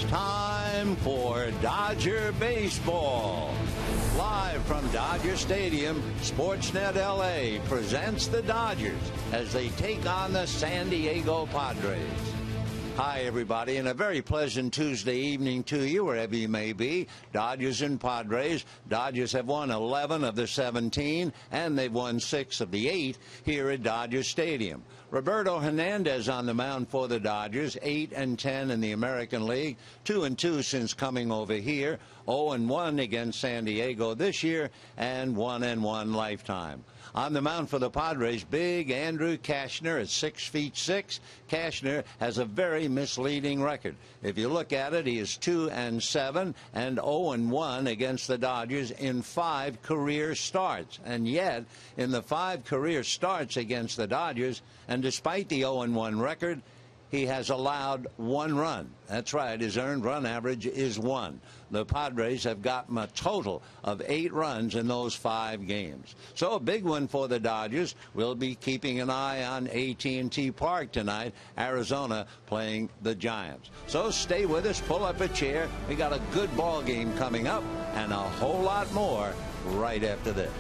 time for Dodger Baseball. Live from Dodger Stadium, Sportsnet LA presents the Dodgers as they take on the San Diego Padres. Hi, everybody, and a very pleasant Tuesday evening to you, wherever you may be. Dodgers and Padres. Dodgers have won 11 of the 17, and they've won 6 of the 8 here at Dodger Stadium. Roberto Hernandez on the mound for the Dodgers, 8-10 in the American League, 2-2 since coming over here, 0-1 against San Diego this year, and 1-1 lifetime. On the mound for the Padres, big Andrew Cashner at 6'6". Cashner has a very misleading record. If you look at it, he is 2-7 and 0-1 against the Dodgers in 5 career starts. And yet, in the 5 career starts against the Dodgers, and despite the 0-1 record, he has allowed 1 run. That's right, his earned run average is 1. The Padres have gotten a total of 8 runs in those 5 games. So a big one for the Dodgers. We'll be keeping an eye on AT&T Park tonight. Arizona playing the Giants. So stay with us, pull up a chair. We got a good ball game coming up and a whole lot more right after this.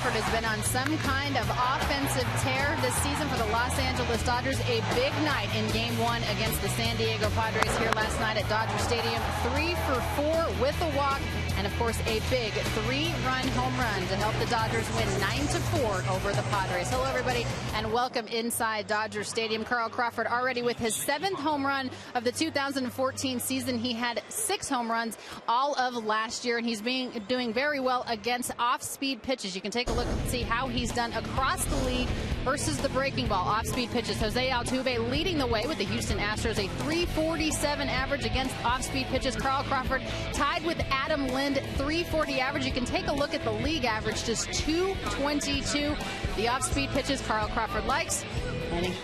Has been on some kind of offensive tear this season for the Los Angeles Dodgers. A big night in Game 1 against the San Diego Padres here last night at Dodger Stadium. 3 for 4 with a walk, and of course a big 3-run home run to help the Dodgers win 9-4 over the Padres. Hello, everybody, and welcome inside Dodger Stadium. Carl Crawford already with his 7th home run of the 2014 season. He had 6 home runs all of last year, and he's doing very well against off-speed pitches. You can take a look and see how he's done across the league versus the breaking ball, off-speed pitches. Jose Altuve leading the way with the Houston Astros, a 347 average against off-speed pitches. Carl Crawford tied with Adam Lind, 340 average. You can take a look at the league average, just 222. The off-speed pitches Carl Crawford likes, and he's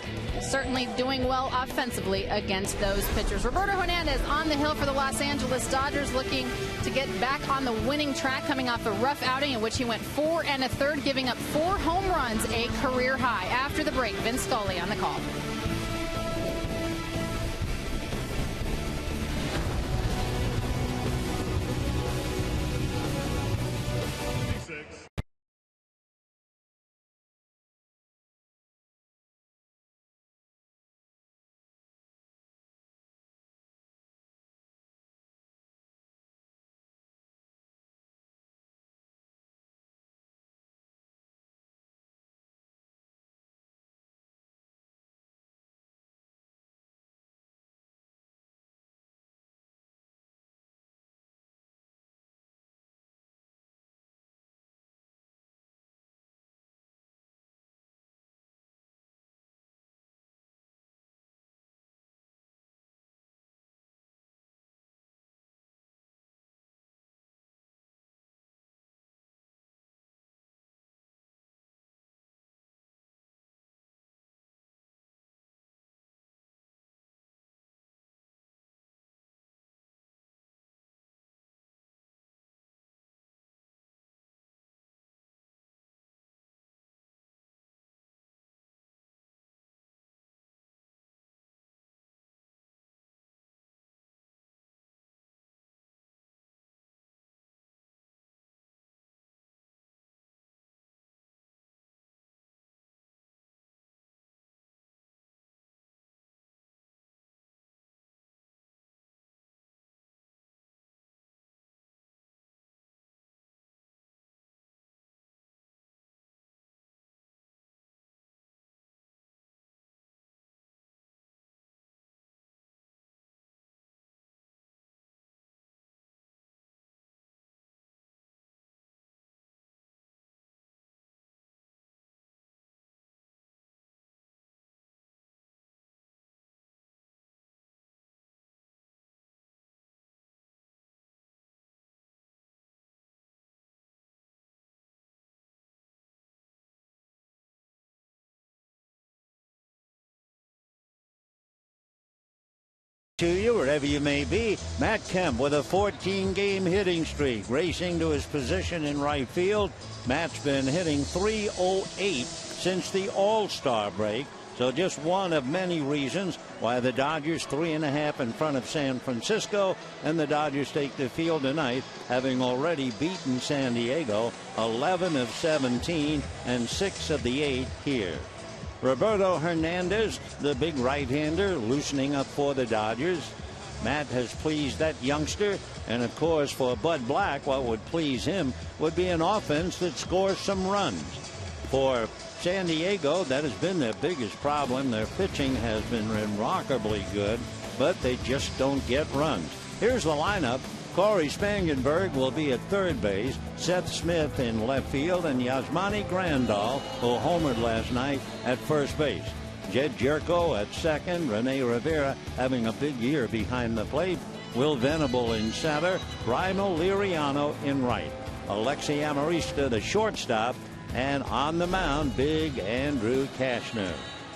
certainly doing well offensively against those pitchers. Roberto Hernandez on the hill for the Los Angeles Dodgers, looking to get back on the winning track, coming off a rough outing in which he went 4 1/3, giving up 4 home runs, a career high. After the break, Vince Scully on the call. To you, wherever you may be, Matt Kemp with a 14-game hitting streak, racing to his position in right field. Matt's been hitting .308 since the All-Star break, so just one of many reasons why the Dodgers 3.5 in front of San Francisco, and the Dodgers take the field tonight, having already beaten San Diego 11 of 17 and 6 of the 8 here. Roberto Hernandez, the big right-hander, loosening up for the Dodgers. Matt has pleased that youngster, and of course for Bud Black, what would please him would be an offense that scores some runs. For San Diego, that has been their biggest problem. Their pitching has been remarkably good, but they just don't get runs. Here's the lineup. Corey Spangenberg will be at third base, Seth Smith in left field, and Yasmani Grandal, who homered last night, at first base. Jed Jerko at second, Rene Rivera having a big year behind the plate, Will Venable in center, Rino Liriano in right. Alexi Amarista, the shortstop, and on the mound, big Andrew Kashner.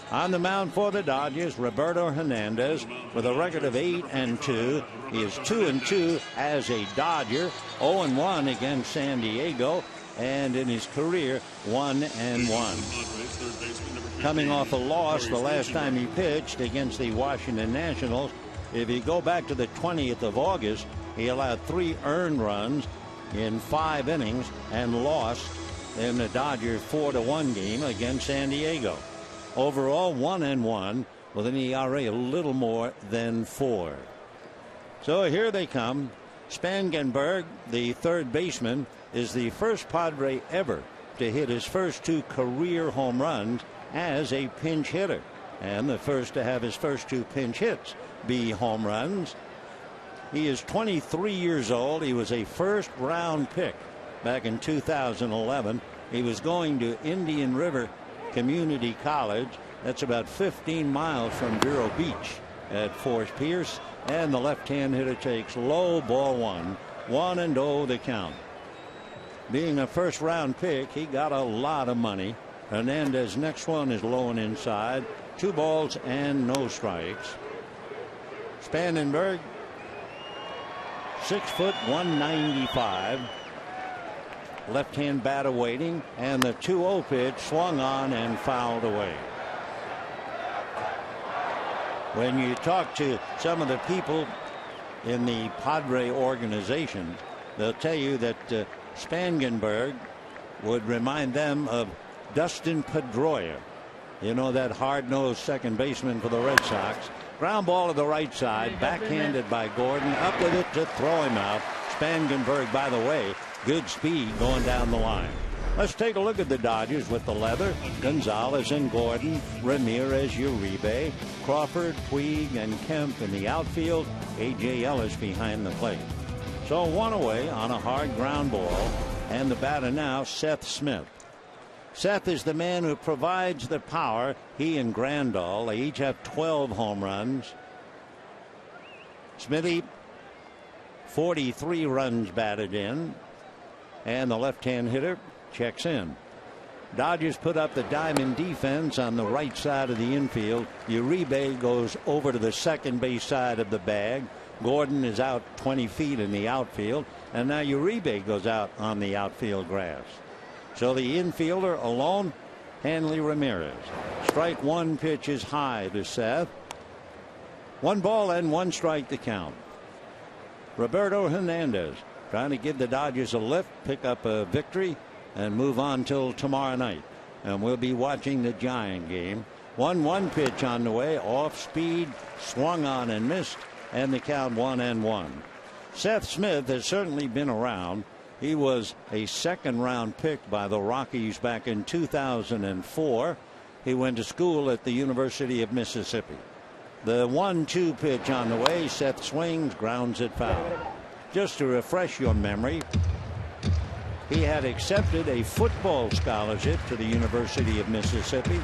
On the mound for the Dodgers, Roberto Hernandez with a record of 8-2. He is 2-2 as a Dodger, 0-1 against San Diego, and in his career 1-1. Coming off a loss the last time he pitched against the Washington Nationals. If you go back to the 20th of August, he allowed 3 earned runs in 5 innings and lost in the Dodger 4-1 game against San Diego. Overall 1-1 with an ERA a little more than 4. So here they come. Spangenberg, the third baseman, is the first Padre ever to hit his first 2 career home runs as a pinch hitter, and the first to have his first 2 pinch hits be home runs. He is 23 years old. He was a first round pick back in 2011 He was going to Indian River Community College. That's about 15 miles from Vero Beach at Fort Pierce. And the left-hand hitter takes low, ball 1. 1-0 the count. Being a first-round pick, he got a lot of money. Hernandez next one is low and inside. 2 balls and no strikes. Spangenberg, 6 foot 195. Left-hand batter waiting, and the 2-0 pitch swung on and fouled away. When you talk to some of the people in the Padre organization, they'll tell you that Spangenberg would remind them of Dustin Pedroia. You know, that hard-nosed second baseman for the Red Sox. Ground ball to the right side, backhanded by Gordon. Up with it to throw him out. Spangenberg, by the way, good speed going down the line. Let's take a look at the Dodgers with the leather. Gonzalez and Gordon, Ramirez, Uribe, Crawford, Puig, and Kemp in the outfield. A.J. Ellis behind the plate. So 1 away on a hard ground ball. And the batter now, Seth Smith. Seth is the man who provides the power. He and Grandal, they each have 12 home runs. Smithy, 43 runs batted in. And the left-hand hitter checks in. Dodgers put up the diamond defense on the right side of the infield. Uribe goes over to the second base side of the bag. Gordon is out 20 feet in the outfield. And now Uribe goes out on the outfield grass. So the infielder alone, Hanley Ramirez. Strike 1 pitch is high to Seth. 1 ball and 1 strike to count. Roberto Hernandez trying to give the Dodgers a lift, pick up a victory, and move on till tomorrow night. And we'll be watching the Giant game. 1-1 pitch on the way, off speed, swung on and missed, and the count 1-1. Seth Smith has certainly been around. He was a second-round pick by the Rockies back in 2004. He went to school at the University of Mississippi. The 1-2 pitch on the way. Seth swings, grounds it foul. Just to refresh your memory, he had accepted a football scholarship to the University of Mississippi.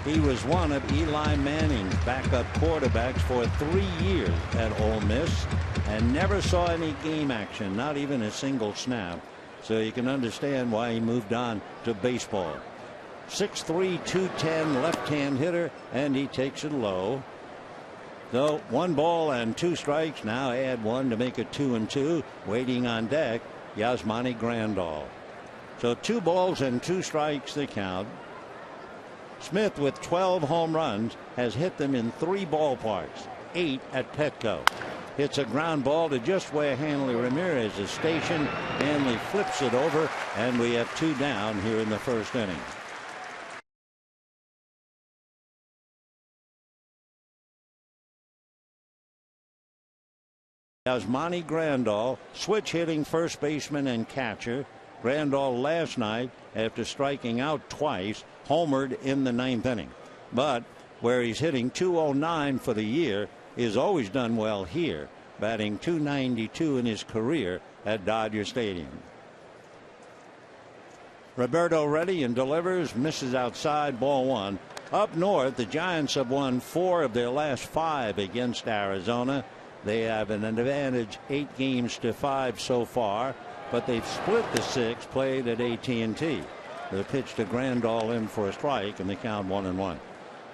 He was one of Eli Manning's backup quarterbacks for 3 years at Ole Miss and never saw any game action, not even a single snap. So you can understand why he moved on to baseball. 6'3", 210 left-hand hitter, and he takes it low. So 1 ball and 2 strikes. Now add 1 to make it 2-2. Waiting on deck, Yasmani Grandal. So 2 balls and 2 strikes the count. Smith, with 12 home runs, has hit them in 3 ballparks, 8 at Petco. Hits a ground ball to just where Hanley Ramirez is stationed. Hanley flips it over, and we have 2 down here in the first inning. Yasmani Grandal, switch hitting first baseman and catcher. Grandal last night, after striking out twice, homered in the 9th inning. But where he's hitting .209 for the year, he's always done well here, batting .292 in his career at Dodger Stadium. Roberto ready and delivers, misses outside, ball 1. Up north, the Giants have won 4 of their last 5 against Arizona. They have an advantage 8 games to 5 so far, but they've split the 6 played at AT&T. The pitch to Grandal in for a strike, and the count 1-1.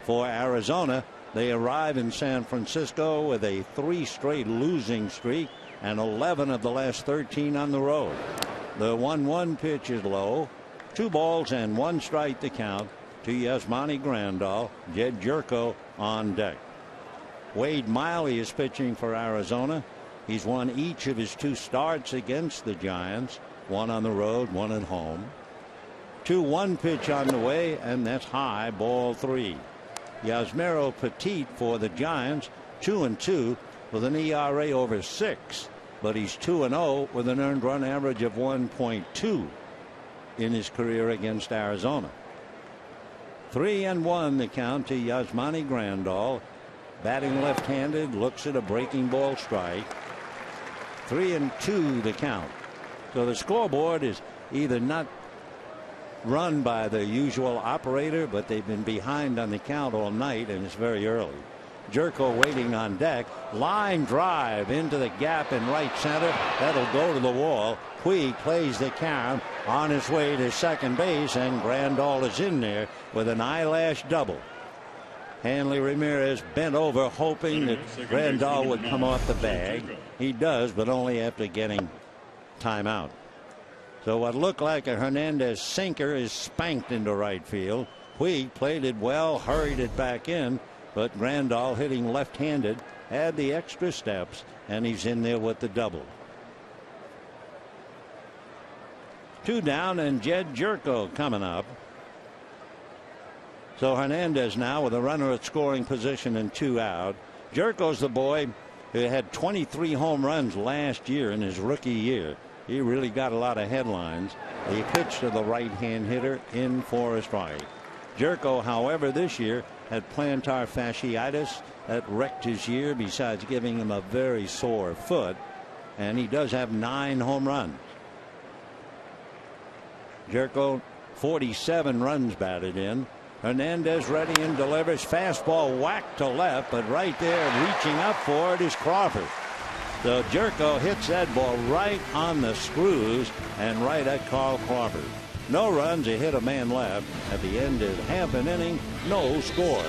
For Arizona, they arrive in San Francisco with a 3 straight losing streak and 11 of the last 13 on the road. The 1-1 pitch is low. 2 balls and 1 strike to count to Yasmani Grandal. Jed Jerko on deck. Wade Miley is pitching for Arizona. He's won each of his 2 starts against the Giants, 1 on the road, 1 at home. 2-1 pitch on the way, and that's high, ball 3. Yasmero Petit for the Giants, 2-2 with an ERA over 6, but he's 2-0 with an earned run average of 1.2 in his career against Arizona. 3-1 the count to Yasmani Grandal. Batting left-handed, looks at a breaking ball strike. 3-2 the count. So the scoreboard is either not run by the usual operator, but they've been behind on the count all night, and it's very early. Jerko waiting on deck. Line drive into the gap in right center. That'll go to the wall. Puig plays the count on his way to second base, and Grandal is in there with an eyelash double. Hanley Ramirez bent over hoping that Grandal would come off the bag. He does, but only after getting timeout. So what looked like a Hernandez sinker is spanked into right field. Puig played it well, hurried it back in, but Grandal, hitting left-handed, had the extra steps, and he's in there with the double. 2 down, and Jed Jerko coming up. So Hernandez now with a runner at scoring position and 2 out. Jerko's the boy who had 23 home runs last year in his rookie year. He really got a lot of headlines. He pitched to the right-hand hitter in for a strike. Jerko, however, this year had plantar fasciitis that wrecked his year, besides giving him a very sore foot, and he does have 9 home runs. Jerko, 47 runs batted in. Hernandez ready and delivers. Fastball whacked to left, but right there reaching up for it is Crawford. So Jerko hits that ball right on the screws and right at Carl Crawford. No runs, a hit, a man left. At the end of half an inning, no score.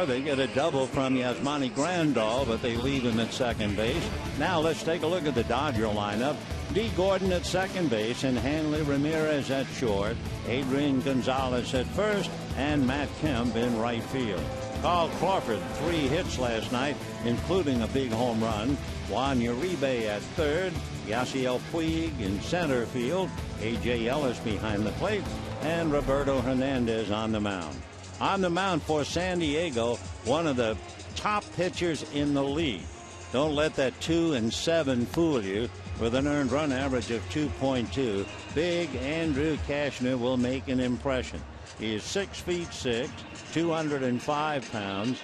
They get a double from Yasmani Grandal, but they leave him at second base. Now let's take a look at the Dodger lineup. D. Gordon at second base and Hanley Ramirez at short. Adrian Gonzalez at first and Matt Kemp in right field. Carl Crawford, 3 hits last night, including a big home run. Juan Uribe at third. Yasiel Puig in center field. A.J. Ellis behind the plate. And Roberto Hernandez on the mound. On the mound for San Diego, one of the top pitchers in the league. Don't let that 2 and 7 fool you. With an earned run average of 2.2, big Andrew Cashner will make an impression. He is 6'6", 205 pounds.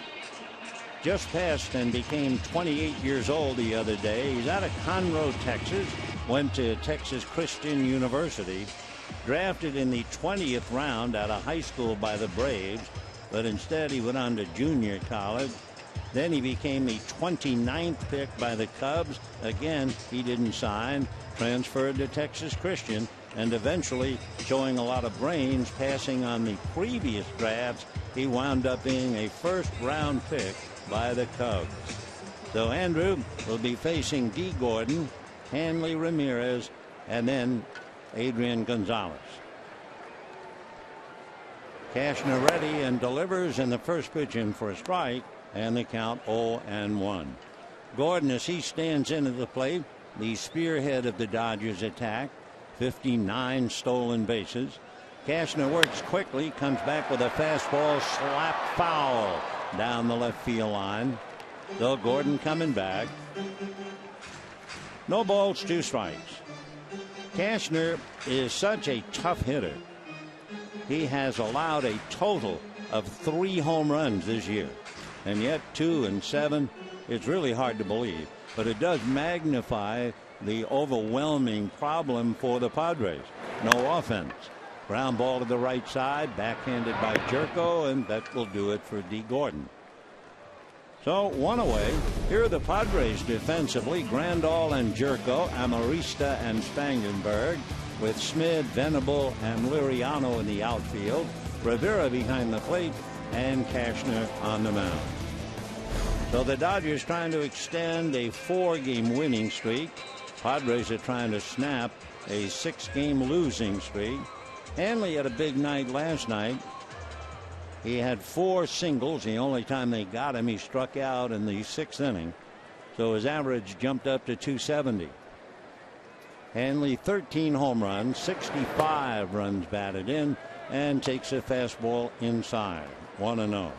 Just passed and became 28 years old the other day. He's out of Conroe, Texas. Went to Texas Christian University. Drafted in the 20th round out of high school by the Braves, but instead he went on to junior college. Then he became the 29th pick by the Cubs. Again, he didn't sign, transferred to Texas Christian, and eventually, showing a lot of brains, passing on the previous drafts, he wound up being a first-round pick by the Cubs. So Andrew will be facing D. Gordon, Hanley Ramirez, and then Adrian Gonzalez. Cashner ready and delivers, and the first pitch in for a strike, and the count 0-1. Gordon, as he stands into the plate, the spearhead of the Dodgers attack, 59 stolen bases. Cashner works quickly, comes back with a fastball, slapped foul down the left field line. So Gordon coming back. No balls, 2 strikes. Cashner is such a tough hitter. He has allowed a total of 3 home runs this year. And yet 2 and 7, it's really hard to believe. But it does magnify the overwhelming problem for the Padres. No offense. Ground ball to the right side, backhanded by Jerko, and that will do it for D. Gordon. So 1 away. Here are the Padres defensively. Grandal and Jerko, Amarista and Spangenberg, with Smith, Venable, and Liriano in the outfield. Rivera behind the plate, and Cashner on the mound. So the Dodgers trying to extend a 4-game winning streak. Padres are trying to snap a 6-game losing streak. Hanley had a big night last night. He had 4 singles. The only time they got him, he struck out in the 6th inning. So his average jumped up to 270. Hanley 13 home runs, 65 runs batted in, and takes a fastball inside. 1-0.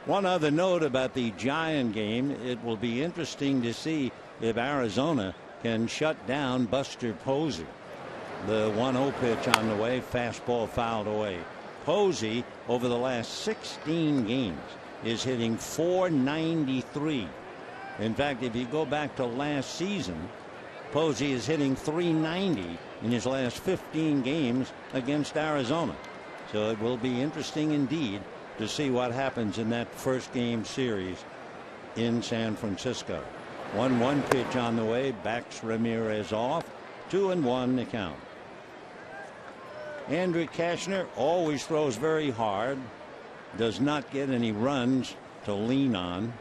One other note about the Giant game, it will be interesting to see if Arizona can shut down Buster Posey. The 1-0 pitch on the way, fastball fouled away. Posey over the last 16 games is hitting .493. In fact, if you go back to last season, Posey is hitting .390 in his last 15 games against Arizona. So it will be interesting indeed to see what happens in that first game series in San Francisco. 1-1 pitch on the way, backs Ramirez off. 2-1 the count. Andrew Cashner always throws very hard, does not get any runs to lean on.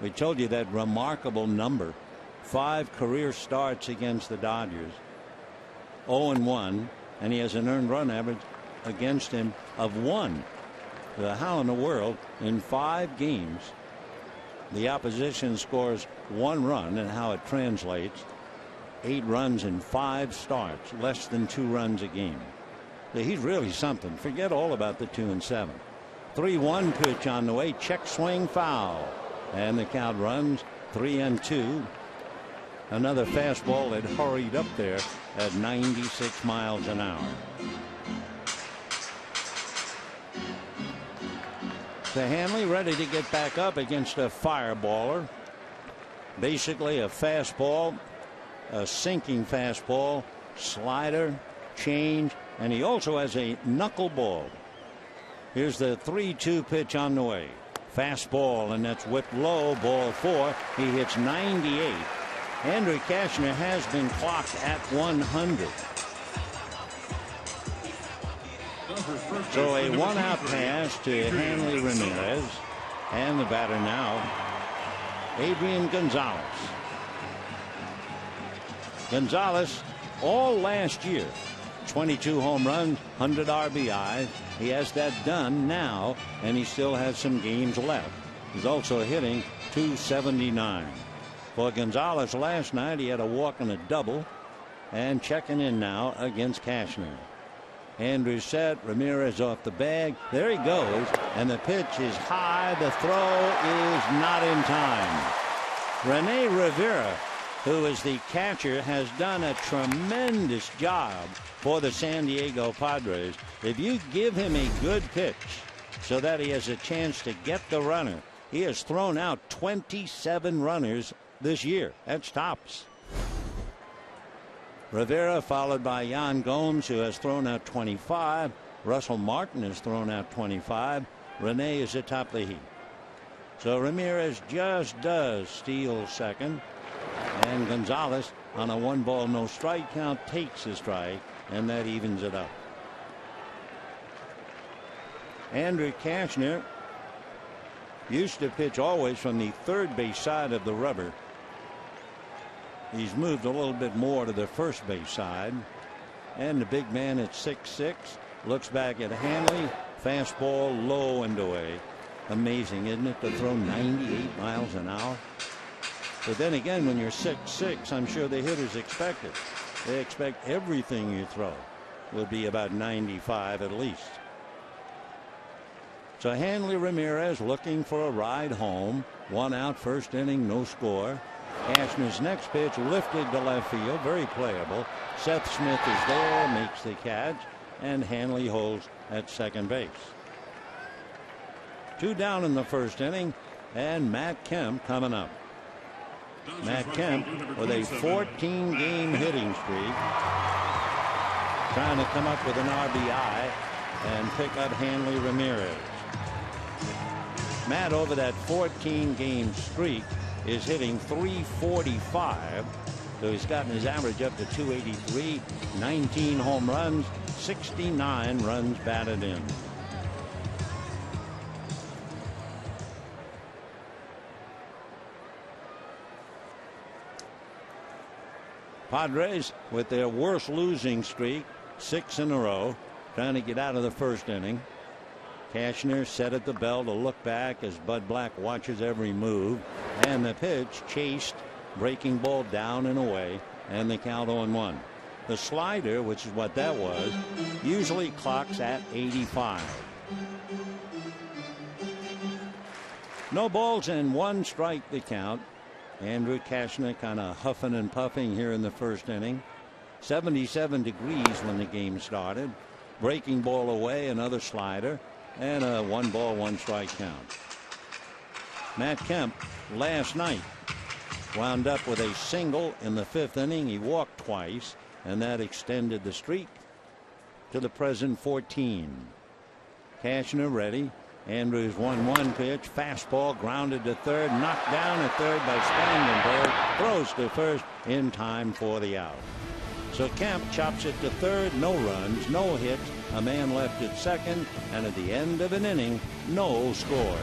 We told you that remarkable number, 5 career starts against the Dodgers, 0-1, and he has an earned run average against him of 1. How in the world in 5 games the opposition scores 1 run, and how it translates 8 runs in 5 starts, less than 2 runs a game. He's really something. Forget all about the 2 and 7. 3-1 pitch on the way, check swing foul, and the count runs 3-2. Another fastball that hurried up there at 96 miles an hour. So Hanley ready to get back up against a fireballer. Basically a fastball, a sinking fastball, slider, change, and he also has a knuckleball. Here's the 3-2 pitch on the way. Fastball, and that's whipped low, ball 4. He hits 98. Andrew Cashner has been clocked at 100. So a 1-out pass to Hanley Ramirez, and the batter now, Adrian Gonzalez. Gonzalez all last year, 22 home runs, 100 RBIs. He has that done now, and he still has some games left. He's also hitting .279. For Gonzalez last night, he had a walk and a double, and checking in now against Cashner. Andrews set, Ramirez off the bag. There he goes, and the pitch is high. The throw is not in time. Rene Rivera, who is the catcher, has done a tremendous job for the San Diego Padres. If you give him a good pitch so that he has a chance to get the runner, he has thrown out 27 runners this year. That's tops. Rivera followed by Yan Gomes, who has thrown out 25. Russell Martin has thrown out 25. Rene is atop the heap. So Ramirez just does steal second. And Gonzalez on a 1-ball no strike count takes a strike, and that evens it up. Andrew Cashner used to pitch always from the third base side of the rubber. He's moved a little bit more to the first base side. And the big man at 6'6" looks back at Hanley. Fastball low and away. Amazing, isn't it, to throw 98 miles an hour? But then again, when you're 6'6", I'm sure the hitters expect it. They expect everything you throw will be about 95 at least. So Hanley Ramirez looking for a ride home. 1 out, first inning, no score. Cashner's next pitch lifted to left field, very playable. Seth Smith is there, makes the catch, and Hanley holds at second base. 2 down in the first inning, and Matt Kemp coming up. Matt Kemp with a 14-game hitting streak, trying to come up with an RBI and pick up Hanley Ramirez. Matt, over that 14-game streak, is hitting .345, so he's gotten his average up to .283, 19 home runs, 69 runs batted in. Padres with their worst losing streak, 6 in a row, trying to get out of the first inning. Cashner set at the bell to look back as Bud Black watches every move, and the pitch chased, breaking ball down and away, and the count 0-1. The slider, which is what that was, usually clocks at 85. No balls and 1 strike the count. Andrew Cashner kind of huffing and puffing here in the first inning. 77 degrees when the game started. Breaking ball away, another slider, and a 1 ball, 1 strike count. Matt Kemp last night wound up with a single in the 5th inning. He walked twice, and that extended the streak to the present 14. Cashner ready. Andrews 1-1 pitch, fastball grounded to third, knocked down at third by Spangenberg, throws to first in time for the out. So Kemp chops it to third, no runs, no hits, a man left at second, and at the end of an inning, no score.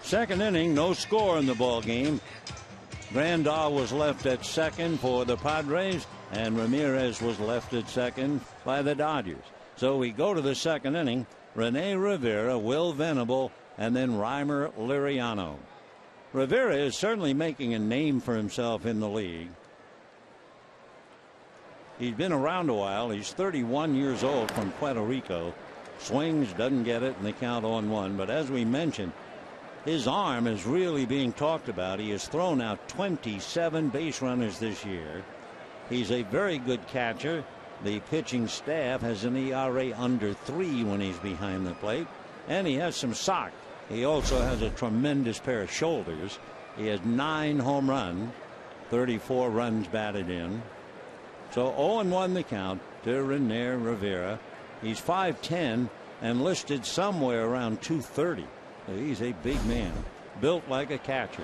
Second inning, no score in the ball game. Grandal was left at second for the Padres, and Ramirez was left at second by the Dodgers. So we go to the second inning. Rene Rivera, Will Venable, and then Reimer Liriano. Rivera is certainly making a name for himself in the league. He's been around a while. He's 31 years old, from Puerto Rico. Swings, doesn't get it, and the count 0-1. But as we mentioned, his arm is really being talked about. He has thrown out 27 base runners this year. He's a very good catcher. The pitching staff has an ERA under 3 when he's behind the plate, and he has some sock. He also has a tremendous pair of shoulders. He has 9 home runs, 34 runs batted in. So 0-1 the count to Rene Rivera. He's 5'10" and listed somewhere around 230. He's a big man. built like a catcher.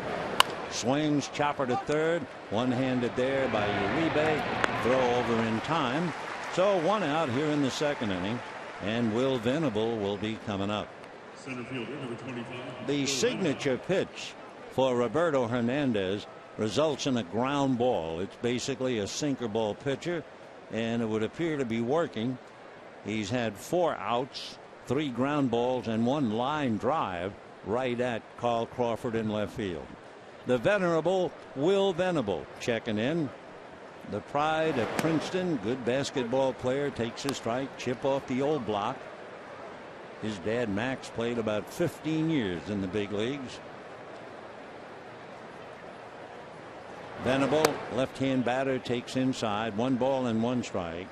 Swings, chopper to third, one-handed there by Uribe. Throw over in time. So 1 out here in the second inning, and Will Venable will be coming up. Center fielder, number 25. The signature pitch for Roberto Hernandez results in a ground ball. It's basically a sinker ball pitcher, and it would appear to be working. He's had 4 outs, 3 ground balls, and 1 line drive right at Carl Crawford in left field. The venerable Will Venable checking in. The pride of Princeton, good basketball player, takes a strike, chip off the old block. His dad Max played about 15 years in the big leagues. Venable, left-hand batter, takes inside, 1 ball and 1 strike.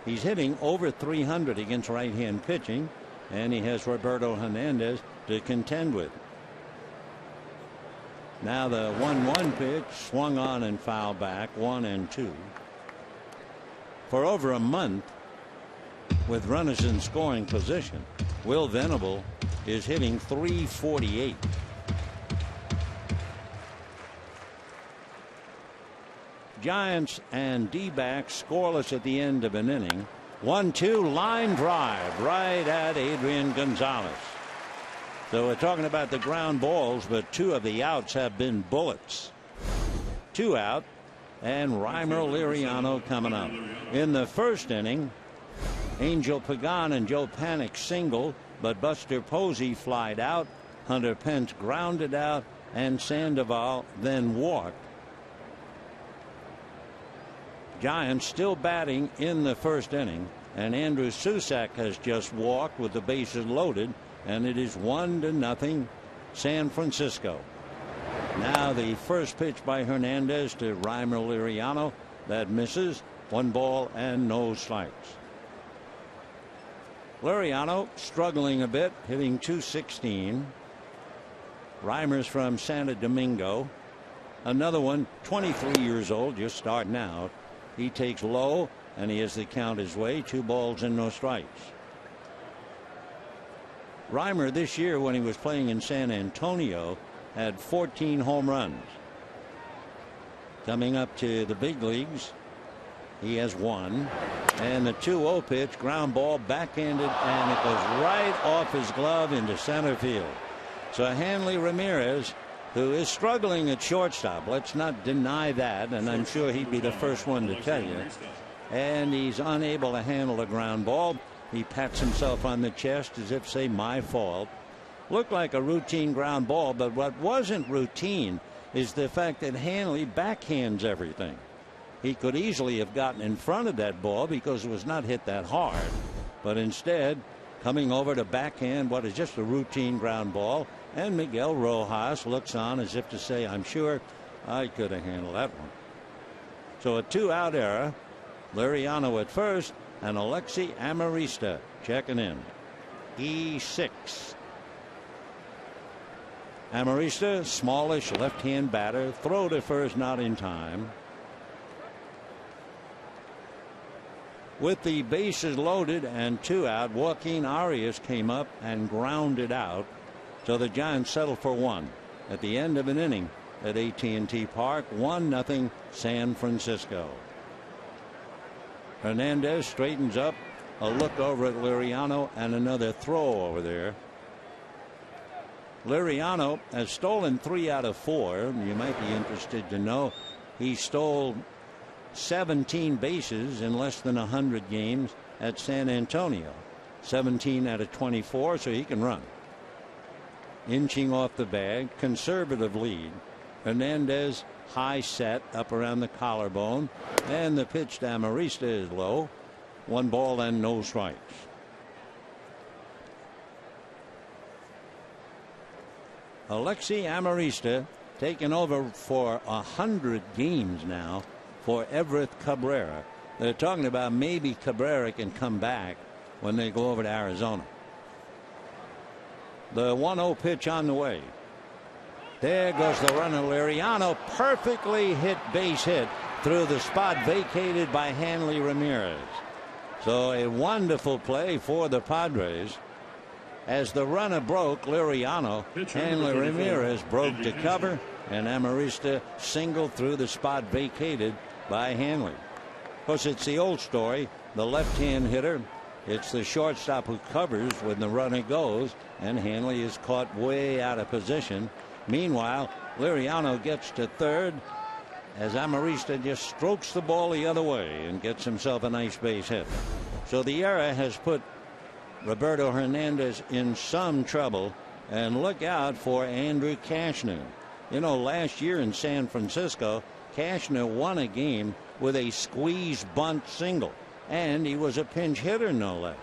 He's hitting over 300 against right-hand pitching, and he has Roberto Hernandez to contend with. Now the 1-1 pitch, swung on and fouled back, 1-2. For over a month, with runners in scoring position, Will Venable is hitting .348. Giants and D-backs scoreless at the end of an inning. 1-2 line drive right at Adrian Gonzalez. So we're talking about the ground balls, but 2 of the outs have been bullets. 2 out, and Reimer Liriano coming up. In the first inning, Angel Pagan and Joe Panik singled, but Buster Posey flied out. Hunter Pence grounded out, and Sandoval then walked. Giants still batting in the first inning, and Andrew Susac has just walked with the bases loaded, and it is 1-0 San Francisco. Now the first pitch by Hernandez to Reimer Liriano, that misses. 1 ball and no strikes. Liriano struggling a bit, hitting .216. Reimer's from Santo Domingo. Another one, 23 years old, just starting out. He takes low, and he has the count his way. 2 balls and no strikes. Reimer this year, when he was playing in San Antonio, had 14 home runs. Coming up to the big leagues, he has 1. And the 2-0 pitch, ground ball, backhanded, and it goes right off his glove into center field. So Hanley Ramirez, who is struggling at shortstop, let's not deny that, and I'm sure he'd be the first one to tell you. And he's unable to handle a ground ball. He pats himself on the chest as if, say, my fault. Looked like a routine ground ball, but what wasn't routine is the fact that Hanley backhands everything. He could easily have gotten in front of that ball because it was not hit that hard, but instead coming over to backhand what is just a routine ground ball, and Miguel Rojas looks on as if to say, I'm sure I could have handled that one. So a 2-out error. Liriano at first, and Alexi Amarista checking in. E6. Amarista, smallish left-hand batter, throw to first not in time. With the bases loaded and 2 out, Joaquin Arias came up and grounded out. So the Giants settle for 1 at the end of an inning at AT&T Park. 1-0 San Francisco. Hernandez straightens up, a look over at Liriano, and another throw over there. Liriano has stolen 3 out of 4. You might be interested to know he stole 17 bases in less than 100 games at San Antonio. 17 out of 24, so he can run. Inching off the bag, conservative lead. Hernandez high set up around the collarbone, and the pitch to Amarista is low. 1 ball and no strikes. Alexi Amarista taken over for 100 games now for Everett Cabrera. They're talking about maybe Cabrera can come back when they go over to Arizona. The 1-0 pitch on the way. There goes the runner. Liriano, perfectly hit base hit through the spot vacated by Hanley Ramirez. So a wonderful play for the Padres. As the runner broke, Liriano, Hanley Ramirez broke to cover, and Amarista singled through the spot vacated by Hanley. Of course, it's the old story. The left-hand hitter, it's the shortstop who covers when the runner goes, and Hanley is caught way out of position. Meanwhile, Liriano gets to third as Amarista just strokes the ball the other way and gets himself a nice base hit. So the error has put Roberto Hernandez in some trouble, and look out for Andrew Cashner. You know, last year in San Francisco, Cashner won a game with a squeeze bunt single, and he was a pinch hitter, no less.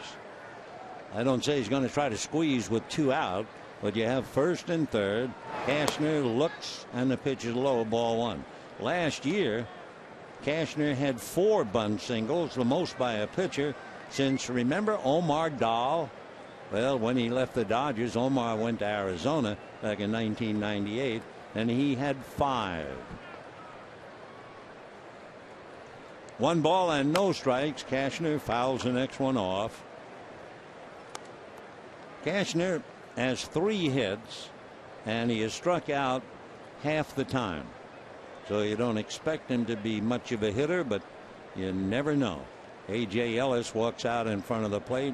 I don't say he's going to try to squeeze with 2 out, but you have first and third. Cashner looks, and the pitch is low, ball 1. Last year, Cashner had 4 bunt singles, the most by a pitcher since, remember, Omar Dahl? Well, when he left the Dodgers, Omar went to Arizona back in 1998, and he had 5. 1 ball and no strikes. Cashner fouls the next one off. Cashner has 3 hits, and he has struck out half the time. So you don't expect him to be much of a hitter, but you never know. A.J. Ellis walks out in front of the plate,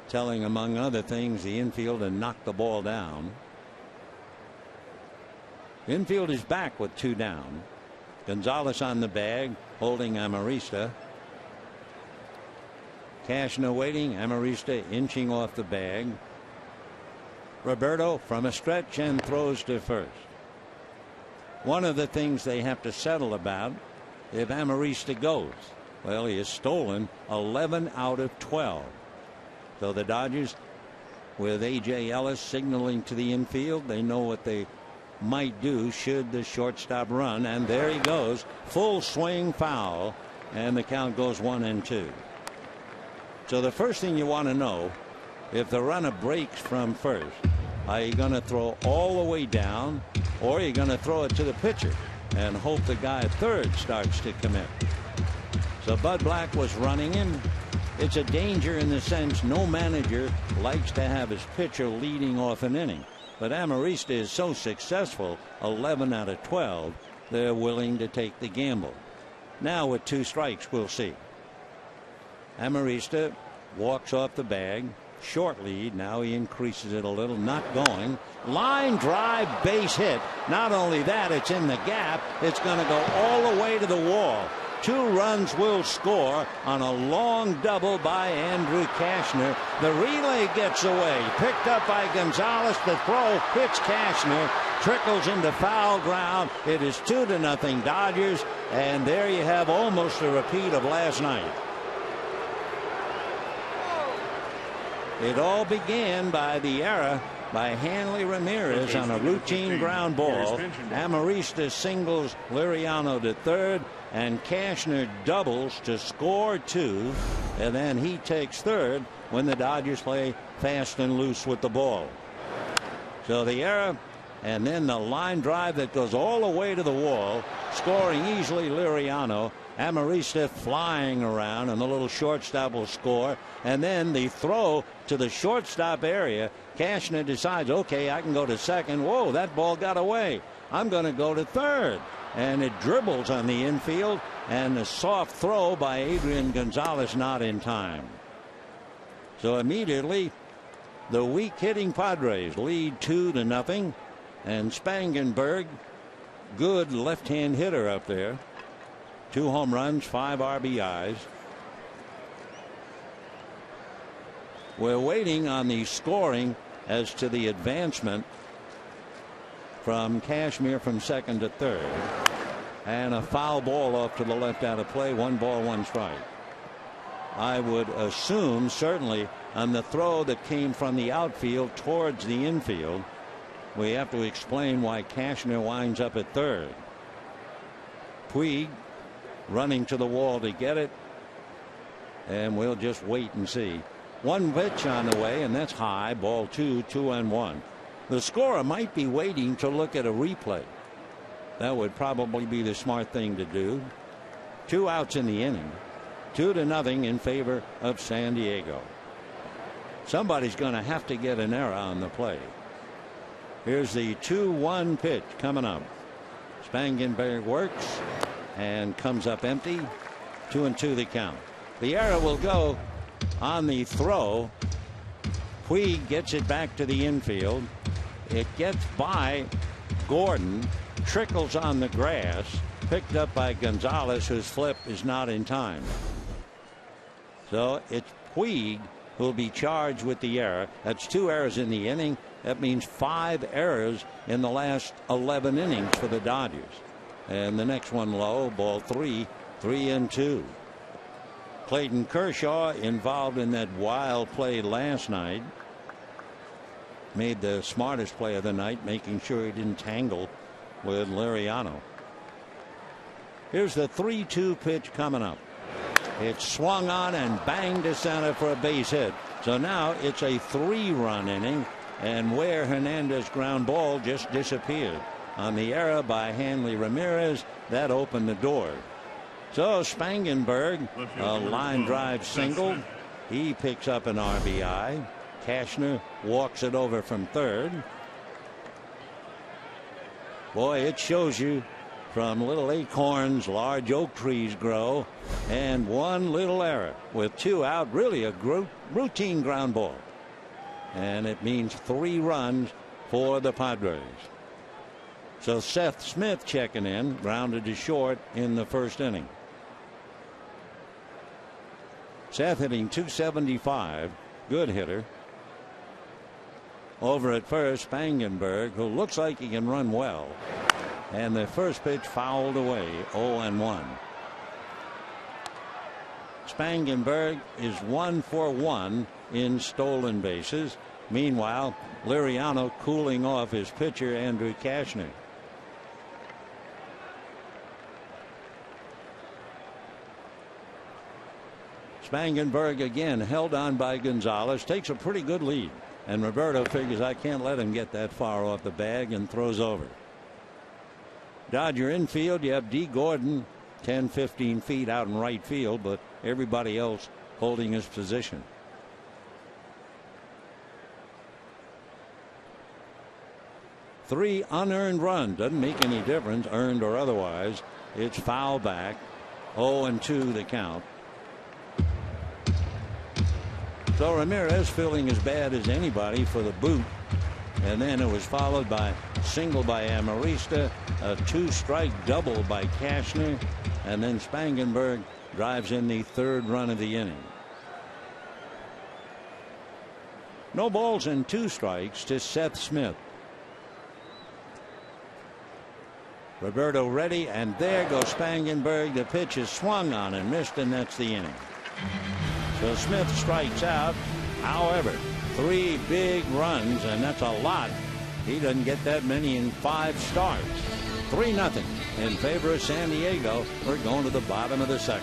telling, among other things, the infield to knock the ball down. Infield is back with 2 down. Gonzalez on the bag, holding Amarista. Cashner waiting, Amarista inching off the bag. Roberto from a stretch and throws to first. One of the things they have to settle about if Amarista goes. Well, he has stolen 11 out of 12. So the Dodgers, with A.J. Ellis signaling to the infield, they know what they might do should the shortstop run, and there he goes, full swing foul, and the count goes 1-2. So the first thing you want to know, if the runner breaks from first, are you going to throw all the way down, or are you going to throw it to the pitcher and hope the guy at third starts to commit? So Bud Black was running him. It's a danger in the sense no manager likes to have his pitcher leading off an inning. But Amarista is so successful, 11 out of 12, they're willing to take the gamble. Now with 2 strikes, we'll see. Amarista walks off the bag. Short lead. Now he increases it a little. Not going. Line drive, base hit. Not only that, it's in the gap. It's going to go all the way to the wall. 2 runs will score on a long double by Andrew Cashner. The relay gets away. Picked up by Gonzalez. The throw hits Cashner. Trickles into foul ground. It is 2-0 Dodgers. And there you have almost a repeat of last night. It all began by the error by Hanley Ramirez on a routine ground ball. Amarista singles Liriano to third, and Cashner doubles to score 2, and then he takes third when the Dodgers play fast and loose with the ball. So the error, and then the line drive that goes all the way to the wall, scoring easily Liriano. Amarista flying around, and the little shortstop will score. And then the throw to the shortstop area. Cashner decides, okay, I can go to second. Whoa, that ball got away. I'm going to go to third. And it dribbles on the infield, and a soft throw by Adrian Gonzalez not in time. So immediately, the weak hitting Padres lead 2-0. And Spangenberg, good left-hand hitter up there. 2 home runs, 5 RBIs. We're waiting on the scoring as to the advancement from Cashner from second to third. And a foul ball off to the left out of play. 1 ball, 1 strike. I would assume, certainly, on the throw that came from the outfield towards the infield, we have to explain why Cashner winds up at third. Puig running to the wall to get it, and we'll just wait and see. 1 pitch on the way, and that's high. Ball 2, 2-1. The scorer might be waiting to look at a replay. That would probably be the smart thing to do. 2 outs in the inning. 2-0 in favor of San Diego. somebody's going to have to get an error on the play. Here's the 2-1 pitch coming up. Spangenberg works and comes up empty. 2-2 the count. The error will go on the throw. Puig gets it back to the infield. It gets by Gordon, trickles on the grass, picked up by Gonzalez, whose flip is not in time. So it's Puig who will be charged with the error. That's 2 errors in the inning. That means 5 errors in the last 11 innings for the Dodgers. And the next one low, ball 3, 3-2. Clayton Kershaw involved in that wild play last night. Made the smartest play of the night, making sure he didn't tangle with Liriano. Here's the 3-2 pitch coming up. It's swung on and banged to center for a base hit. So now it's a 3-run inning, and where Hernandez ground ball just disappeared. On the error by Hanley Ramirez, that opened the door. So Spangenberg, a line drive single. He picks up an RBI. Cashner walks it over from third. Boy, it shows you from little acorns, large oak trees grow, and one little error with 2 out, really a routine ground ball. And it means 3 runs for the Padres. So Seth Smith checking in, grounded to short in the first inning. Seth hitting .275, good hitter. Over at first, Spangenberg, who looks like he can run well. And the first pitch fouled away, 0-1. Spangenberg is 1 for 1 in stolen bases. Meanwhile, Liriano cooling off his pitcher, Andrew Cashner. Spangenberg again held on by Gonzalez, takes a pretty good lead. And Roberto figures, I can't let him get that far off the bag, and throws over. Dodger infield, you have D. Gordon 10-15 feet out in right field, but everybody else holding his position. Three unearned runs, doesn't make any difference, earned or otherwise. It's foul back. 0-2 the count. So Ramirez feeling as bad as anybody for the boot. And then it was followed by single by Amarista, a 2-strike double by Cashner, and then Spangenberg drives in the 3rd run of the inning. No balls and 2 strikes to Seth Smith. Roberto ready, and there goes Spangenberg. The pitch is swung on and missed, and that's the inning. So Smith strikes out. However, 3 big runs, and that's a lot. He doesn't get that many in 5 starts. 3-0 in favor of San Diego. We're going to the bottom of the 2nd.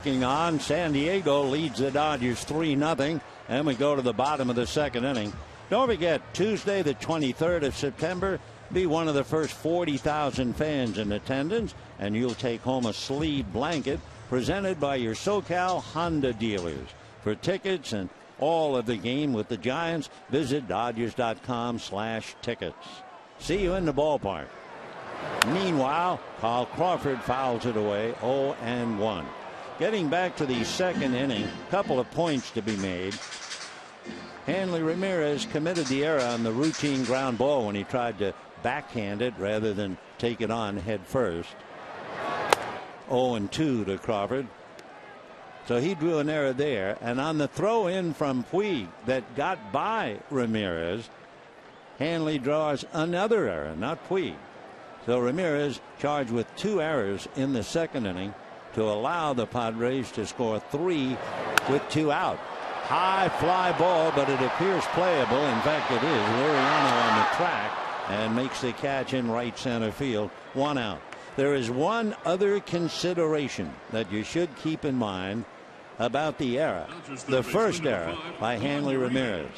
working on. San Diego leads the Dodgers 3-0. And we go to the bottom of the second inning. Don't forget, Tuesday the 23rd of September, be one of the first 40,000 fans in attendance, and you'll take home a sleeve blanket presented by your SoCal Honda dealers. For tickets and all of the game with the Giants, visit Dodgers.com/tickets. See you in the ballpark. Meanwhile, Carl Crawford fouls it away, 0-1. Getting back to the second inning, couple of points to be made. Hanley Ramirez committed the error on the routine ground ball when he tried to backhand it rather than take it on head first. 0-2 to Crawford. So he drew an error there. And on the throw in from Puig that got by Ramirez, Hanley draws another error, not Puig. So Ramirez charged with 2 errors in the second inning to allow the Padres to score 3 with 2 out. High fly ball, but it appears playable. In fact, it is. Liriano on the track and makes the catch in right center field. 1 out. There is one other consideration that you should keep in mind about the error. The first error by Hanley Ramirez.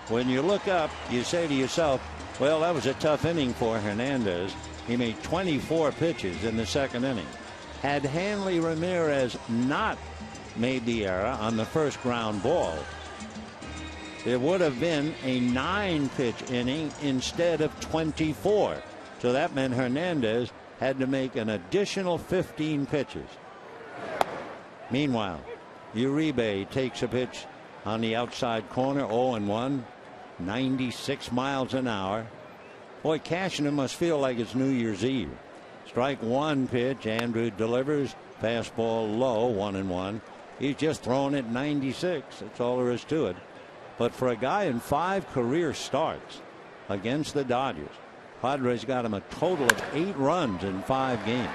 When you look up, you say to yourself, well, that was a tough inning for Hernandez. He made 24 pitches in the second inning. Had Hanley Ramirez not made the error on the first ground ball, it would have been a 9-pitch inning instead of 24. So that meant Hernandez had to make an additional 15 pitches. Meanwhile, Uribe takes a pitch on the outside corner, 0-1, 96 miles an hour. Boy, Cashner must feel like it's New Year's Eve. Strike one pitch. Andrew delivers. Fastball low, 1-1. He's just thrown it 96. That's all there is to it. But for a guy in 5 career starts against the Dodgers, Padres got him a total of 8 runs in 5 games.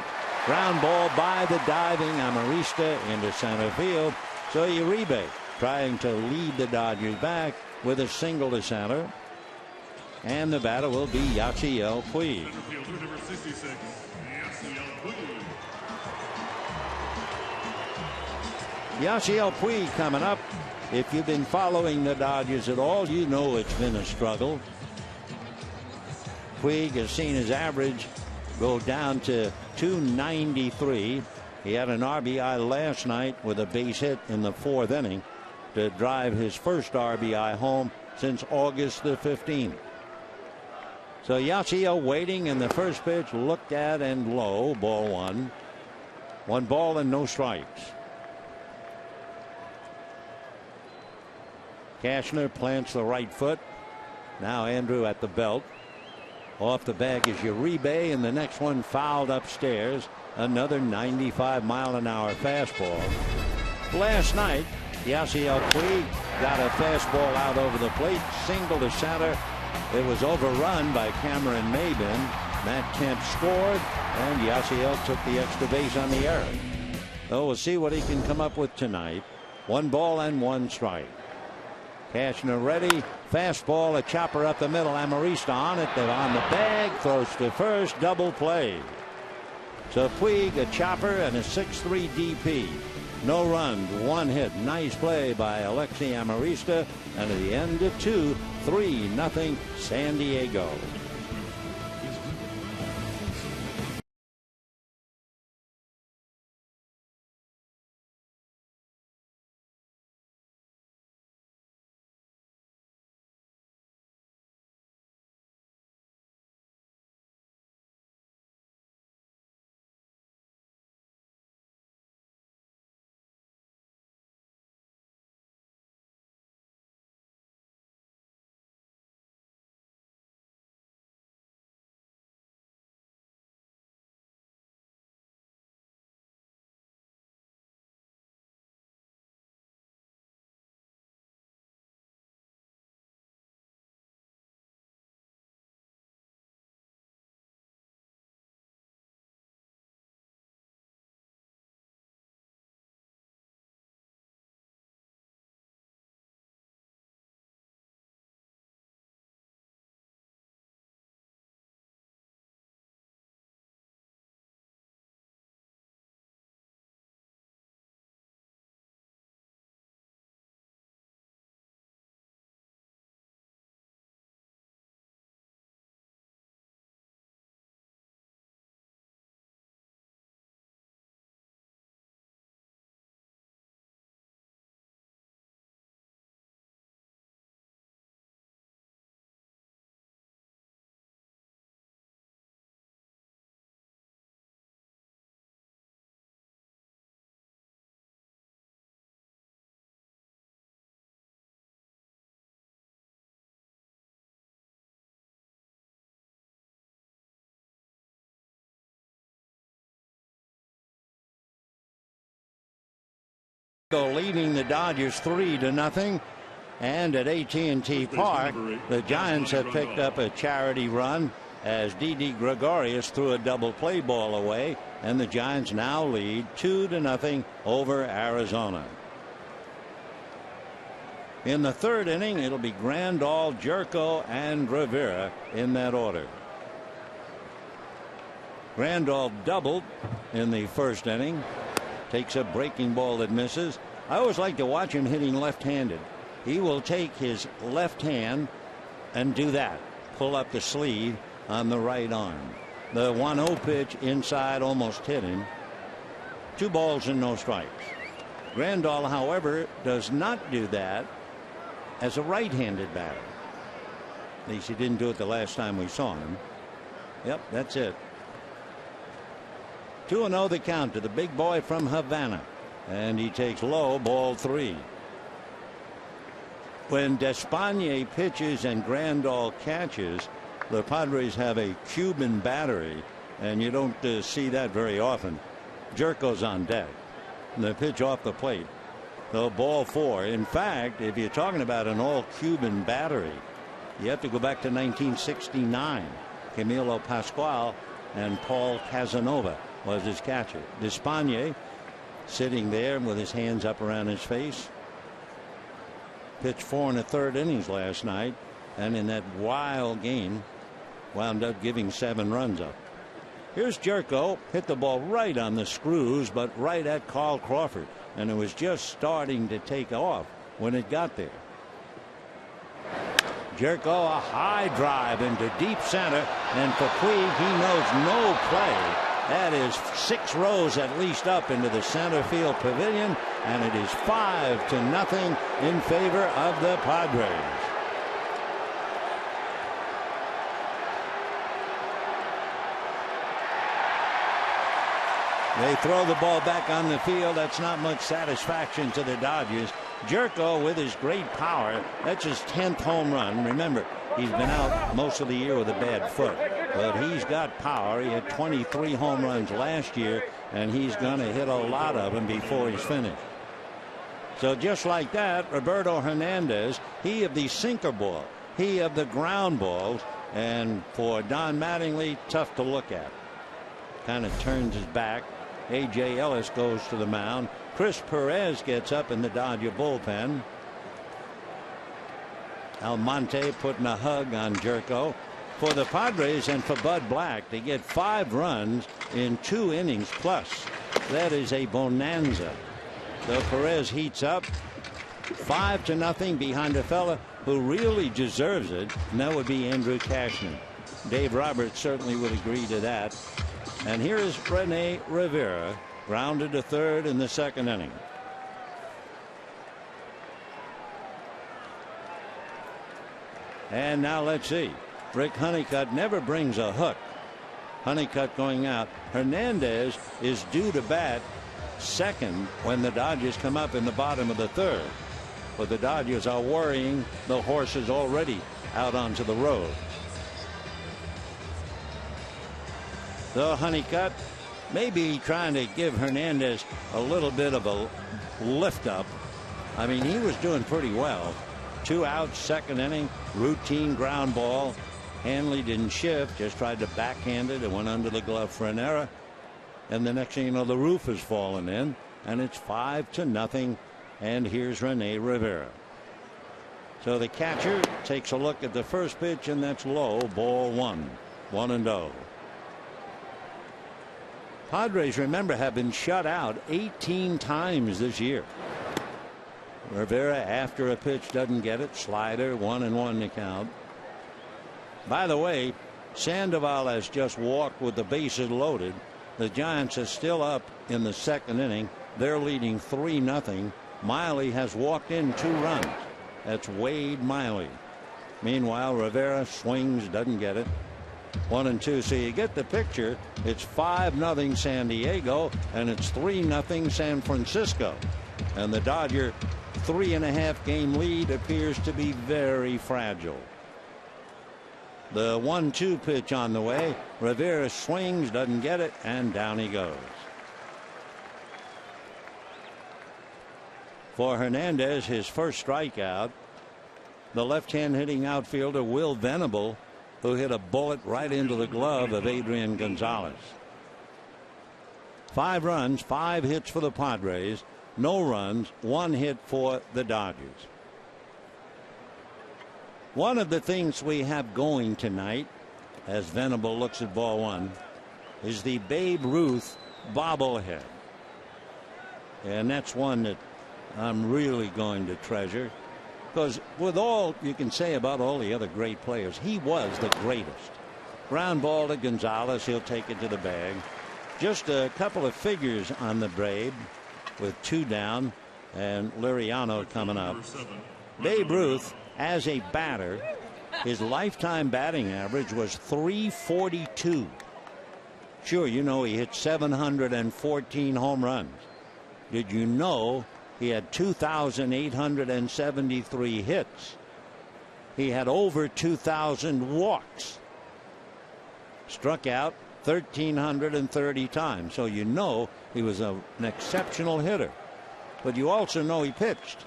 Ground ball by the diving Amarista into center field. So Uribe trying to lead the Dodgers back with a single to center. And the batter will be Yasiel Puig. Yasiel Puig coming up. If you've been following the Dodgers at all, you know it's been a struggle. Puig has seen his average go down to 293. He had an RBI last night with a base hit in the 4th inning to drive his first RBI home since August the 15th. So Yasiel waiting, and the first pitch looked at and low, ball 1. 1 ball and no strikes. Cashner plants the right foot. Now Andrew at the belt. Off the bag is Uribe, and the next one fouled upstairs. Another 95-mile-an-hour fastball. Last night, Yasiel Puig got a fastball out over the plate, single to center. It was overrun by Cameron Maybin. Matt Kemp scored, and Yasiel took the extra base on the error. So we'll see what he can come up with tonight. 1 ball and 1 strike. Cashner ready. Fastball, a chopper up the middle. Amarista on it. They're on the bag. Throws to first. Double play. So Puig, a chopper, and a 6-3 DP. No runs, 1 hit. Nice play by Alexi Amarista. And at the end of 2, 3-0 San Diego. Jerko leading the Dodgers 3-0. And at AT&T Park, the Giants have picked up a charity run as Didi Gregorius threw a double play ball away, and the Giants now lead 2-0 over Arizona. In the third inning, it'll be Grandal, Jerko, and Rivera in that order. Grandal doubled in the first inning, takes a breaking ball that misses. I always like to watch him hitting left-handed. He will take his left hand and do that, pull up the sleeve on the right arm. The 1-0 pitch inside almost hit him. 2 balls and no strikes. Grandal, however, does not do that as a right-handed batter. At least he didn't do it the last time we saw him. Yep, that's it. 2-0 the count to the big boy from Havana, and he takes low, ball 3. When Despaigne pitches and Grandal catches, the Padres have a Cuban battery, and you don't see that very often. Jerko's on deck. The pitch off the plate. The ball 4. In fact, if you're talking about an all-Cuban battery, you have to go back to 1969. Camilo Pascual and Paul Casanova was his catcher. Despaigne sitting there with his hands up around his face. Pitched 4 1/3 innings last night, and in that wild game wound up giving 7 runs up. Here's Jerko, hit the ball right on the screws, but right at Carl Crawford, and it was just starting to take off when it got there. Jerko, a high drive into deep center, and for Puig, he knows no play. That is 6 rows at least up into the center field pavilion, and it is 5-0 in favor of the Padres. They throw the ball back on the field. That's not much satisfaction to the Dodgers. Jerko, with his great power, that's his 10th home run. Remember, he's been out most of the year with a bad foot, but he's got power. He had 23 home runs last year, and he's going to hit a lot of them before he's finished. So just like that, Roberto Hernandez, he of the sinker ball, he of the ground balls, and for Don Mattingly, tough to look at. Kind of turns his back. A.J. Ellis goes to the mound. Chris Perez gets up in the Dodger bullpen. Almonte putting a hug on Jerko. For the Padres and for Bud Black, they get 5 runs in 2 innings plus. That is a bonanza. So Perez heats up 5-0 behind a fella who really deserves it, and that would be Andrew Cashman. Dave Roberts certainly would agree to that. And here is Rene Rivera, grounded to third in the second inning. And now let's see. Rick Honeycutt never brings a hook. Honeycutt going out. Hernandez is due to bat second when the Dodgers come up in the bottom of the third. But the Dodgers are worrying the horses already out onto the road. So Honeycutt maybe trying to give Hernandez a little bit of a lift up. I mean, he was doing pretty well. 2 outs, second inning, routine ground ball. Hanley didn't shift, just tried to backhand it. It went under the glove for an error. And the next thing you know, the roof has fallen in, and it's 5-0. And here's Rene Rivera. So the catcher takes a look at the first pitch, and that's low, ball 1. 1-0. Padres, remember, have been shut out 18 times this year. Rivera, after a pitch, doesn't get it. Slider, 1-1 to count. By the way, Sandoval has just walked with the bases loaded. The Giants are still up in the second inning. They're leading 3-0. Miley has walked in 2 runs. That's Wade Miley. Meanwhile, Rivera swings, doesn't get it. 1-2. So you get the picture. It's 5-0 San Diego, and it's 3-0 San Francisco. And the Dodger 3.5 game lead appears to be very fragile. The 1-2 pitch on the way. Rivera swings, doesn't get it, and down he goes. for Hernandez, his first strikeout. The left-hand hitting outfielder Will Venable, who hit a bullet right into the glove of Adrian Gonzalez. 5 runs, 5 hits for the Padres, no runs, 1 hit for the Dodgers. One of the things we have going tonight, as Venable looks at ball 1, is the Babe Ruth bobblehead. And that's one that I'm really going to treasure, because with all you can say about all the other great players, he was the greatest. Ground ball to Gonzalez, he'll take it to the bag. Just a couple of figures on the Babe with 2 down, and Liriano coming up. Babe Ruth, as a batter, his lifetime batting average was .342. Sure, you know he hit 714 home runs. Did you know he had 2,873 hits? He had over 2,000 walks. Struck out 1,330 times. So you know he was an exceptional hitter. But you also know he pitched.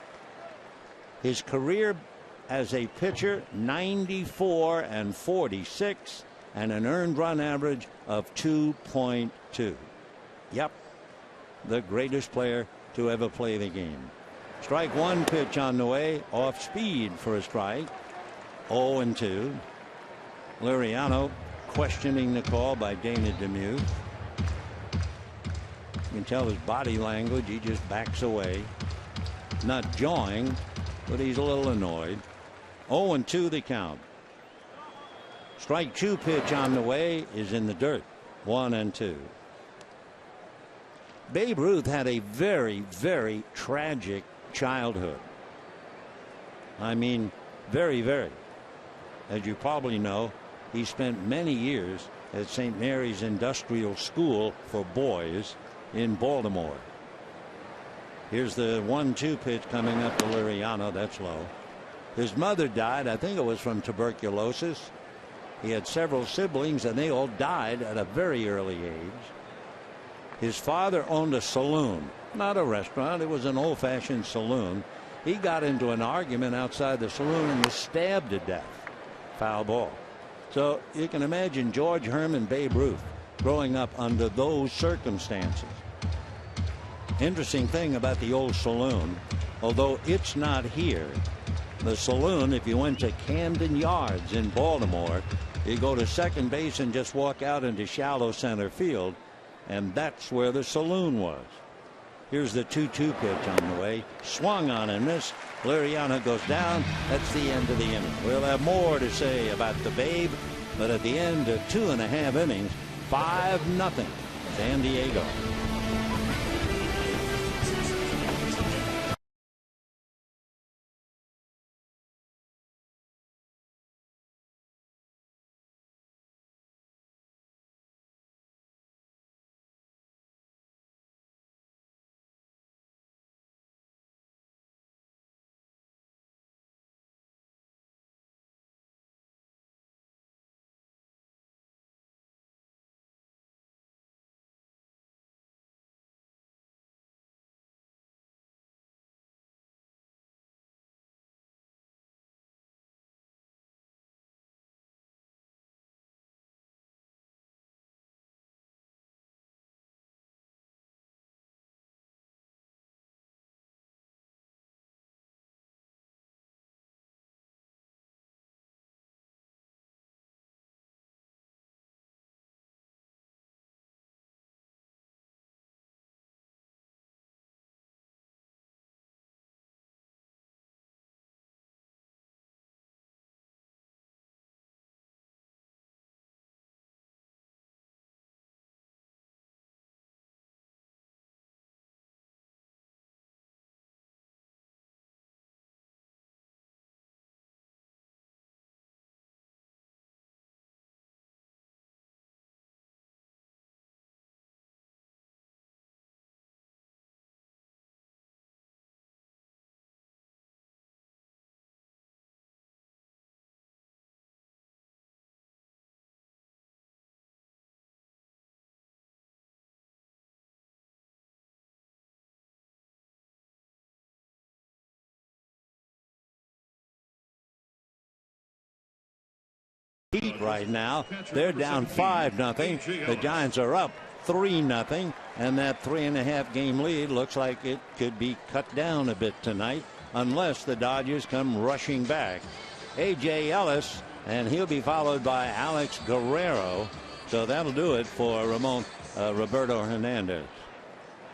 His career as a pitcher, 94 and 46, and an earned run average of 2.2. Yep, the greatest player to ever play the game. Strike 1 pitch on the way, off speed for a strike. 0-2. Liriano questioning the call by Dana Demuth. You can tell his body language, he just backs away. Not jawing, but he's a little annoyed. 0-2 the count. Strike 2 pitch on the way is in the dirt. 1-2. Babe Ruth had a very, very tragic childhood. I mean, very, very. As you probably know, he spent many years at St. Mary's Industrial School for Boys in Baltimore. Here's the 1-2 pitch coming up to Liriano. That's low. His mother died, I think it was from tuberculosis. He had several siblings, and they all died at a very early age. His father owned a saloon, not a restaurant. It was an old-fashioned saloon. He got into an argument outside the saloon and was stabbed to death. Foul ball. So you can imagine George Herman Babe Ruth growing up under those circumstances. Interesting thing about the old saloon, although it's not here, the saloon, if you went to Camden Yards in Baltimore, you go to second base and just walk out into shallow center field, and that's where the saloon was. Here's the 2-2 pitch on the way. Swung on and missed. Liriano goes down. That's the end of the inning. We'll have more to say about the Babe, but at the end of 2.5 innings, 5-0 San Diego. Heat right now. They're down 5-0. The Giants are up 3-0. And that 3.5 game lead looks like it could be cut down a bit tonight unless the Dodgers come rushing back. A.J. Ellis, and he'll be followed by Alex Guerrero. So that'll do it for Roberto Hernandez.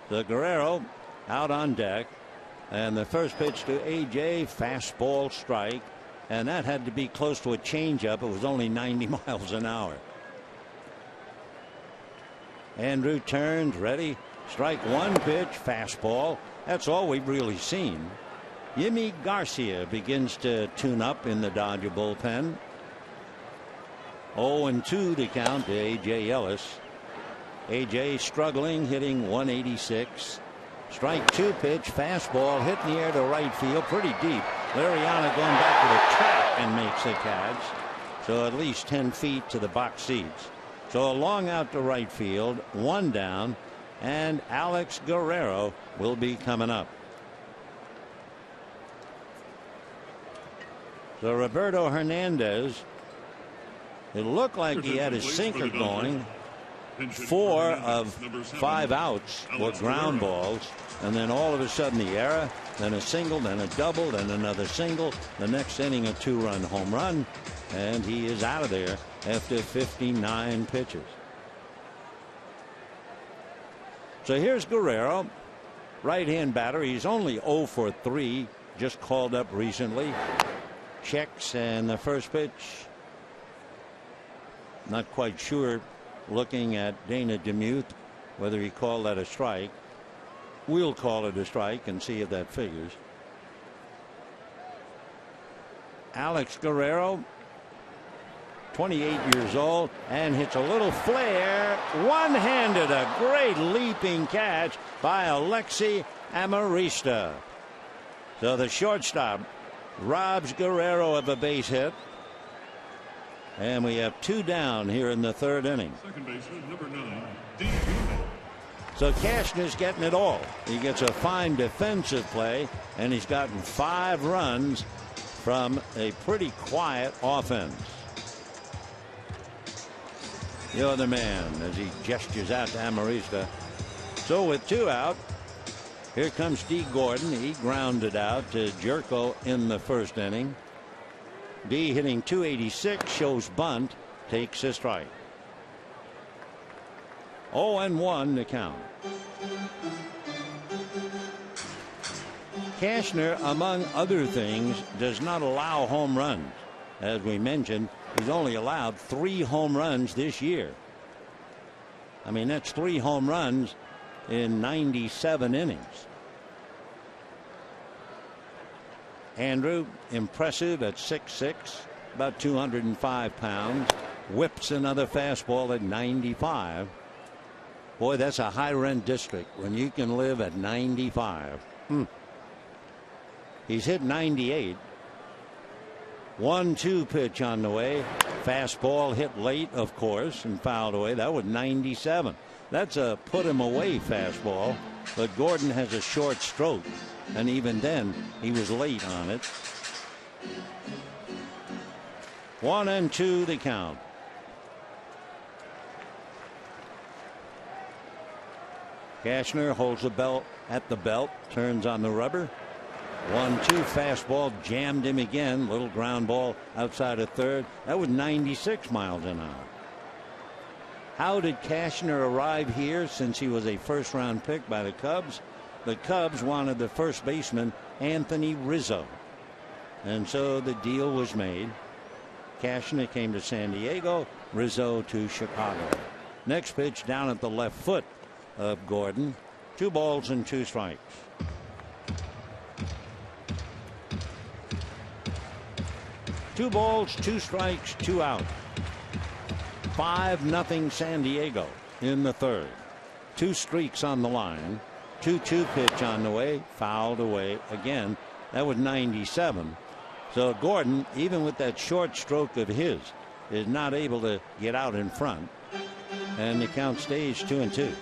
The Guerrero out on deck. And the first pitch to A.J., fastball strike. And that had to be close to a changeup. It was only 90 miles an hour. Andrew turns, ready. Strike one pitch, fastball. That's all we've really seen. Yimi Garcia begins to tune up in the Dodger bullpen. 0-2 to count to A.J. Ellis. A.J. struggling, hitting 186. Strike two pitch, fastball hit in the air to right field, pretty deep. Liriano going back to the track and makes the catch. So at least 10 feet to the box seats. So a long out to right field, one down, and Alex Guerrero will be coming up. So Roberto Hernandez, it looked like he had his sinker going. 4 of 5 outs were ground balls, and then all of a sudden the error, then a single, then a double, then another single. The next inning a 2-run home run, and he is out of there after 59 pitches. So here's Guerrero, right-hand batter. He's only 0 for 3, just called up recently. Checks, and the first pitch, not quite sure, looking at Dana DeMuth, whether he called that a strike. We'll call it a strike and see if that figures. Alex Guerrero, 28 years old, and hits a little flare, one-handed, a great leaping catch by Alexi Amarista. So the shortstop robs Guerrero of a base hit. And we have 2 down here in the 3rd inning. Second baseman, number 9, D. So Cashner's getting it all. He gets a fine defensive play, and he's gotten 5 runs from a pretty quiet offense. The other man, as he gestures out to Amarista. So with 2 out, here comes D. Gordon. He grounded out to Jerko in the 1st inning. D hitting 286, shows bunt, takes a strike. 0-1 to count. Cashner, among other things, does not allow home runs. As we mentioned, he's only allowed 3 home runs this year. I mean, that's 3 home runs in 97 innings. Andrew, impressive at 6'6", about 205 pounds. Whips another fastball at 95. Boy, that's a high rent district when you can live at 95. He's hit 98. 1-2 pitch on the way. Fastball hit late, of course, and fouled away. That was 97. That's a put him away fastball, but Gordon has a short stroke. And even then, he was late on it. 1-2 the count. Cashner holds the belt at the belt, turns on the rubber. 1-2 fastball, jammed him again. Little ground ball outside of third. That was 96 miles an hour. How did Cashner arrive here since he was a first-round pick by the Cubs? The Cubs wanted the first baseman, Anthony Rizzo. And so the deal was made. Cashner came to San Diego, Rizzo to Chicago. Next pitch down at the left foot of Gordon. 2 balls and 2 strikes. Two balls, 2 strikes, 2 out. 5-0 San Diego in the 3rd. 2 streaks on the line. 2-2 pitch on the way, fouled away again. That was 97. So Gordon, even with that short stroke of his, is not able to get out in front. And the count stays 2-2. Of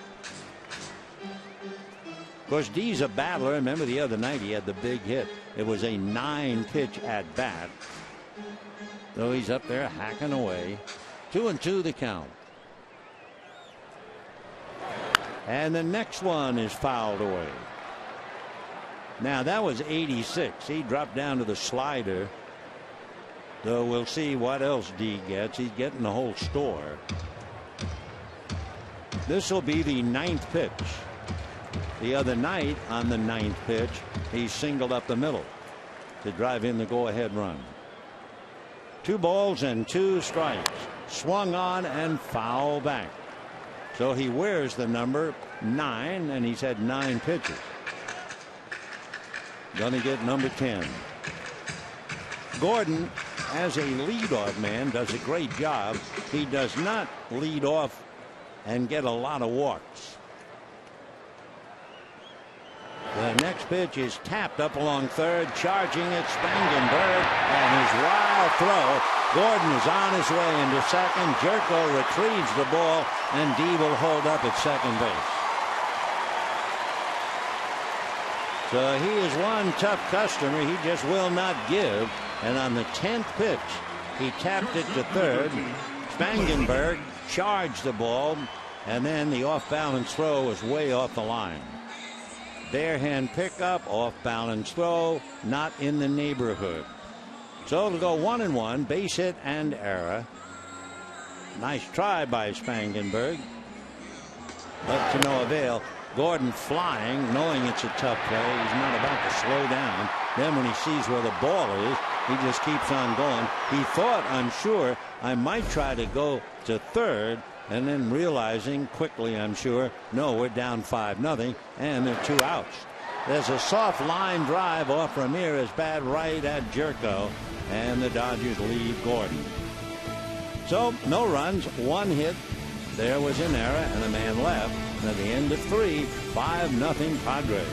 course, D's a battler. Remember the other night he had the big hit. It was a 9-pitch at bat. So he's up there hacking away. 2-2 the count. And the next one is fouled away. Now that was 86. He dropped down to the slider. So we'll see what else D gets. He's getting the whole store. This will be the 9th pitch. The other night on the 9th pitch, he singled up the middle to drive in the go-ahead run. 2 balls and 2 strikes. Swung on and foul back. So he wears the number 9, and he's had 9 pitches. Gonna get number 10. Gordon, as a leadoff man, does a great job. He does not lead off and get a lot of walks. The next pitch is tapped up along third, charging at Spangenberg, and his wild throw. Gordon is on his way into second. Jerko retrieves the ball, and D will hold up at second base. So he is one tough customer. He just will not give. And on the 10th pitch, he tapped it to third. Spangenberg charged the ball, and then the off-balance throw was way off the line. Barehand pickup, off-balance throw, not in the neighborhood. So it'll go 1-1, base hit and error. Nice try by Spangenberg, but to no avail. Gordon flying, knowing it's a tough play. He's not about to slow down. Then when he sees where the ball is, he just keeps on going. He thought, I'm sure, I might try to go to third, and then realizing quickly, I'm sure, no, we're down 5-0, and there are 2 outs. There's a soft line drive off Ramirez, bad right at Jerko, and the Dodgers lead Gordon. So no runs, 1 hit. There was an error and a man left. And at the end of 3, 5-0 Padres.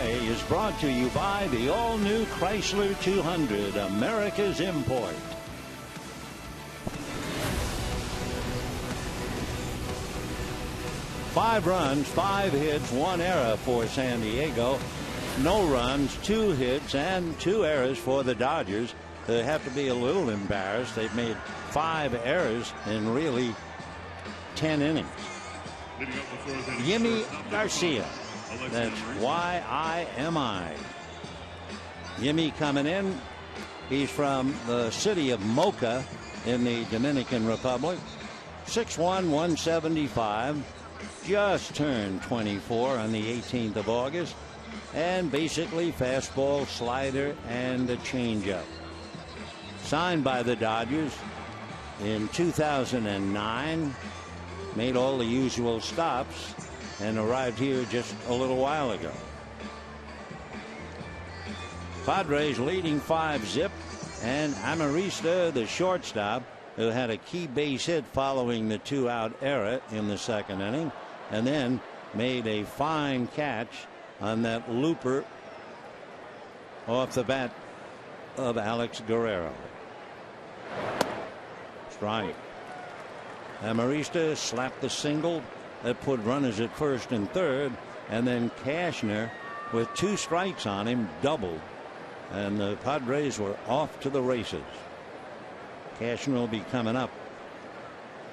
Is brought to you by the all-new Chrysler 200, America's import. Five runs, 5 hits, 1 error for San Diego. No runs, 2 hits, and 2 errors for the Dodgers. They have to be a little embarrassed. They've made 5 errors in really 10 innings. Yimi Garcia. That's Y-I-M-I. Yimi coming in. He's from the city of Mocha in the Dominican Republic. 6'1", 175. Just turned 24 on the 18th of August. And basically fastball, slider, and a changeup. Signed by the Dodgers in 2009. Made all the usual stops. And arrived here just a little while ago. Padres leading 5-0, and Amarista, the shortstop, who had a key base hit following the 2-out error in the second inning, and then made a fine catch on that looper off the bat of Alex Guerrero. Strike. Amarista slapped the single that put runners at first and third, and then Cashner, with 2 strikes on him, doubled, and the Padres were off to the races. Cashner will be coming up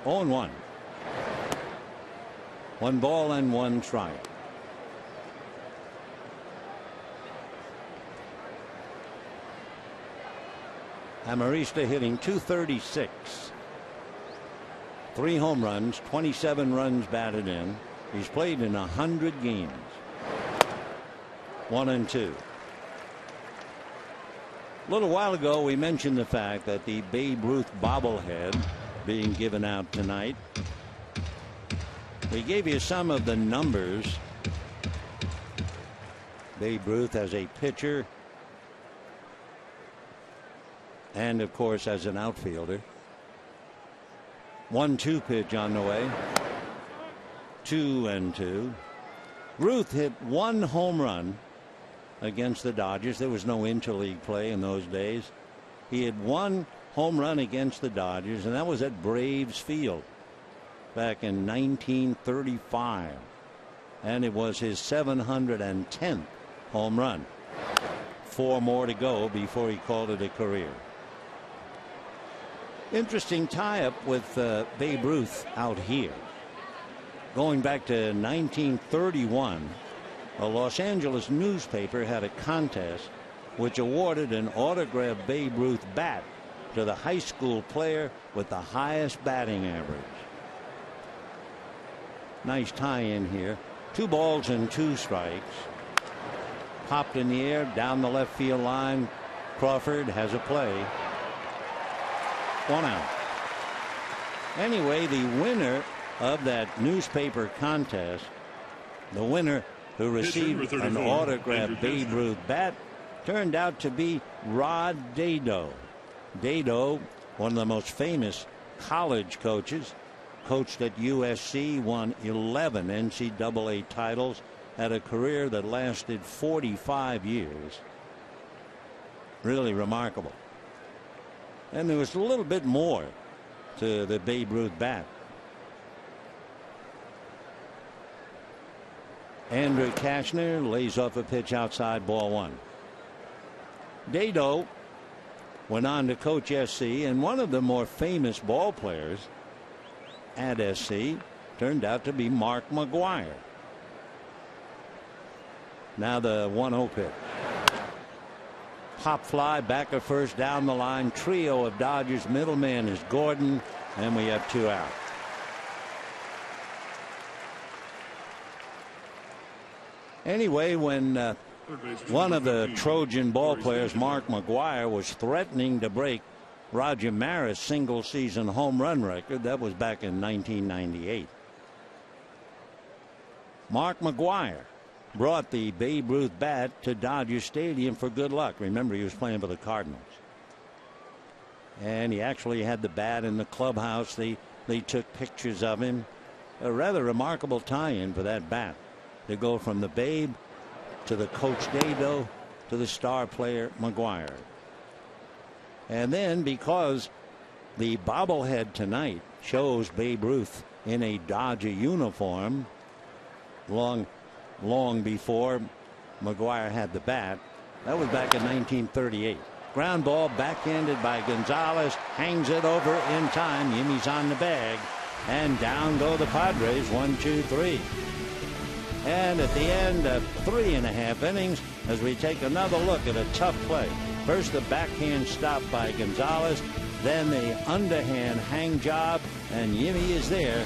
0-1. 1 ball and 1 strike. Amarista hitting .236. 3 home runs, 27 runs batted in. He's played in 100 games. 1-2. A little while ago we mentioned the fact that the Babe Ruth bobblehead being given out tonight. We gave you some of the numbers. Babe Ruth as a pitcher and of course as an outfielder. 1-2 pitch on the way. 2-2. Ruth hit 1 home run against the Dodgers. There was no interleague play in those days. He had 1 home run against the Dodgers, and that was at Braves Field back in 1935. And it was his 710th home run. 4 more to go before he called it a career. Interesting tie-up with Babe Ruth out here. Going back to 1931, a Los Angeles newspaper had a contest which awarded an autographed Babe Ruth bat to the high school player with the highest batting average. Nice tie-in here. 2 balls and 2 strikes. Popped in the air down the left field line. Crawford has a play. 1 out. Anyway, the winner of that newspaper contest, the winner who received an autographed Babe Ruth bat, turned out to be Rod Dedeaux. Dedeaux, one of the most famous college coaches, coached at USC, won 11 NCAA titles, had a career that lasted 45 years. Really remarkable. And there was a little bit more to the Babe Ruth bat. Andrew Cashner lays off a pitch outside, ball 1. Dedeaux went on to coach SC, and one of the more famous ball players at SC turned out to be Mark McGwire. Now the 1-0 pitch. Pop fly back at first, down the line. Trio of Dodgers. Middleman is Gordon, and we have 2 out. Anyway, when one of the Trojan ball players, Mark McGwire, was threatening to break Roger Maris' single season home run record, that was back in 1998. Mark McGwire brought the Babe Ruth bat to Dodger Stadium for good luck. Remember, he was playing for the Cardinals. And he actually had the bat in the clubhouse. They took pictures of him. A rather remarkable tie-in for that bat, to go from the Babe to the coach Dedeaux to the star player McGwire. And then, because the bobblehead tonight shows Babe Ruth in a Dodger uniform, long before McGwire had the bat. That was back in 1938. Ground ball backhanded by Gonzalez, hangs it over in time. Yimmy's on the bag, and down go the Padres. 1, 2, 3. And at the end of 3.5 innings, as we take another look at a tough play. First the backhand stop by Gonzalez, then the underhand hang job, and Yimmy is there.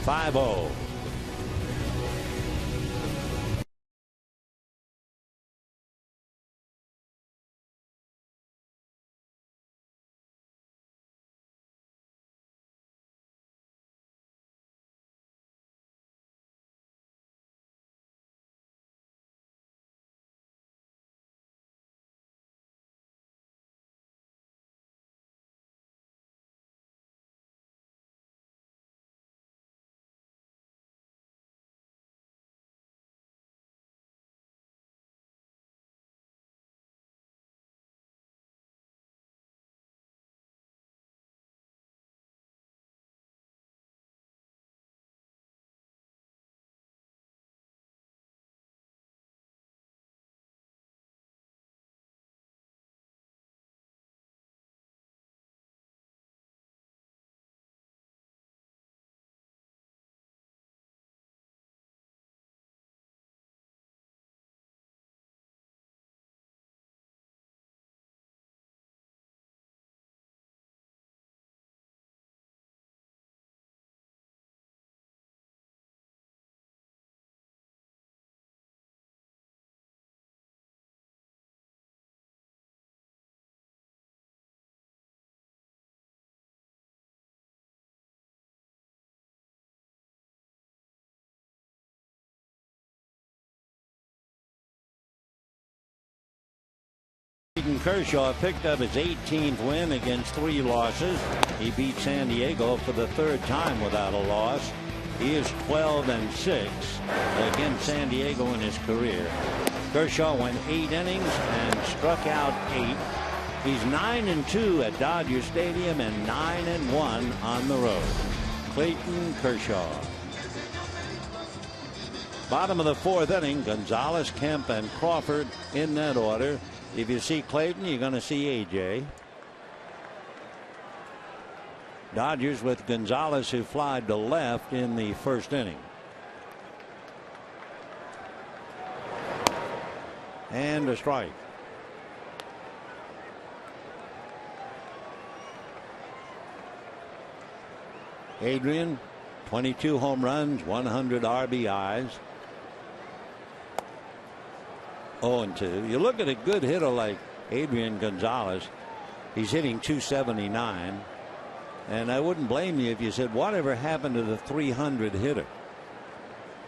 5-0. Clayton Kershaw picked up his 18th win against 3 losses. He beat San Diego for the 3rd time without a loss. He is 12-6 against San Diego in his career. Kershaw went 8 innings and struck out 8. He's 9-2 at Dodger Stadium and 9-1 on the road. Clayton Kershaw. Bottom of the 4th inning, Gonzalez, Kemp, and Crawford in that order. If you see Clayton, you're going to see AJ. Dodgers with Gonzalez, who flied to left in the 1st inning. And a strike. Adrian, 22 home runs, 100 RBIs. 0-2. You look at a good hitter like Adrian Gonzalez, he's hitting .279, and I wouldn't blame you if you said, whatever happened to the 300 hitter?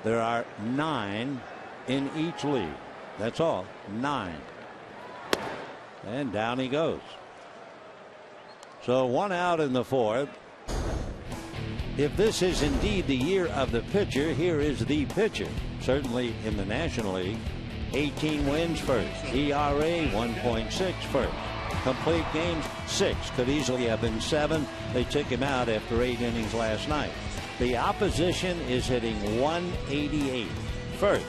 There are 9 in each league. That's all. 9. And down he goes. So 1 out in the 4th. If this is indeed the year of the pitcher, here is the pitcher. Certainly in the National League. 18 wins first. ERA 1.6 first. Complete games 6. Could easily have been 7. They took him out after 8 innings last night. The opposition is hitting 188 first.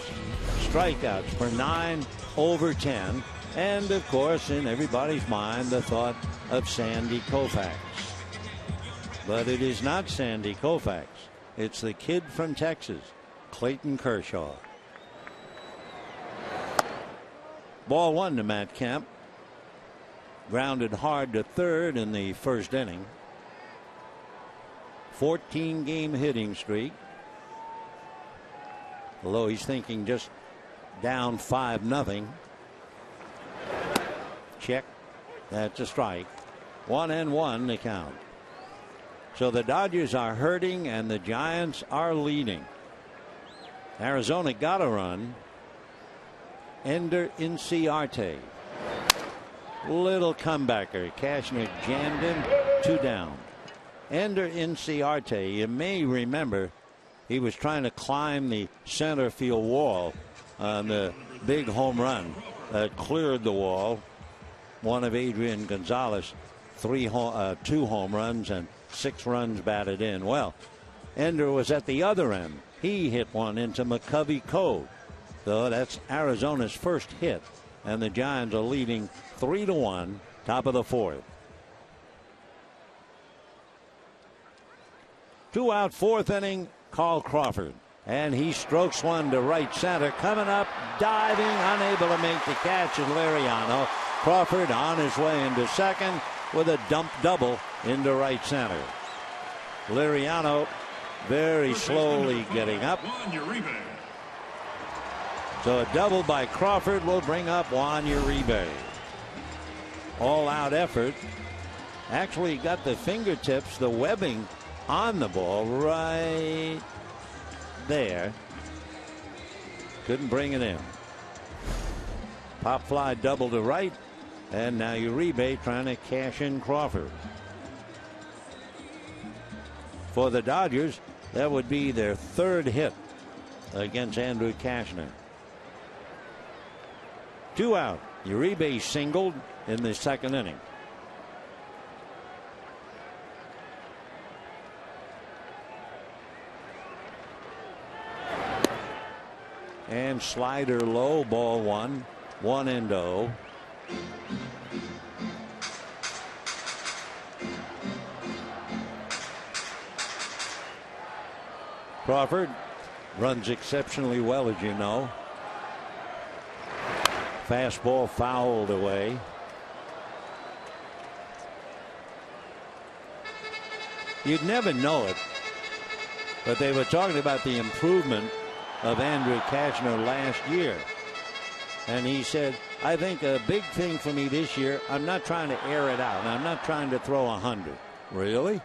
Strikeouts per 9 over 10. And of course, in everybody's mind, the thought of Sandy Koufax. But it is not Sandy Koufax. It's the kid from Texas, Clayton Kershaw. Ball 1 to Matt Kemp. Grounded hard to 3rd in the 1st inning. 14-game hitting streak. Although he's thinking just down 5-0. Check. That's a strike. 1-1 the count. So the Dodgers are hurting and the Giants are leading. Arizona got a run. Ender Inciarte. Little comebacker. Cashner jammed him. 2 down. Ender Inciarte, you may remember, he was trying to climb the center field wall on the big home run that cleared the wall. One of Adrian Gonzalez, 2 home runs and 6 runs batted in. Well, Ender was at the other end. He hit one into McCovey Cove. So that's Arizona's first hit. And the Giants are leading 3-1, top of the 4th. 2 out, 4th inning, Carl Crawford. And he strokes one to right center. Coming up, diving, unable to make the catch, and Liriano. Crawford on his way into second with a dump double into right center. Liriano very slowly getting up. So a double by Crawford will bring up Juan Uribe. All out effort. Actually got the fingertips, the webbing on the ball right there. Couldn't bring it in. Pop fly double to right. And now Uribe trying to cash in Crawford. For the Dodgers, that would be their 3rd hit against Andrew Cashner. 2 out. Uribe singled in the 2nd inning. And slider low, ball 1. 1-0. Crawford runs exceptionally well, as you know. Fastball fouled away. You'd never know it, but they were talking about the improvement of Andrew Cashner last year. And he said, I think a big thing for me this year, I'm not trying to air it out. I'm not trying to throw 100. Really?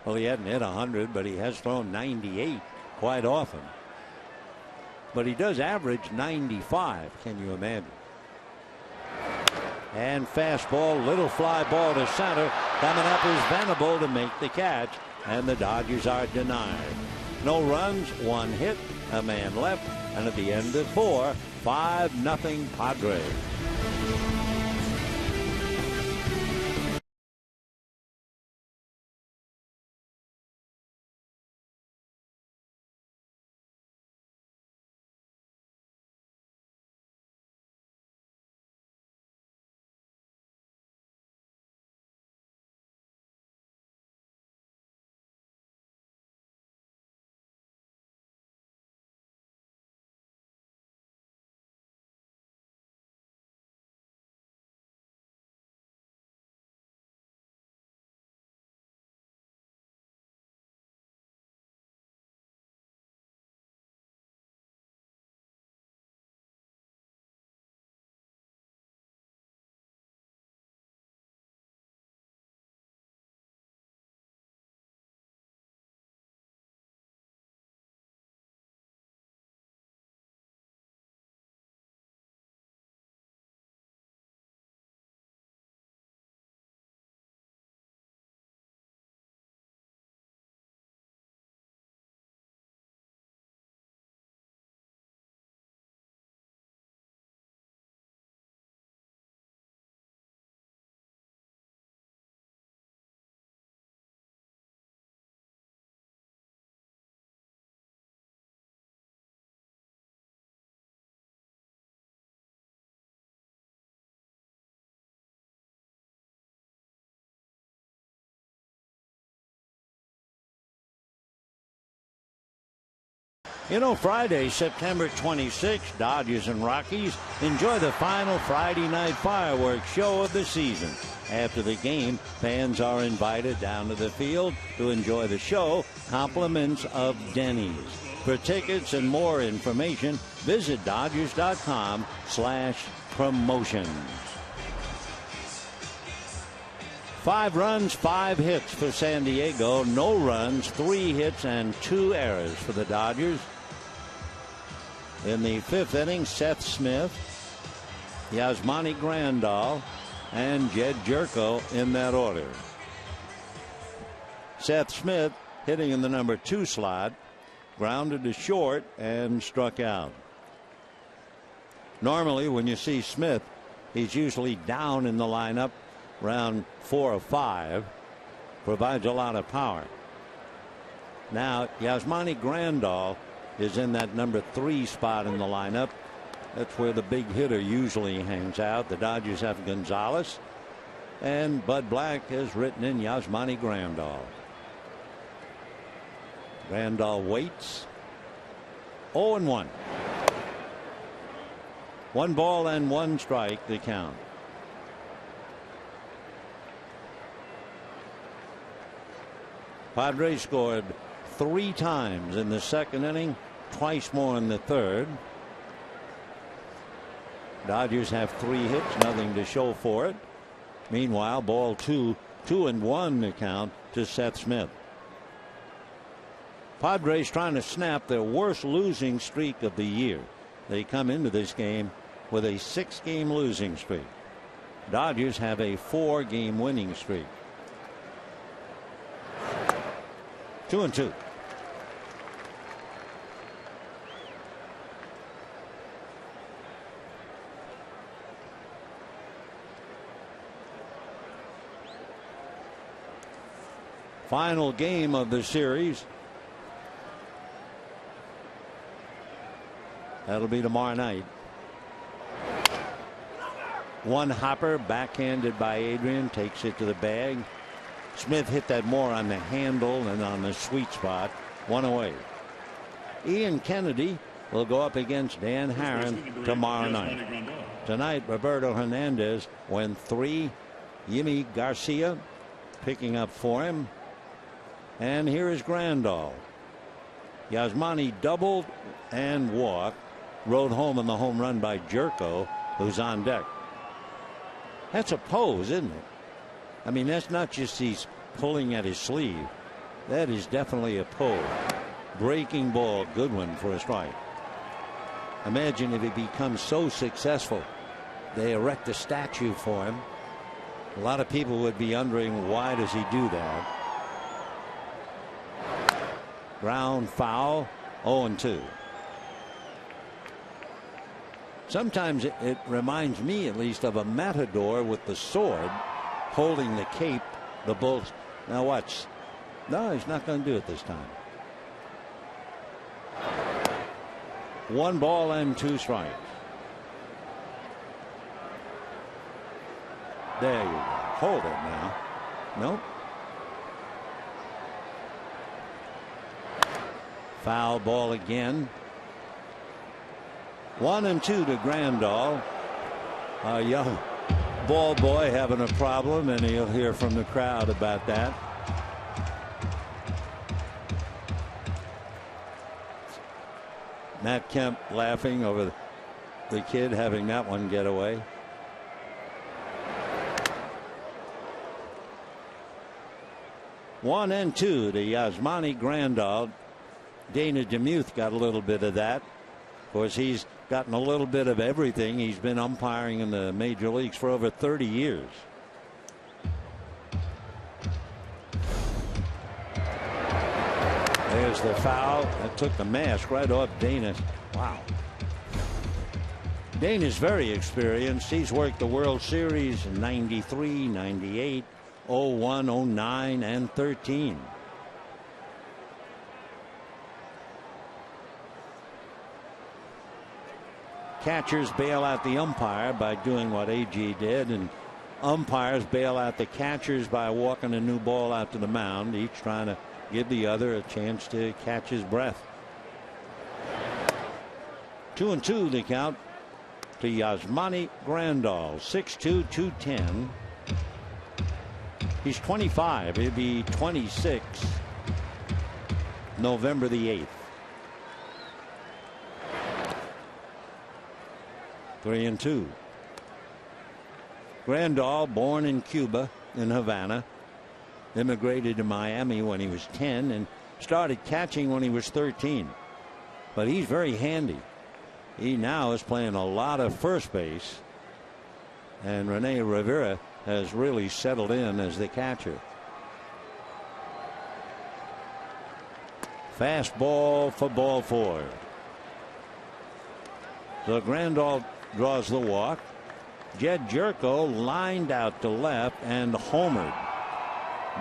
Well, he hadn't hit 100, but he has thrown 98 quite often. But he does average 95. Can you imagine? And fastball, little fly ball to center. Coming up is Venable to make the catch, and the Dodgers are denied. No runs, 1 hit, a man left, and at the end of 4, 5-0 Padres. You know, Friday, September 26th, Dodgers and Rockies enjoy the final Friday night fireworks show of the season. After the game, fans are invited down to the field to enjoy the show, compliments of Denny's. For tickets and more information, visit Dodgers.com/promotions. 5 runs, 5 hits for San Diego. No runs, 3 hits, and 2 errors for the Dodgers. In the 5th inning, Seth Smith, Yasmani Grandal, and Jed Jerko in that order. Seth Smith hitting in the number 2 slot, grounded to short and struck out. Normally, when you see Smith, he's usually down in the lineup round 4 or 5, provides a lot of power. Now, Yasmani Grandal is in that number 3 spot in the lineup. That's where the big hitter usually hangs out. The Dodgers have Gonzalez, and Bud Black has written in Yasmani Grandal. Grandal waits. 0-1. 1 ball and 1 strike the count. Padres scored 3 times in the 2nd inning, twice more in the 3rd. Dodgers have 3 hits, nothing to show for it. Meanwhile, ball 2, 2-1 the count to Seth Smith. Padres trying to snap their worst losing streak of the year. They come into this game with a 6-game losing streak. Dodgers have a 4-game winning streak. 2-2. Final game of the series. That'll be tomorrow night. 1 hopper backhanded by Adrian, takes it to the bag. Smith hit that more on the handle than on the sweet spot. 1 away. Ian Kennedy will go up against Dan Haren tomorrow night. Tonight, Roberto Hernandez went 3. Yimi Garcia picking up for him. And here is Grandal. Yasmani doubled and walked. Rode home on the home run by Jerko, who's on deck. That's a pose, isn't it? I mean, that's not just he's pulling at his sleeve. That is definitely a pose. Breaking ball, good one for a strike. Imagine if he becomes so successful they erect a statue for him. A lot of people would be wondering, why does he do that? Ground foul, 0-2. Sometimes it reminds me, at least, of a matador with the sword holding the cape, the bulls. Now watch. No, he's not going to do it this time. 1 ball and 2 strikes. There you go. Hold it now. Nope. Foul ball again. 1-2 to Grandal. A young ball boy having a problem, and he'll hear from the crowd about that. Matt Kemp laughing over the kid having that one get away. One and 2 to Yasmani Grandal. Dana DeMuth got a little bit of that. Of course, he's gotten a little bit of everything. He's been umpiring in the major leagues for over 30 years. There's the foul that took the mask right off Dana. Wow. Dana's very experienced. He's worked the World Series in 93, 98, 01, 09, and 13. Catchers bail out the umpire by doing what AG did, and umpires bail out the catchers by walking a new ball out to the mound, each trying to give the other a chance to catch his breath. 2-2 the count to Yasmani Grandal. 6'2", 210. He's 25. He'll be 26 November the 8th. 3-2. Grandal, born in Cuba, in Havana, immigrated to Miami when he was 10 and started catching when he was 13. But he's very handy. He now is playing a lot of first base, and Rene Rivera has really settled in as the catcher. Fastball for ball 4. So Grandal draws the walk. Jed Jerko lined out to left and homered.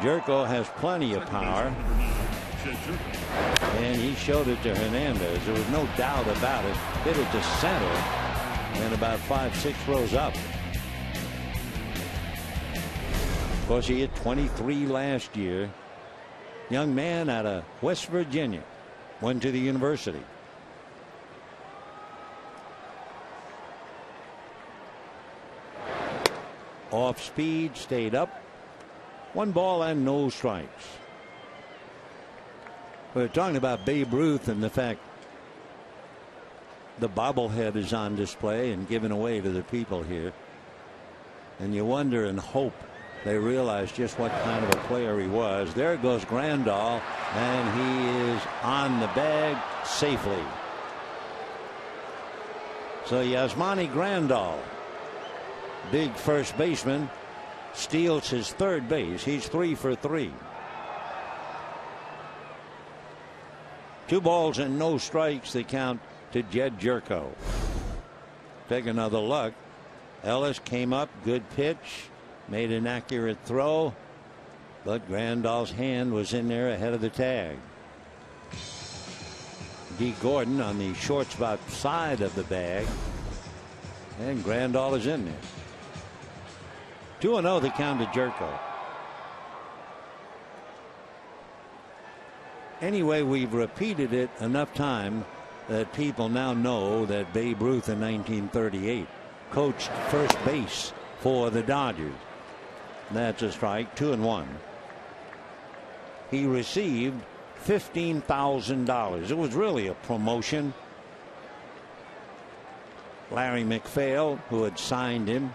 Jerko has plenty of power, and he showed it to Hernandez. There was no doubt about it. Hit it to center and about 5-6 rows up. Of course, he hit 23 last year. Young man out of West Virginia, went to the university. Off speed, stayed up. 1 ball and no strikes. We're talking about Babe Ruth and the fact the bobblehead is on display and given away to the people here. And you wonder and hope they realize just what kind of a player he was. There goes Grandal, and he is on the bag safely. So Yasmani Grandal, big first baseman, steals his third base. He's 3 for 3. 2 balls and no strikes. The count to Jed Jerko. Take another look. Ellis came up, good pitch, made an accurate throw, but Grandal's hand was in there ahead of the tag. D. Gordon on the short spot side of the bag, and Grandal is in there. 2-0 the count to Jerko. Anyway, we've repeated it enough time that people now know that Babe Ruth in 1938 coached first base for the Dodgers. That's a strike. 2-1. He received $15,000. It was really a promotion. Larry McPhail, who had signed him,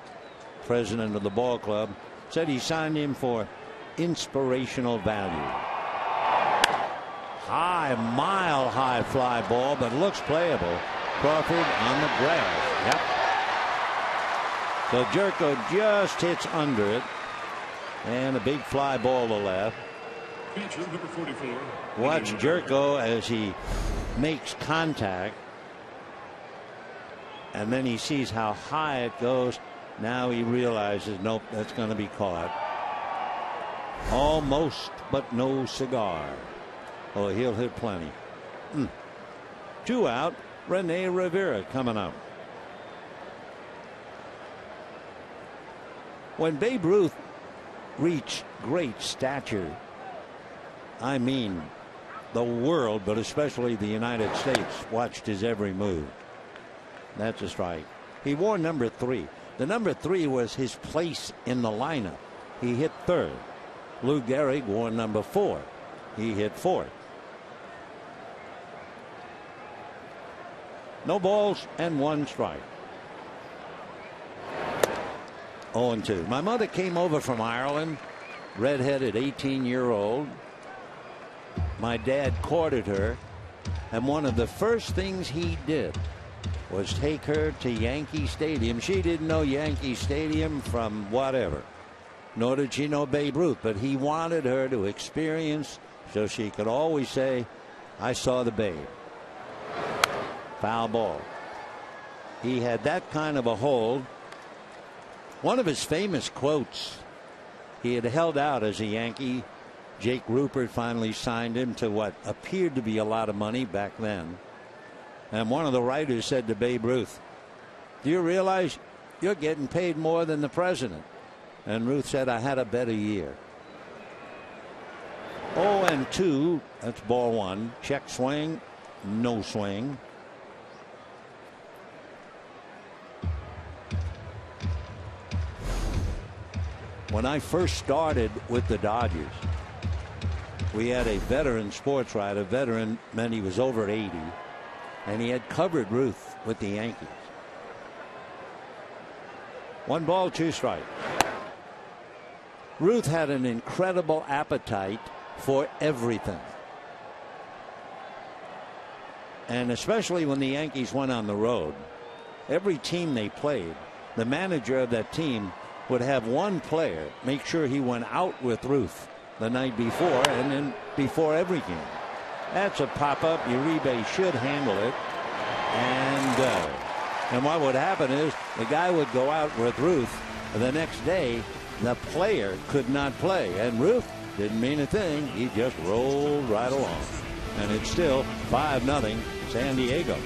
president of the ball club, said he signed him for inspirational value. High, mile high fly ball, but looks playable. Crawford on the grass. Yep. So Jerko just hits under it, and a big fly ball to left. Catcher, number 44. Watch Jerko as he makes contact, and then he sees how high it goes. Now he realizes, nope, that's going to be caught. Almost, but no cigar. Oh, he'll hit plenty. 2 out. Rene Rivera coming up. When Babe Ruth reached great stature, I mean the world, but especially the United States, watched his every move. That's a strike. He wore number 3. The number 3 was his place in the lineup. He hit third. Lou Gehrig wore number 4. He hit fourth. No balls and 1 strike. 0-2. My mother came over from Ireland, redheaded 18-year-old. My dad courted her, and one of the first things he did was take her to Yankee Stadium. She didn't know Yankee Stadium from whatever, nor did she know Babe Ruth, but he wanted her to experience so she could always say, I saw the Babe. Foul ball. He had that kind of a hold. One of his famous quotes, he had held out as a Yankee. Jake Rupert finally signed him to what appeared to be a lot of money back then. And one of the writers said to Babe Ruth, do you realize you're getting paid more than the president? And Ruth said, I had a better year. 0-2. That's ball 1. Check swing. No swing. When I first started with the Dodgers, we had a veteran sports writer. Veteran meant he was over 80, and he had covered Ruth with the Yankees. 1 ball, 2 strikes. Ruth had an incredible appetite for everything. And especially when the Yankees went on the road, every team they played, the manager of that team would have one player make sure he went out with Ruth the night before, and then before every game. That's a pop-up. Uribe should handle it. And what would happen is the guy would go out with Ruth. The next day, the player could not play. And Ruth didn't mean a thing. He just rolled right along. And it's still 5-0 San Diego.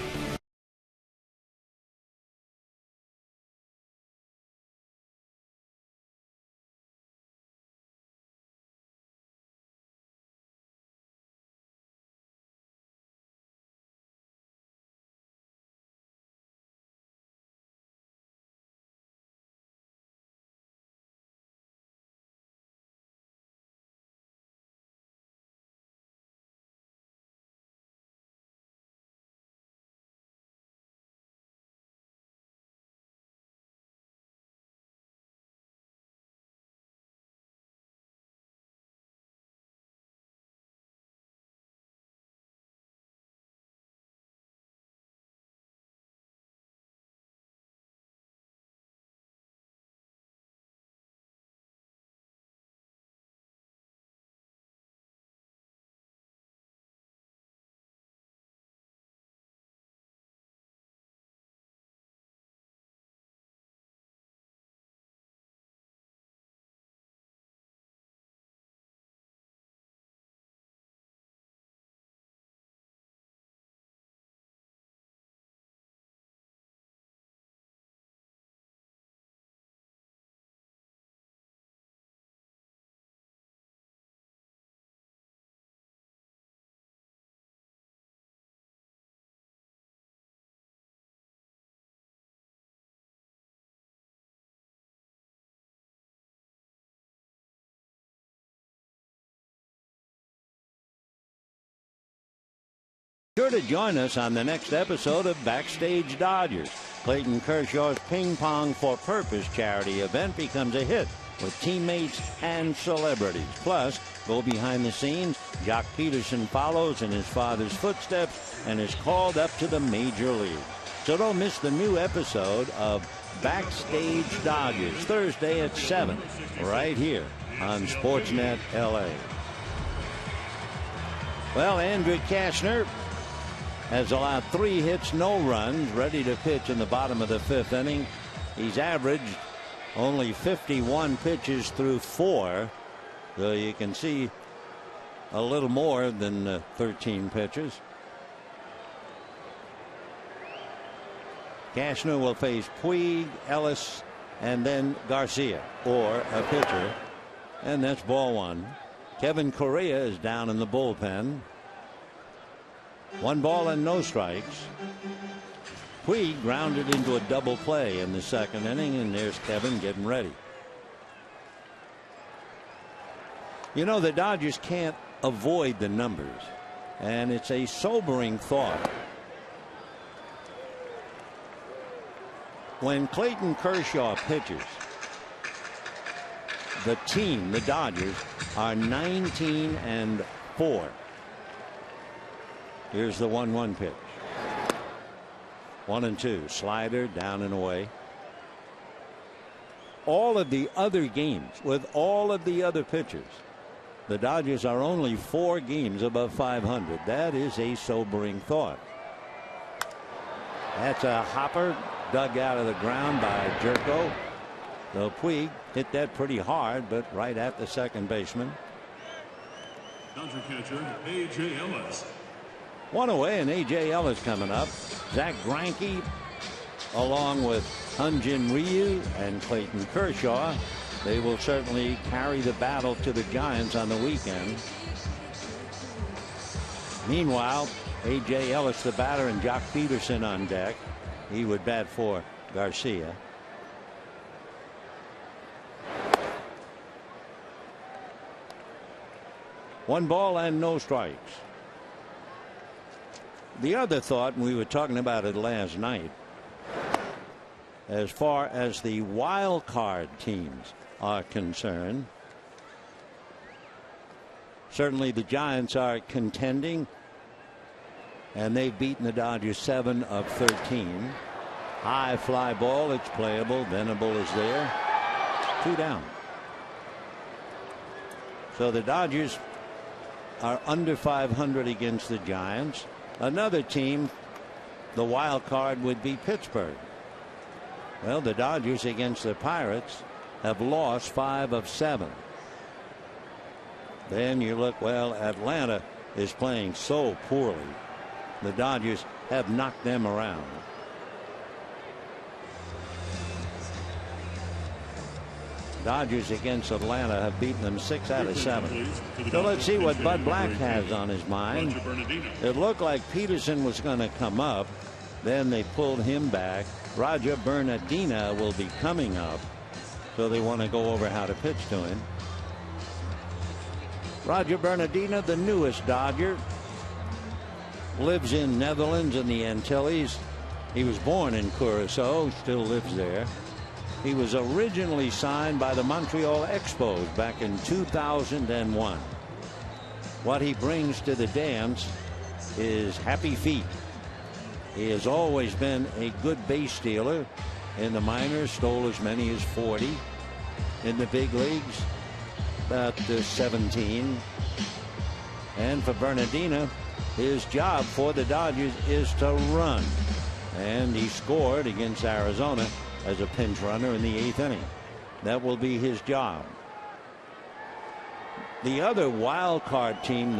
Sure to join us on the next episode of Backstage Dodgers. Clayton Kershaw's Ping Pong for Purpose charity event becomes a hit with teammates and celebrities. Plus, go behind the scenes. Jock Peterson follows in his father's footsteps and is called up to the major leagues. So don't miss the new episode of Backstage Dodgers Thursday at 7 right here on Sportsnet LA. Well, Andrew Kashner has allowed 3 hits, no runs, ready to pitch in the bottom of the 5th inning. He's averaged only 51 pitches through 4, so you can see a little more than 13 pitches. Kashner will face Puig, Ellis, and then Garcia, or a pitcher, and that's ball 1. Kevin Correa is down in the bullpen. 1 ball and no strikes. Puig grounded into a double play in the 2nd inning, and there's Kevin getting ready. You know, the Dodgers can't avoid the numbers, and it's a sobering thought. When Clayton Kershaw pitches, the team, the Dodgers, are 19-4. Here's the 1-1 pitch. 1-2. Slider down and away. All of the other games, with all of the other pitchers, the Dodgers are only 4 games above 500. That is a sobering thought. That's a hopper dug out of the ground by Jerko. So Puig hit that pretty hard, but right at the second baseman. Dodger catcher A.J. Ellis. 1 away, and A.J. Ellis coming up. Zach Greinke, along with Hyun-Jin Ryu and Clayton Kershaw, they will certainly carry the battle to the Giants on the weekend. Meanwhile, A.J. Ellis, the batter, and Jock Peterson on deck. He would bat for Garcia. One ball and no strikes. The other thought, and we were talking about it last night, as far as the wild card teams are concerned, certainly the Giants are contending, and they've beaten the Dodgers 7 of 13. High fly ball, it's playable. Venable is there. 2 down. So the Dodgers are under 500 against the Giants. Another team, the wild card, would be Pittsburgh. Well, the Dodgers against the Pirates have lost 5 of 7. Then you look, well, Atlanta is playing so poorly. The Dodgers have knocked them around. Dodgers against Atlanta have beaten them 6 out of 7. So let's see what Bud Black has on his mind. It looked like Peterson was going to come up. Then they pulled him back. Roger Bernardina will be coming up. So they want to go over how to pitch to him. Roger Bernardina, the newest Dodger, lives in Netherlands and the Antilles. He was born in Curacao, still lives there. He was originally signed by the Montreal Expos back in 2001. What he brings to the dance is happy feet. He has always been a good base stealer. In the minors, stole as many as 40. In the big leagues, about 17. And for Bernardina, his job for the Dodgers is to run. And he scored against Arizona as a pinch runner in the 8th inning. That will be his job. The other wild card team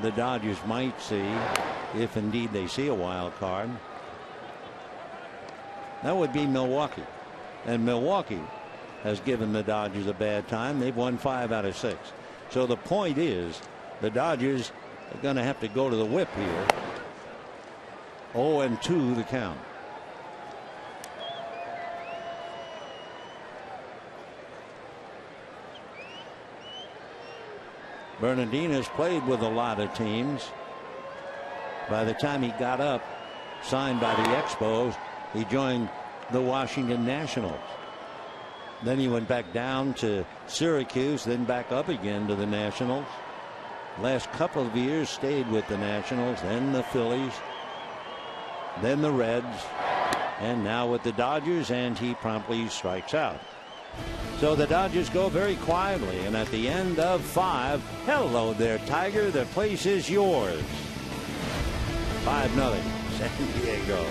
the Dodgers might see, if indeed they see a wild card, that would be Milwaukee. And Milwaukee has given the Dodgers a bad time. They've won 5 out of 6. So the point is, the Dodgers are going to have to go to the whip here. 0-2 the count. Bernardina's played with a lot of teams. By the time he got up, signed by the Expos, he joined the Washington Nationals. Then he went back down to Syracuse, then back up again to the Nationals. Last couple of years stayed with the Nationals, then the Phillies, then the Reds. and now with the Dodgers, and he promptly strikes out. So the Dodgers go very quietly, and at the end of 5, hello there, Tiger, the place is yours. 5-0, San Diego.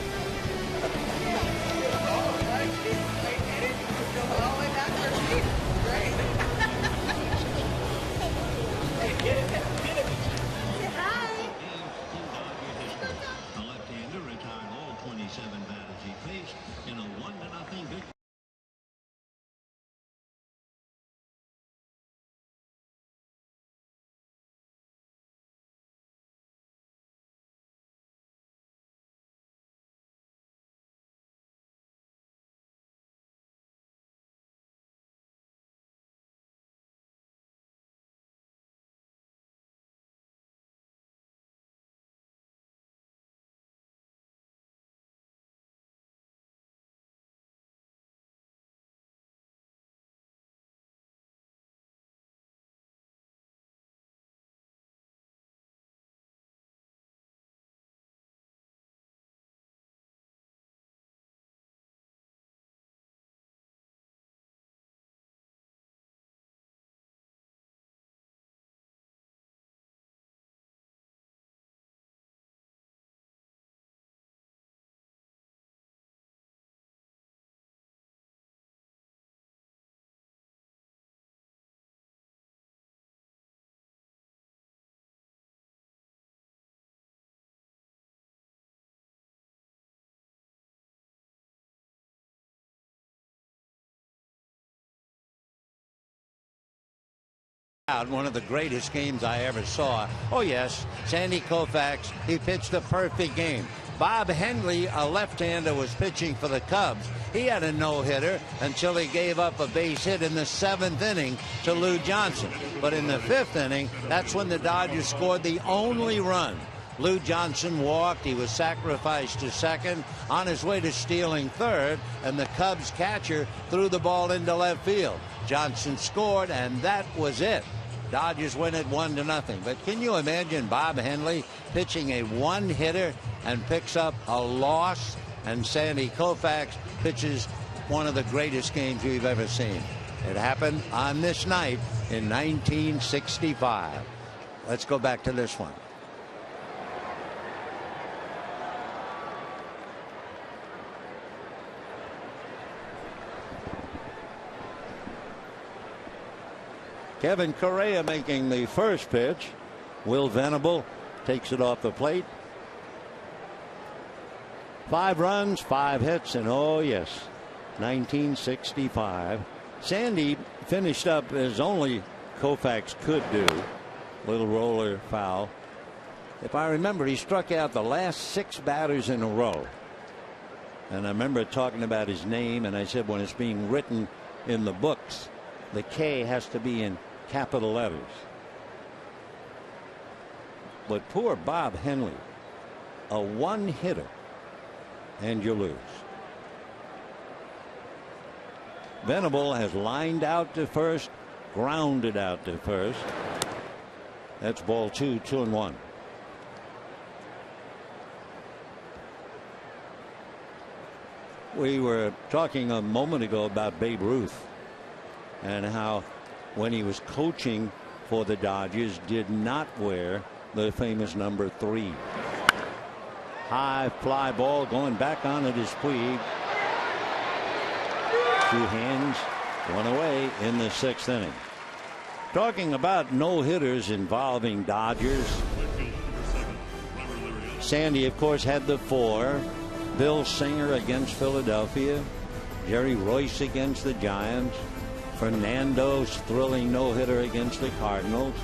One of the greatest games I ever saw. Oh yes, Sandy Koufax, he pitched a perfect game. Bob Henley, a left-hander, was pitching for the Cubs. He had a no-hitter until he gave up a base hit in the 7th inning to Lou Johnson. But in the 5th inning, that's when the Dodgers scored the only run. Lou Johnson walked. He was sacrificed to second on his way to stealing third, and the Cubs catcher threw the ball into left field. Johnson scored, and that was it. Dodgers win it 1-0. But can you imagine Bob Henley pitching a one-hitter and picks up a loss, and Sandy Koufax pitches one of the greatest games we've ever seen? It happened on this night in 1965. Let's go back to this one. Kevin Correa making the first pitch. Will Venable takes it off the plate. 5 runs, 5 hits, and oh yes, 1965. Sandy finished up as only Koufax could do. Little roller foul. If I remember, he struck out the last 6 batters in a row. And I remember talking about his name, and I said when it's being written in the books, the K has to be in capital letters. But poor Bob Henley, a one-hitter, and you lose. Venable has lined out to first, grounded out to first. That's ball 2, 2-1. We were talking a moment ago about Babe Ruth and how when he was coaching for the Dodgers did not wear the famous number 3. High fly ball going back on it is Puig. 2 hands, 1 away in the 6th inning. Talking about no-hitters involving Dodgers. Sandy, of course, had the 4. Bill Singer against Philadelphia. Jerry Royce against the Giants. Fernando's thrilling no-hitter against the Cardinals.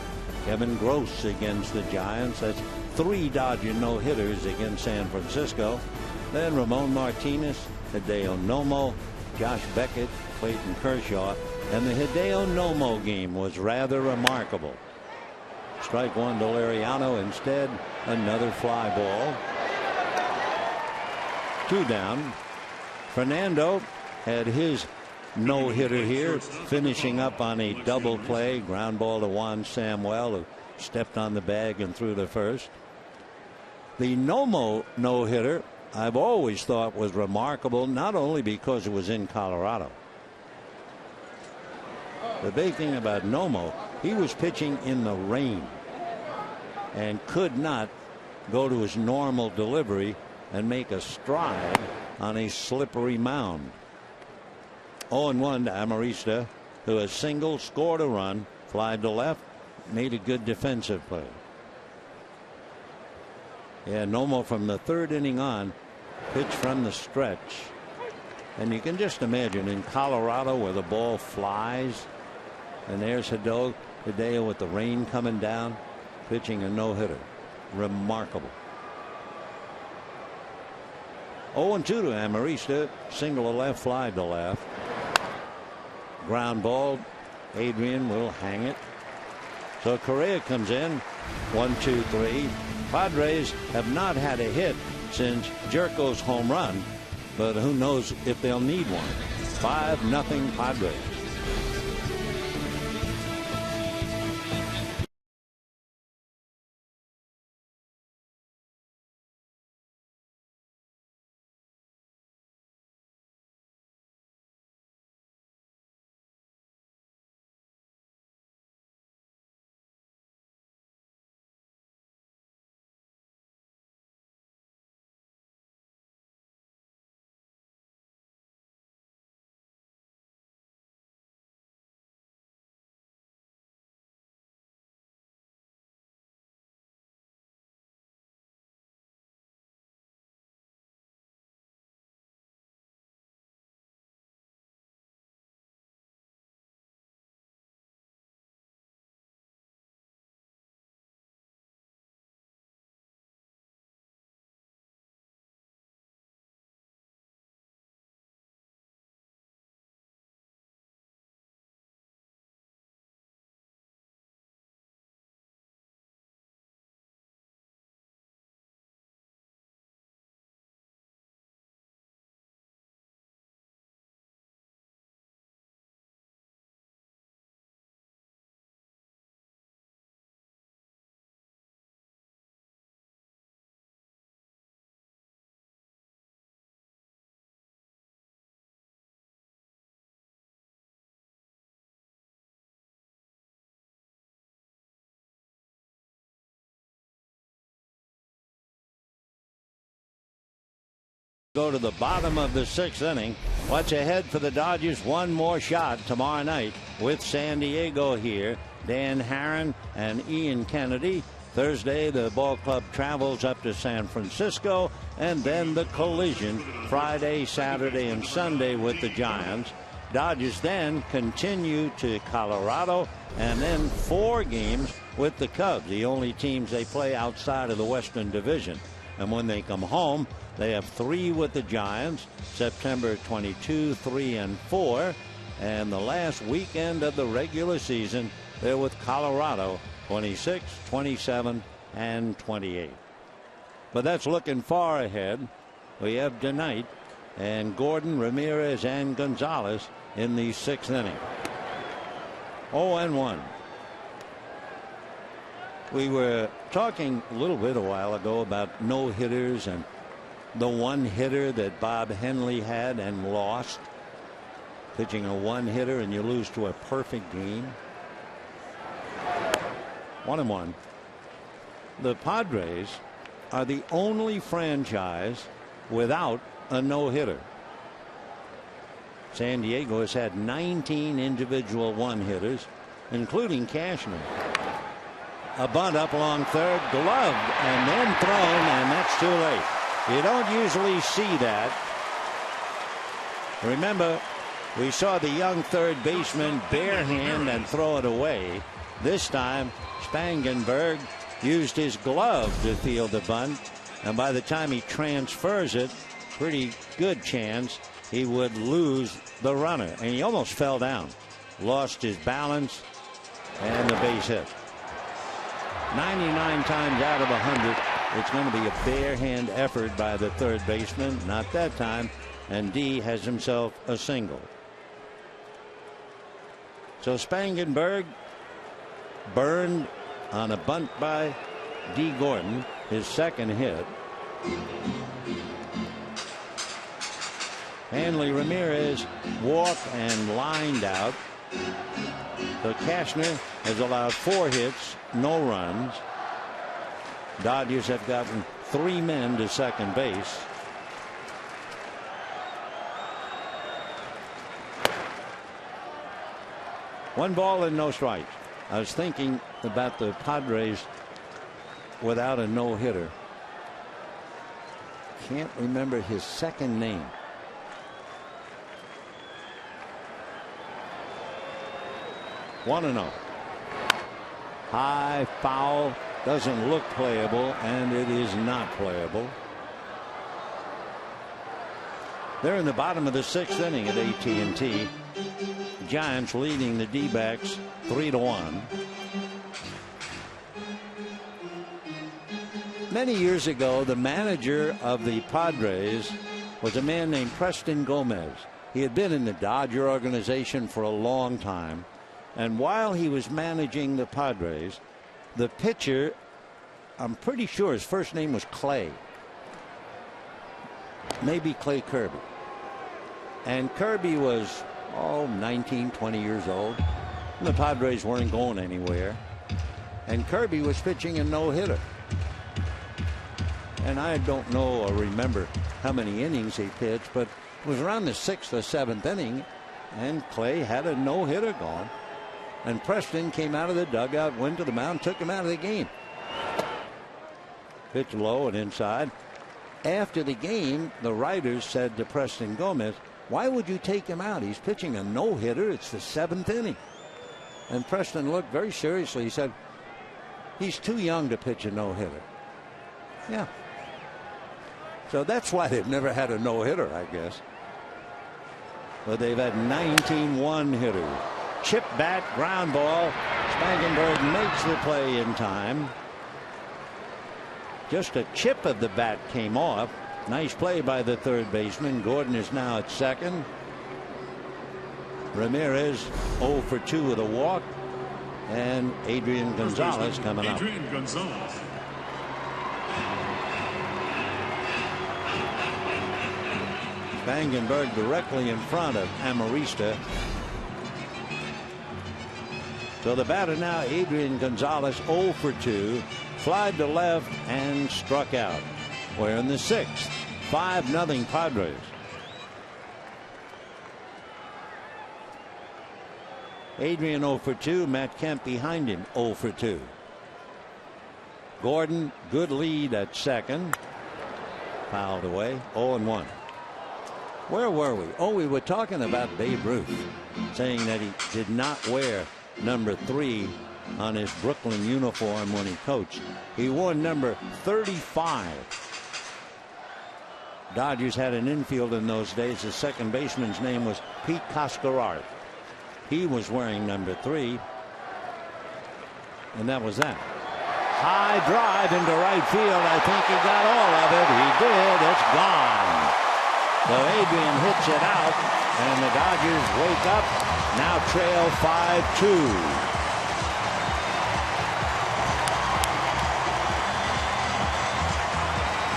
Kevin Gross against the Giants. That's 3 Dodger no-hitters against San Francisco. Then Ramon Martinez, Hideo Nomo, Josh Beckett, Clayton Kershaw. And the Hideo Nomo game was rather remarkable. Strike 1 to Liriano. Instead, another fly ball. 2 down. Fernando had his no-hitter here, finishing up on a double play. Ground ball to Juan Samuel, who stepped on the bag and threw to first. The Nomo no-hitter I've always thought was remarkable, not only because it was in Colorado. The big thing about Nomo, he was pitching in the rain and could not go to his normal delivery and make a stride on a slippery mound. 0-1 to Amarista, who has single, scored a run, fly to left, made a good defensive play. Yeah, Nomo from the third inning on, pitch from the stretch. And you can just imagine in Colorado where the ball flies, and there's Hideo with the rain coming down, pitching a no-hitter. Remarkable. 0-2 to Amarista, single to left, fly to left. Ground ball. Adrian will hang it. So Correa comes in. 1-2-3. Padres have not had a hit since Jerko's home run, but who knows if they'll need one. 5-0 Padres. Go to the bottom of the sixth inning. What's ahead for the Dodgers? One more shot tomorrow night with San Diego here. Dan Herron and Ian Kennedy. Thursday, the ball club travels up to San Francisco, and then the collision Friday, Saturday, and Sunday with the Giants. Dodgers then continue to Colorado, and then 4 games with the Cubs, the only teams they play outside of the Western Division. And when they come home, they have 3 with the Giants, September 22, 3 and 4. And the last weekend of the regular season, they're with Colorado, 26, 27, and 28. But that's looking far ahead. We have tonight and Gordon, Ramirez, and Gonzalez in the 6th inning. 0-1. We were talking a little bit a while ago about no-hitters and the one hitter that Bob Henley had and lost. Pitching a one-hitter and you lose to a perfect game. 1-1. The Padres are the only franchise without a no-hitter. San Diego has had 19 individual one-hitters, including Cashman. A bunt up along third, gloved and then thrown, and that's too late. You don't usually see that. Remember, we saw the young third baseman barehand and throw it away. This time, Spangenberg used his glove to field the bunt, and by the time he transfers it, pretty good chance he would lose the runner. And he almost fell down, lost his balance, and the base hit. 99 times out of 100, it's going to be a bare-hand effort by the third baseman. Not that time, and D has himself a single. So Spangenberg burned on a bunt by D. Gordon, his second hit. Hanley Ramirez walked and lined out. So Cashner has allowed 4 hits, no runs. Dodgers have gotten 3 men to second base. One ball and no strikes. I was thinking about the Padres without a no-hitter. Can't remember his second name. One and 0. High foul, doesn't look playable, and it is not playable. They're in the bottom of the 6th inning at AT&T. Giants leading the D-backs 3-1. Many years ago, the manager of the Padres was a man named Preston Gomez. He had been in the Dodger organization for a long time. And while he was managing the Padres, the pitcher, I'm pretty sure his first name was Clay. Maybe Clay Kirby. And Kirby was, 19, 20 years old. And the Padres weren't going anywhere. And Kirby was pitching a no-hitter. And I don't know or remember how many innings he pitched, but it was around the 6th or 7th inning, and Clay had a no-hitter going. And Preston came out of the dugout, went to the mound, took him out of the game. Pitched low and inside. After the game, the writers said to Preston Gomez, "Why would you take him out? He's pitching a no-hitter. It's the 7th inning." And Preston looked very seriously. He said, "He's too young to pitch a no-hitter." Yeah. So that's why they've never had a no-hitter, I guess. But they've had 19 one-hitters. Chip bat, ground ball. Spangenberg makes the play in time. Just a chip of the bat came off. Nice play by the third baseman. Gordon is now at second. Ramirez 0 for 2 with a walk. And Adrian Gonzalez coming up. Adrian Gonzalez. Spangenberg directly in front of Amarista. So the batter now, Adrian Gonzalez, 0 for 2, flied to left and struck out. We're in the 6th. 5-0 Padres. Adrian 0 for 2, Matt Kemp behind him 0 for 2. Gordon, good lead at second. Fouled away, 0-1. Where were we? We were talking about Babe Ruth, saying that he did not wear number 3 on his Brooklyn uniform when he coached. He wore number 35. Dodgers had an infield in those days. The second baseman's name was Pete Coscarart. He was wearing number 3. And that was that. High drive into right field. I think he got all of it. He did. It's gone. So Adrian hits it out, and the Dodgers wake up, now trail 5-2.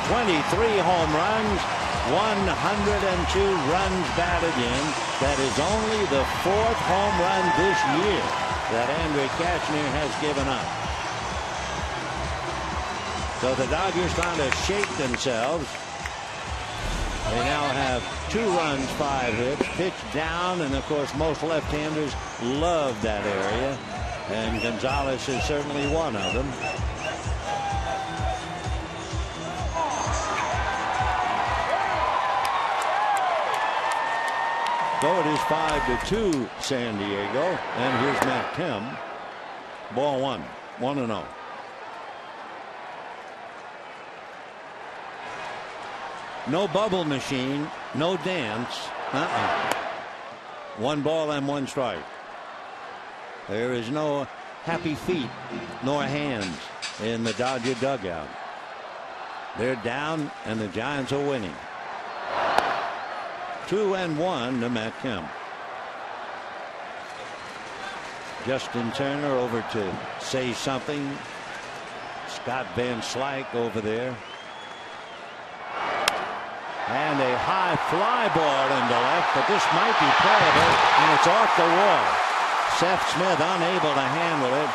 23 home runs, 102 runs batted in. That is only the 4th home run this year that Andrew Cashner has given up. So the Dodgers trying to shake themselves. They now have 2 runs, 5 hits, pitched down, and of course most left-handers love that area, and Gonzalez is certainly one of them. So it is 5-2 San Diego, and here's Matt Kemp. Ball 1, 1-0. No bubble machine, no dance. 1 ball and 1 strike. There is no happy feet nor hands in the Dodger dugout. They're down, and the Giants are winning. 2-1 to Matt Kemp. Justin Turner over to say something. Scott Van Slyke over there. And a high fly ball into left, but this might be playable, and it's off the wall. Seth Smith unable to handle it,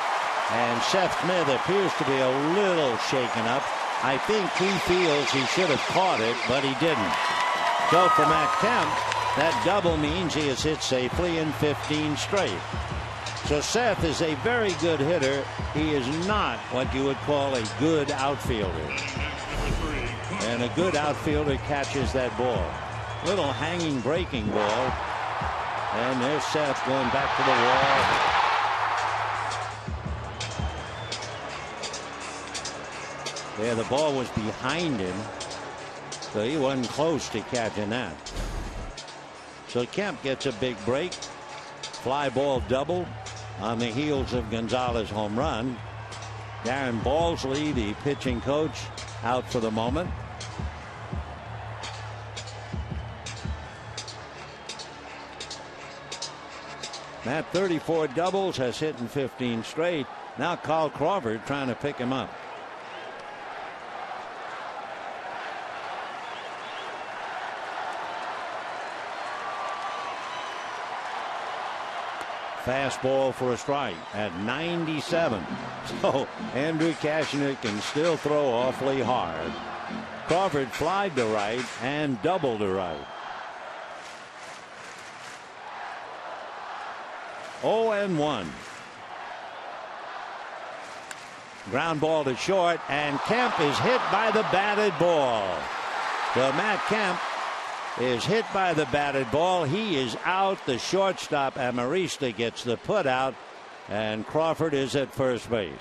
and Seth Smith appears to be a little shaken up. I think he feels he should have caught it, but he didn't. So for Matt Kemp, that double means he has hit safely in 15 straight. So Seth is a very good hitter. He is not what you would call a good outfielder. And a good outfielder catches that ball. Little hanging breaking ball. And there's Seth going back to the wall. Yeah, the ball was behind him, so he wasn't close to catching that. So Kemp gets a big break. Fly ball double on the heels of Gonzalez home run. Darren Balsley, the pitching coach, out for the moment. Matt 34 doubles, has hit in 15 straight. Now Carl Crawford trying to pick him up. Fastball for a strike at 97. So Andrew Kashner can still throw awfully hard. Crawford flied to right and doubled to right. 0-1. Ground ball to short, and Kemp is hit by the batted ball. So Matt Kemp is hit by the batted ball. He is out. The shortstop Amarista gets the put out, and Crawford is at first base.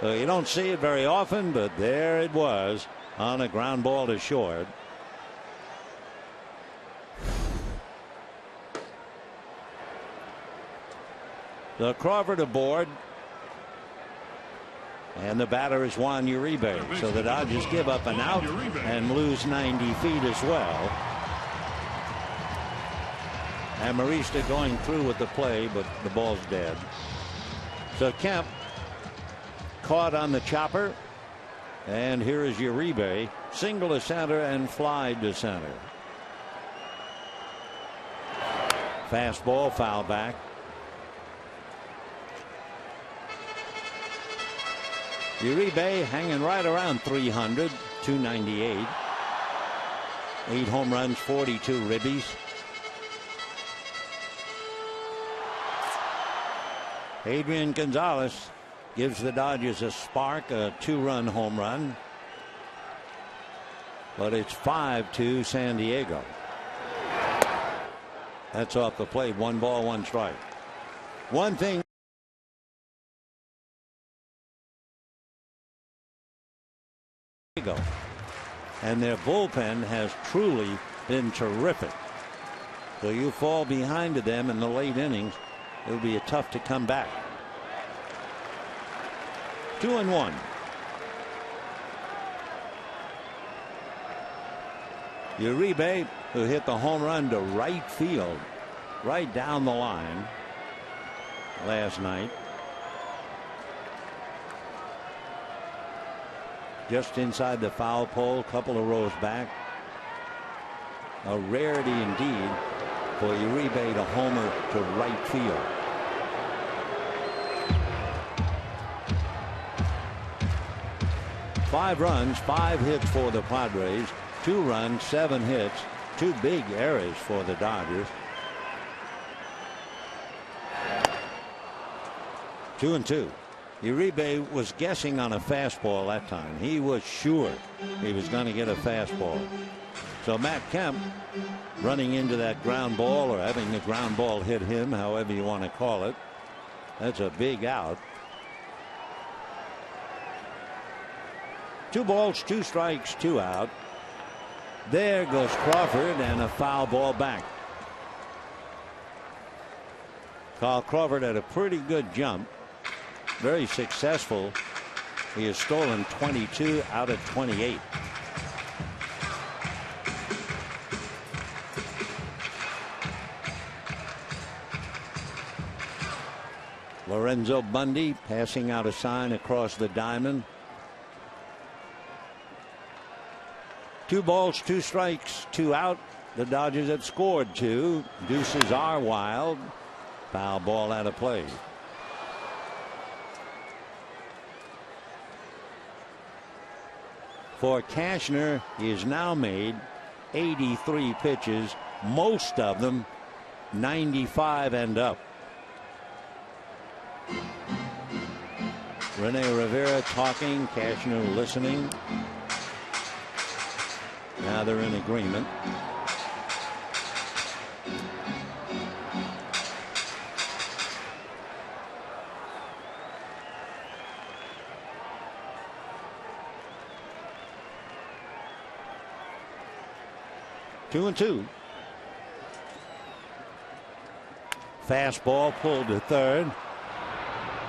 So you don't see it very often, but there it was on a ground ball to short. The Crawford aboard, and the batter is Juan Uribe. So the Dodgers give up an out and lose 90 feet as well. And Marista going through with the play, but the ball's dead. So Kemp caught on the chopper, and here is Uribe, single to center and fly to center. Fastball, foul back. Uribe hanging right around 300, 298. 8 home runs, 42 ribbies. Adrian Gonzalez gives the Dodgers a spark, a 2-run home run. But it's 5-2 San Diego. That's off the plate. 1 ball, 1 strike. One thing. And their bullpen has truly been terrific. So you fall behind to them in the late innings, it'll be tough to come back. 2-1. Uribe, who hit the home run to right field, right down the line last night. Just inside the foul pole, couple of rows back. A rarity indeed for Uribe to homer to right field. Five runs, 5 hits for the Padres. 2 runs, 7 hits. 2 big errors for the Dodgers. 2-2. Uribe was guessing on a fastball that time. He was sure he was going to get a fastball. So Matt Kemp running into that ground ball, or having the ground ball hit him, however you want to call it. That's a big out. 2 balls, 2 strikes, 2 out. There goes Crawford, and a foul ball back. Carl Crawford had a pretty good jump. Very successful. He has stolen 22 out of 28. Lorenzo Bundy passing out a sign across the diamond. 2 balls, 2 strikes, 2 out. The Dodgers had scored 2. Deuces are wild. Foul ball out of play. For Cashner, he has now made 83 pitches, most of them 95 and up. Rene Rivera talking, Cashner listening. Now they're in agreement. Two and two. Fastball pulled to third.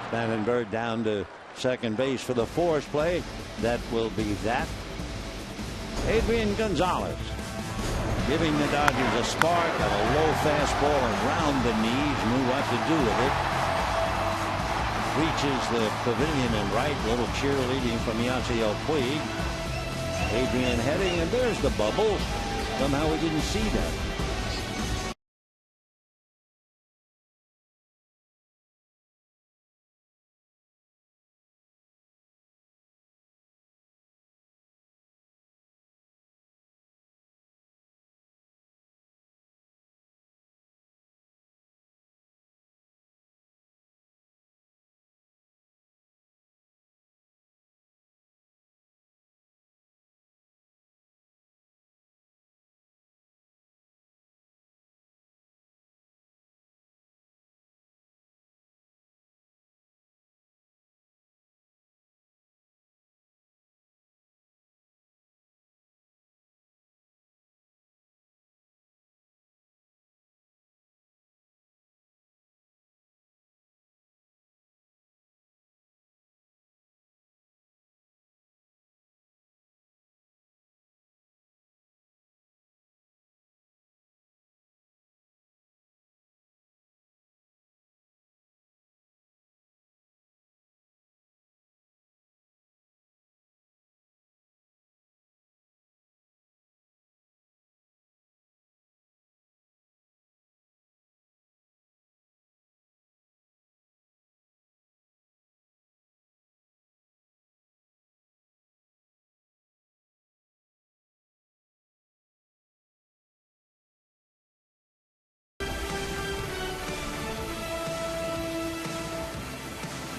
Spangenberg down to second base for the force play. That will be that. Adrian Gonzalez giving the Dodgers a spark of a low fastball around the knees. Knew what to do with it. Reaches the pavilion and right. Little cheerleading from Yasiel Puig. Adrian heading, and there's the bubble. Somehow we didn't see that.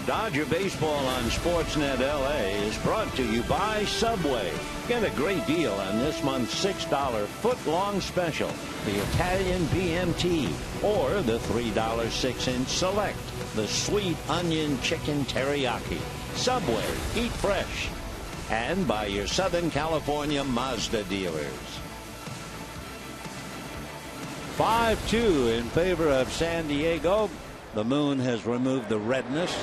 Dodger Baseball on Sportsnet LA is brought to you by Subway. Get a great deal on this month's $6 foot-long special, the Italian BMT, or the $3 6-inch Select, the Sweet Onion Chicken Teriyaki. Subway, eat fresh. And by your Southern California Mazda dealers. 5-2 in favor of San Diego. The moon has removed the redness.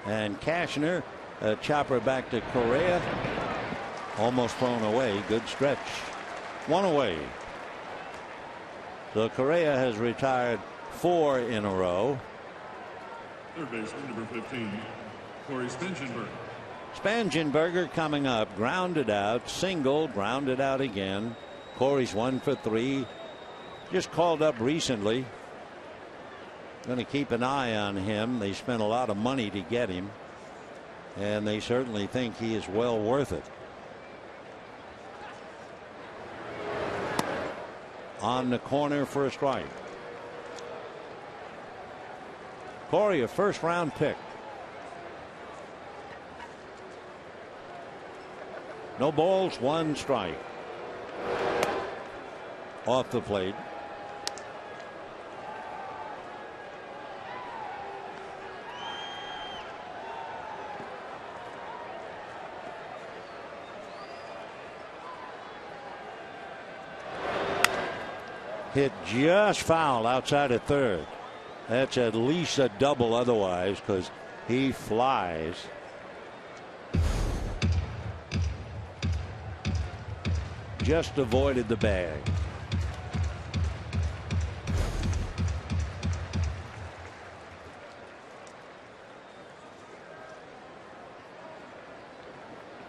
And Cashner, a chopper back to Correa. Almost thrown away. Good stretch. 1 away. So Correa has retired 4 in a row. Third baseman, number 15, Corey Spangenberg. Spangenberger coming up. Grounded out. Single. Grounded out again. Corey's 1 for 3. Just called up recently. Going to keep an eye on him. They spent a lot of money to get him, and they certainly think he is well worth it. On the corner for a strike. Corey, a first-round pick. No balls, 1 strike. Off the plate. Hit just foul outside of third. That's at least a double otherwise, because he flies. Just avoided the bag.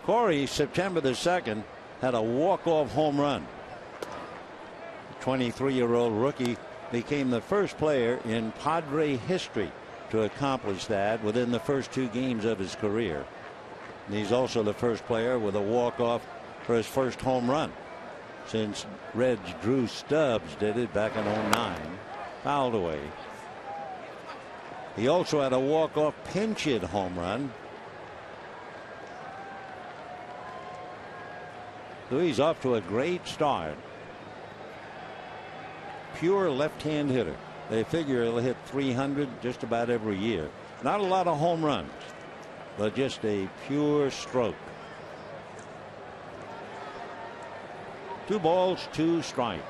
Corey, September the 2nd, had a walk-off home run. The 23-year-old rookie became the first player in Padre history to accomplish that within the first 2 games of his career. And he's also the first player with a walk-off for his first home run since Reds Drew Stubbs did it back in '09. Fouled away. He also had a walk-off pinch hit home run. So he's off to a great start. Pure left-hand hitter. They figure he'll hit 300 just about every year. Not a lot of home runs, but just a pure stroke. 2 balls, 2 strikes.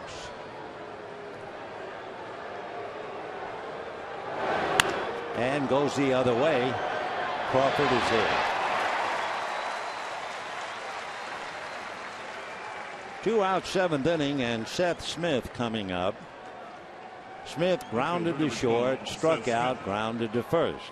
And goes the other way. Crawford is there. 2 out, 7th inning, and Seth Smith coming up. Smith grounded to short, struck out, grounded to first.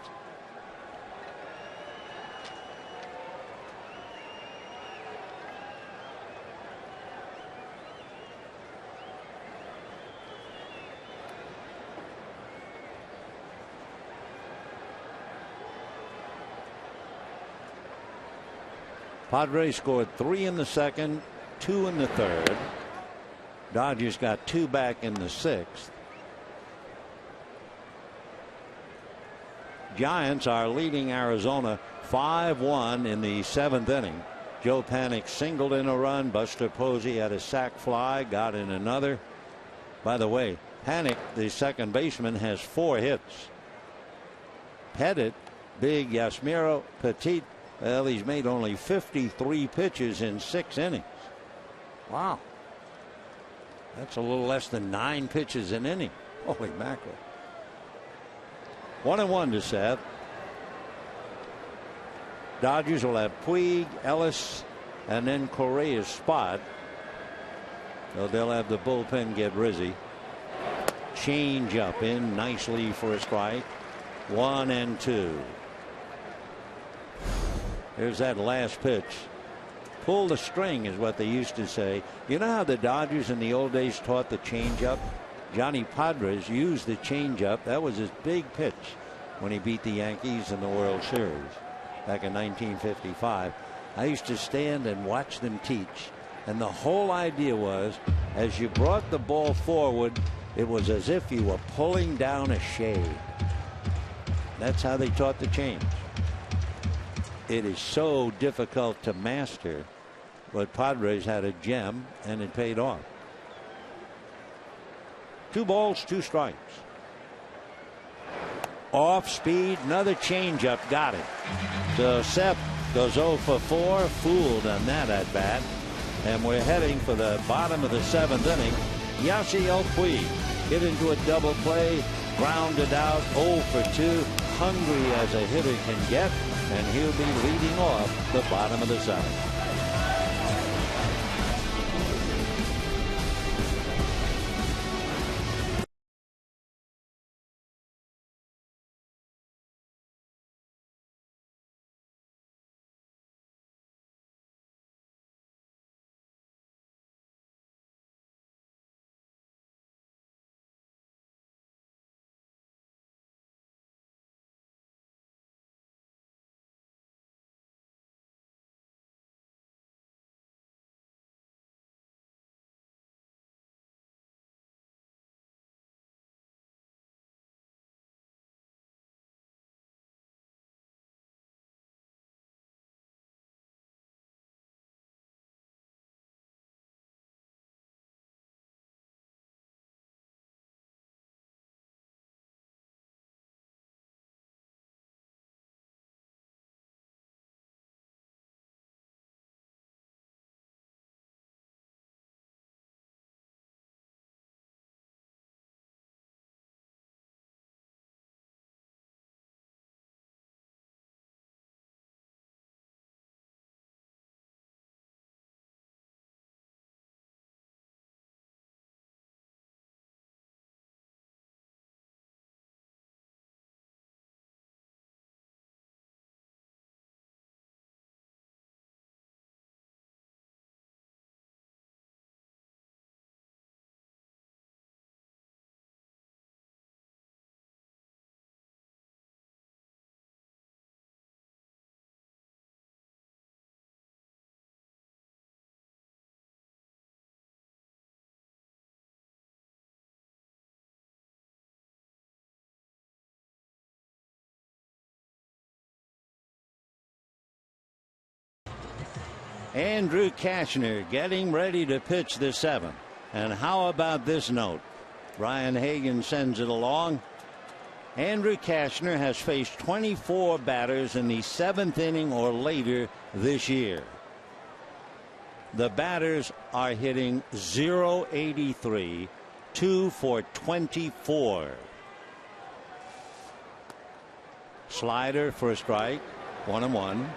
Padres scored 3 in the second, 2 in the third. Dodgers got 2 back in the 6th. Giants are leading Arizona 5-1 in the 7th inning. Joe Panik singled in a run. Buster Posey had a sac fly, got in another. By the way, Panik, the second baseman, has 4 hits. Pettit, Big, Yasmiro, Petit, well, he's made only 53 pitches in 6 innings. Wow. That's a little less than 9 pitches an inning. Holy mackerel. 1-1 to Seth. Dodgers will have Puig, Ellis, and then Correa's spot. So they'll have the bullpen get Rizzi. Change up in nicely for a strike. 1-2. Here's that last pitch. Pull the string is what they used to say. You know how the Dodgers in the old days taught the changeup? Johnny Padres used the changeup. That was his big pitch when he beat the Yankees in the World Series back in 1955. I used to stand and watch them teach. And the whole idea was, as you brought the ball forward, it was as if you were pulling down a shade. That's how they taught the change. It is so difficult to master, but Padres had a gem and it paid off. 2 balls, 2 strikes. Off speed, another changeup, got it. So Seth goes 0 for 4, fooled on that at bat, and we're heading for the bottom of the 7th inning. Yasiel Puig hit into a double play, grounded out, 0 for 2, hungry as a hitter can get, and he'll be leading off the bottom of the 7th. Andrew Kashner getting ready to pitch the 7th. And how about this note? Brian Hagan sends it along. Andrew Kashner has faced 24 batters in the 7th inning or later this year. The batters are hitting .083, 2 for 24. Slider for a strike, 1-1.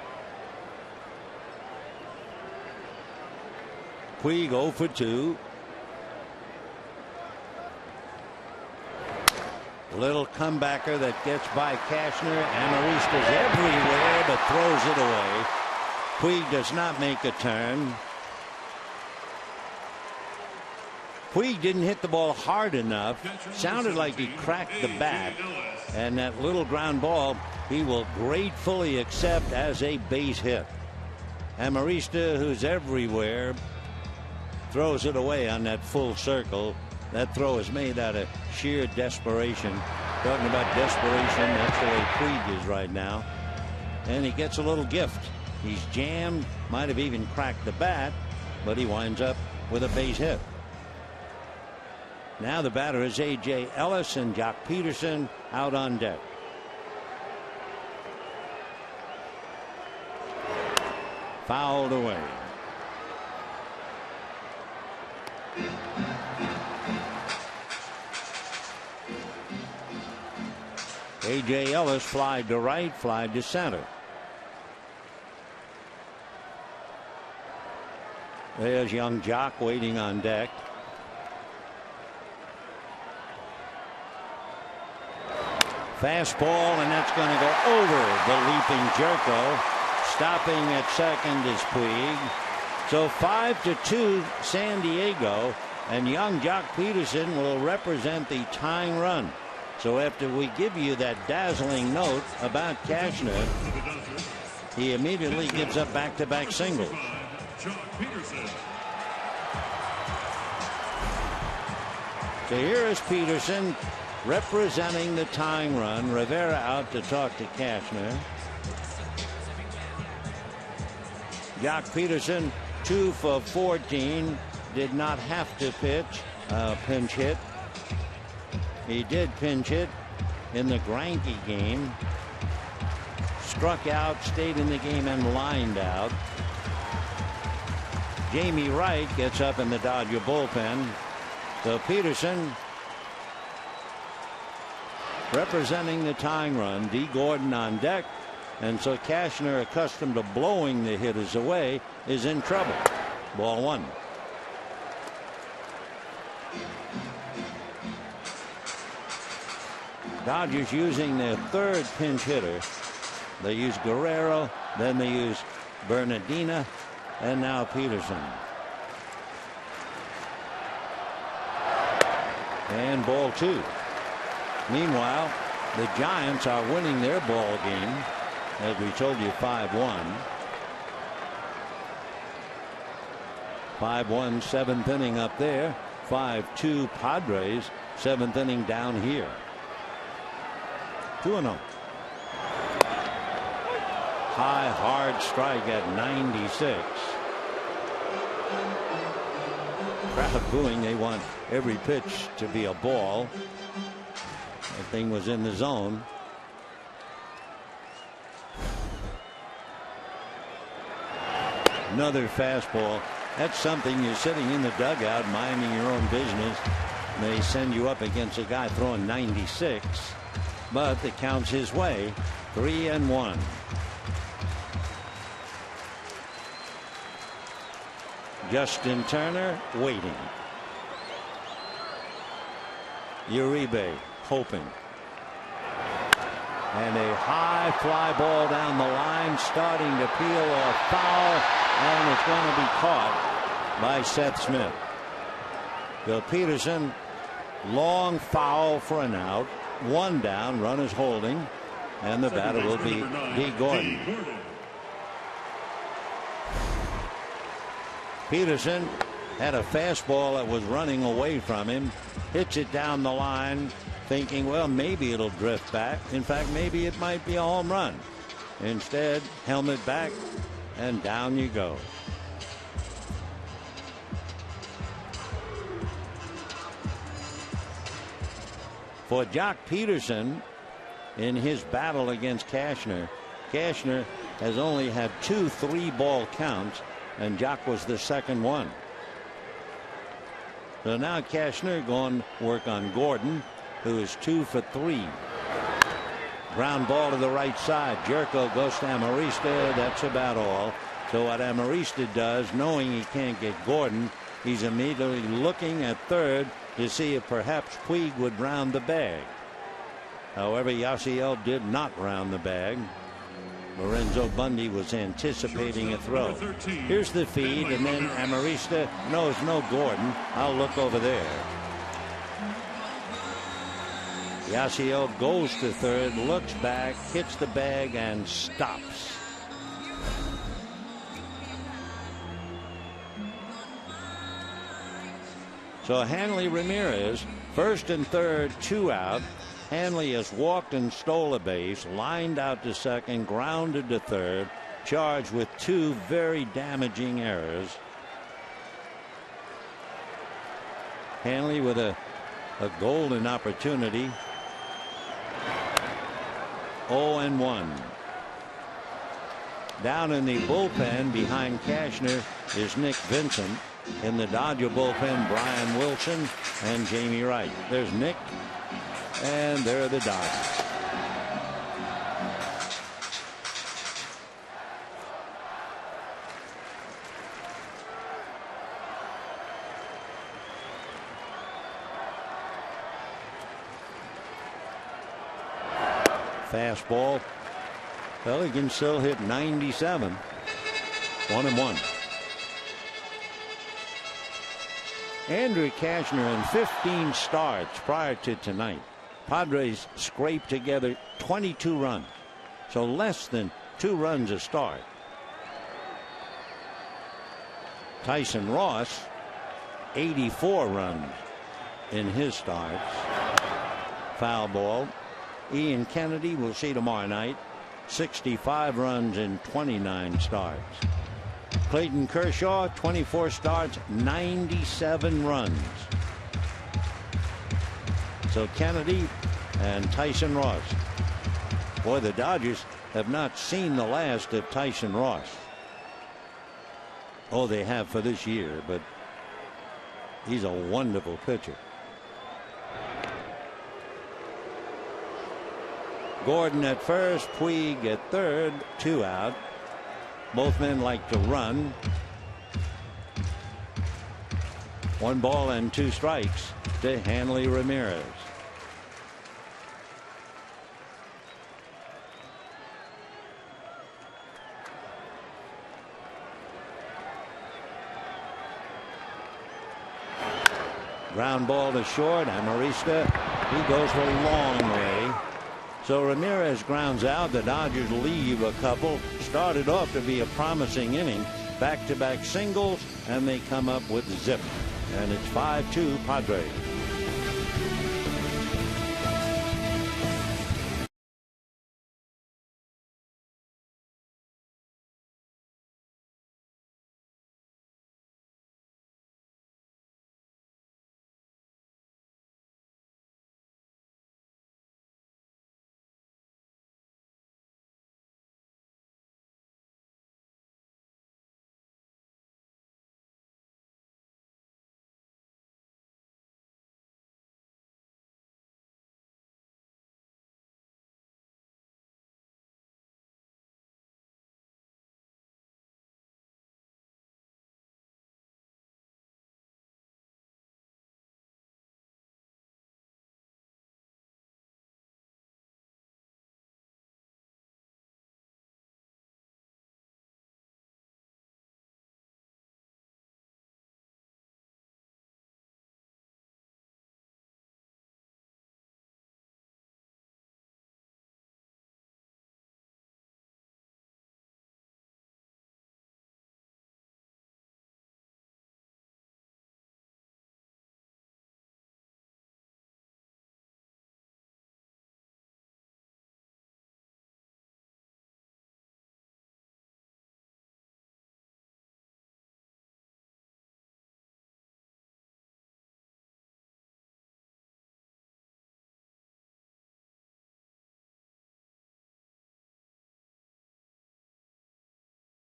Puig 0 for 2. Little comebacker that gets by Kashner. Amarista's everywhere but throws it away. Puig does not make a turn. Puig didn't hit the ball hard enough. Sounded like he cracked the bat. And that little ground ball he will gratefully accept as a base hit. Amarista, who's everywhere, throws it away on that full circle. That throw is made out of sheer desperation. Talking about desperation, that's the way Puig is right now. And he gets a little gift. He's jammed, might have even cracked the bat, but he winds up with a base hit. Now the batter is A.J. Ellis and Jock Peterson out on deck. Fouled away. A.J. Ellis fly to right, fly to center. There's young Jock waiting on deck. Fastball, and that's going to go over the leaping Jerko. Stopping at second is Puig. So 5-2 San Diego, and young Jock Peterson will represent the tying run. So after we give you that dazzling note about Kashner, he immediately gives up back-to-back singles. So here is Peterson representing the tying run. Rivera out to talk to Kashner. Jock Peterson 2 for 14. Did not have to pitch. Pinch hit. He did pinch hit in the Greinke game. Struck out, stayed in the game, and lined out. Jamie Wright gets up in the Dodger bullpen. So Peterson representing the tying run. D. Gordon on deck. And so Kashner, accustomed to blowing the hitters away, is in trouble. Ball 1. Dodgers using their third pinch hitter. They use Guerrero, then they use Bernardina, and now Peterson. And ball 2. Meanwhile, the Giants are winning their ball game, as we told you, 5-1. 5-1, 7th inning up there. 5-2 Padres, 7th inning down here. 2-0. High, hard strike at 96. Crowd booing. They want every pitch to be a ball. That thing was in the zone. Another fastball. That's something. You're sitting in the dugout minding your own business. They send you up against a guy throwing 96. But it counts his way. 3-1. Justin Turner waiting. Uribe hoping. And a high fly ball down the line, starting to peel off foul, and it's going to be caught by Seth Smith. Bill Peterson, long foul for an out. 1 down, runners holding, and the batter will be D. Gordon. Peterson had a fastball that was running away from him, hits it down the line, thinking, well, maybe it'll drift back. In fact, maybe it might be a home run. Instead, helmet back, and down you go. For Jock Peterson, in his battle against Cashner, Cashner has only had 2 3-ball counts, and Jock was the second one. So now Cashner going to work on Gordon, who is 2 for 3. Ground ball to the right side. Jerko goes to Amarista. That's about all. So what Amarista does, knowing he can't get Gordon, he's immediately looking at third to see if perhaps Puig would round the bag. However, Yasiel did not round the bag. Lorenzo Bundy was anticipating a throw. Here's the feed, and then Amarista knows no Gordon. I'll look over there. Yasiel goes to third, looks back, hits the bag, and stops. So Hanley Ramirez, first and third, 2 out. Hanley has walked and stole a base, lined out to second, grounded to third, charged with 2 very damaging errors. Hanley with a golden opportunity. 0-1. Down in the bullpen behind Cashner is Nick Vincent. In the Dodger bullpen, Brian Wilson and Jamie Wright. There's Nick, and there are the Dodgers. Fastball. Well, he can still hit 97. 1-1. Andrew Cashner in 15 starts prior to tonight. Padres scraped together 22 runs, so less than 2 runs a start. Tyson Ross, 84 runs in his starts. Foul ball. Ian Kennedy, we'll see tomorrow night, 65 runs in 29 starts. Clayton Kershaw, 24 starts, 97 runs. So Kennedy and Tyson Ross. Boy, the Dodgers have not seen the last of Tyson Ross. Oh, they have for this year, but he's a wonderful pitcher. Gordon at first, Puig at third, 2 out. Both men like to run. 1 ball and 2 strikes to Hanley Ramirez. Ground ball to short. Amarista, he goes for a long way. So Ramirez grounds out. The Dodgers leave a couple. Started off to be a promising inning. Back-to-back singles, and they come up with zip. And it's 5-2 Padres.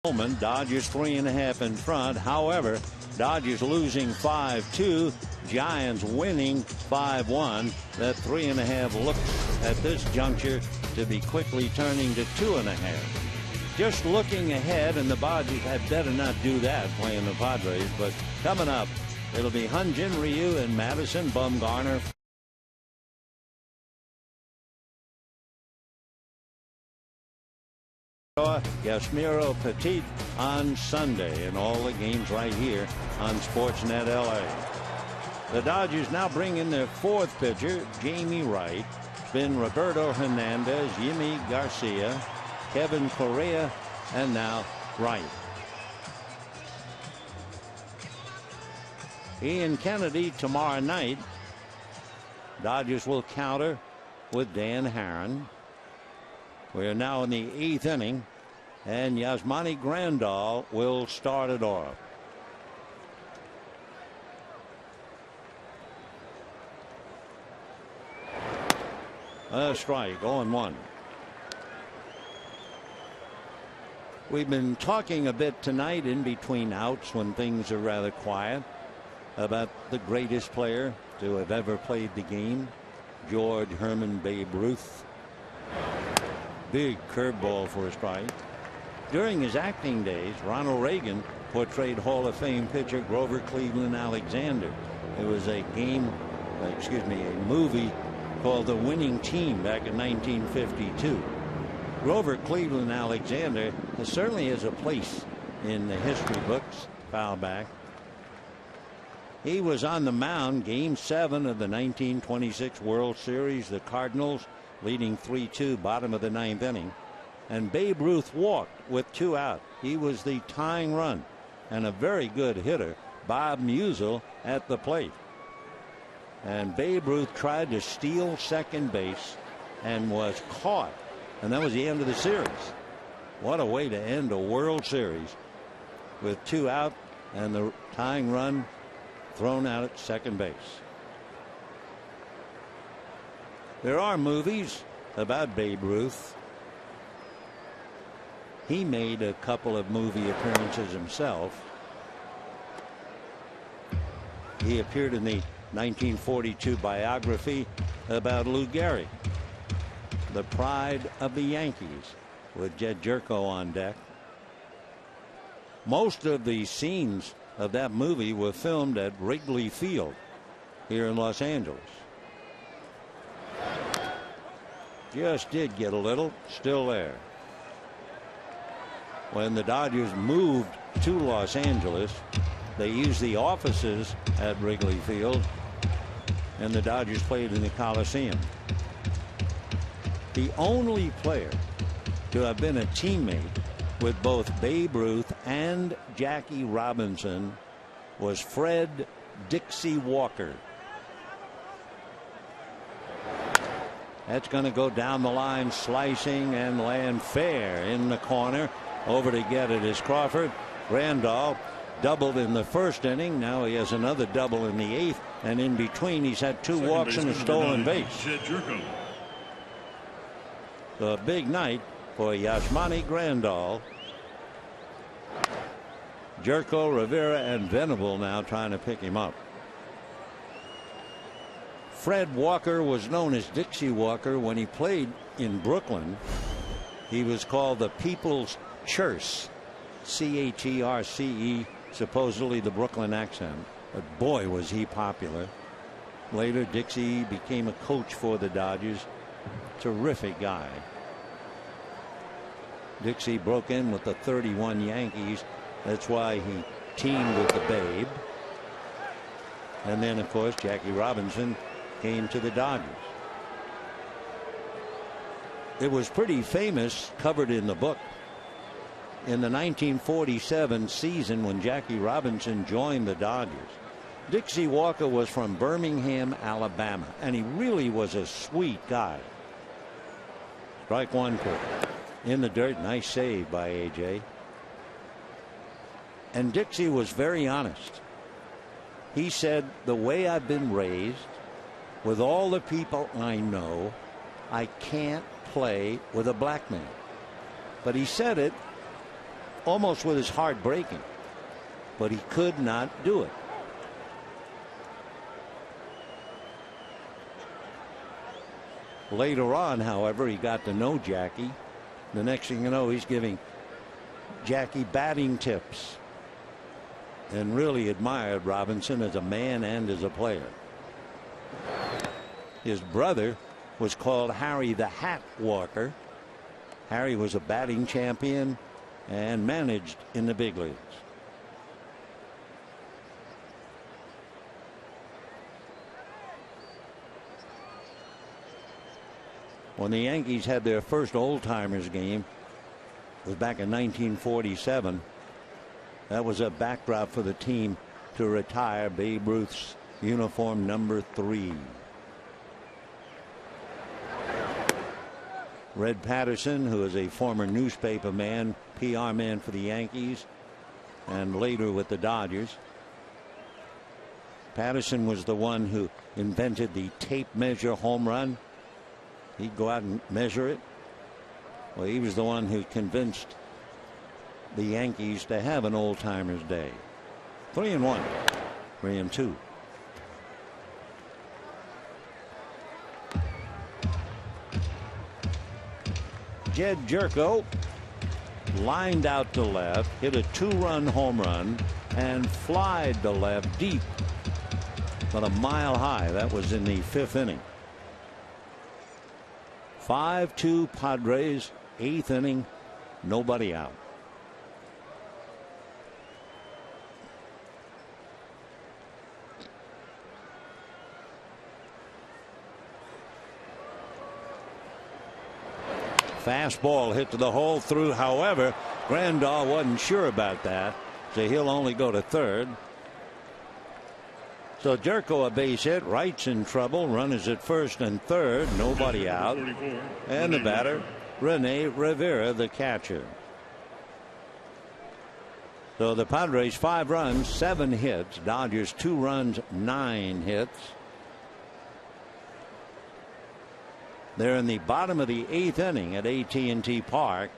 Dodgers 3.5 in front. However, Dodgers losing 5-2. Giants winning 5-1. That 3.5 looks at this juncture to be quickly turning to 2.5. Just looking ahead, and the Dodgers had better not do that playing the Padres. But coming up, it'll be Hyun-Jin Ryu and Madison Bumgarner. Yasmiro Petit on Sunday, and all the games right here on Sportsnet LA. The Dodgers now bring in their fourth pitcher, Jamie Wright. It's been Roberto Hernandez, Yimi Garcia, Kevin Correa, and now Wright. Ian Kennedy tomorrow night. Dodgers will counter with Dan Haren. We are now in the 8th inning, and Yasmani Grandal will start it off. A strike, 0-1. We've been talking a bit tonight in between outs when things are rather quiet about the greatest player to have ever played the game, George Herman Babe Ruth. Big curveball for a strike. During his acting days, Ronald Reagan portrayed Hall of Fame pitcher Grover Cleveland Alexander. It was a movie called The Winning Team back in 1952. Grover Cleveland Alexander certainly has a place in the history books. Foul back. He was on the mound Game 7 of the 1926 World Series. The Cardinals leading 3-2, bottom of the 9th inning, and Babe Ruth walked with 2 out. He was the tying run, and a very good hitter, Bob Musial, at the plate. And Babe Ruth tried to steal second base and was caught, and that was the end of the series. What a way to end a World Series, with 2 out and the tying run thrown out at second base. There are movies about Babe Ruth. He made a couple of movie appearances himself. He appeared in the 1942 biography about Lou Gehrig, The Pride of the Yankees, with Jed Jerko on deck. Most of the scenes of that movie were filmed at Wrigley Field here in Los Angeles. Just did get a little, still there. When the Dodgers moved to Los Angeles, they used the offices at Wrigley Field, and the Dodgers played in the Coliseum. The only player to have been a teammate with both Babe Ruth and Jackie Robinson was Fred Dixie Walker. That's going to go down the line, slicing, and land fair in the corner. Over to get it is Crawford. Randall doubled in the first inning. Now he has another double in the 8th, and in between he's had 2 walks and a stolen base. So a big night for Yasmani Grandal. Jerko, Rivera, and Venable now trying to pick him up. Fred Walker was known as Dixie Walker when he played in Brooklyn. He was called the People's Churse, C-H-E-R-C-E, supposedly the Brooklyn accent. But boy, was he popular. Later, Dixie became a coach for the Dodgers. Terrific guy. Dixie broke in with the 31 Yankees. That's why he teamed with the Babe. And then, of course, Jackie Robinson came to the Dodgers. It was pretty famous, covered in the book. In the 1947 season, when Jackie Robinson joined the Dodgers, Dixie Walker was from Birmingham, Alabama, and he really was a sweet guy. Strike 1 pitch. In the dirt. Nice save by A.J. And Dixie was very honest. He said, the way I've been raised, with all the people I know, I can't play with a black man. But he said it almost with his heart breaking, but he could not do it. Later on, however, he got to know Jackie. The next thing you know, he's giving Jackie batting tips, and really admired Robinson as a man and as a player. His brother was called Harry the Hat Walker. Harry was a batting champion and managed in the big leagues. When the Yankees had their first old timers game, it was back in 1947. That was a backdrop for the team to retire Babe Ruth's uniform number 3. Red Patterson, who is a former newspaper man, PR man for the Yankees, and later with the Dodgers. Patterson was the one who invented the tape measure home run. He'd go out and measure it. Well, he was the one who convinced the Yankees to have an old timers day. 3-1. 3-2. Jed Jerko lined out to left, hit a 2-run home run, and flied to left deep, but a mile high. That was in the 5th inning. 5-2 Padres, 8th inning, nobody out. Fastball hit to the hole through. However, Grandal wasn't sure about that, so he'll only go to third. So Jerko a base hit. Wright's in trouble. Runners at first and third. Nobody out. And the batter, Rene Rivera, the catcher. So the Padres 5 runs, 7 hits. Dodgers 2 runs, 9 hits. They're in the bottom of the 8th inning at AT&T Park.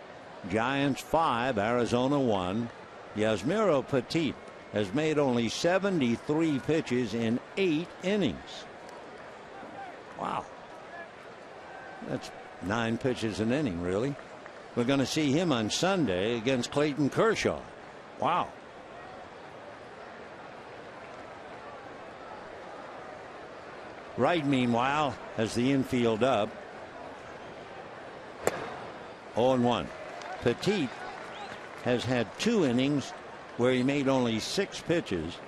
Giants 5, Arizona 1. Yasmiro Petit has made only 73 pitches in 8 innings. Wow. That's 9 pitches an inning, really. We're going to see him on Sunday against Clayton Kershaw. Wow. Wright, meanwhile, has the infield up. 0-1. Petit has had 2 innings where he made only 6 pitches,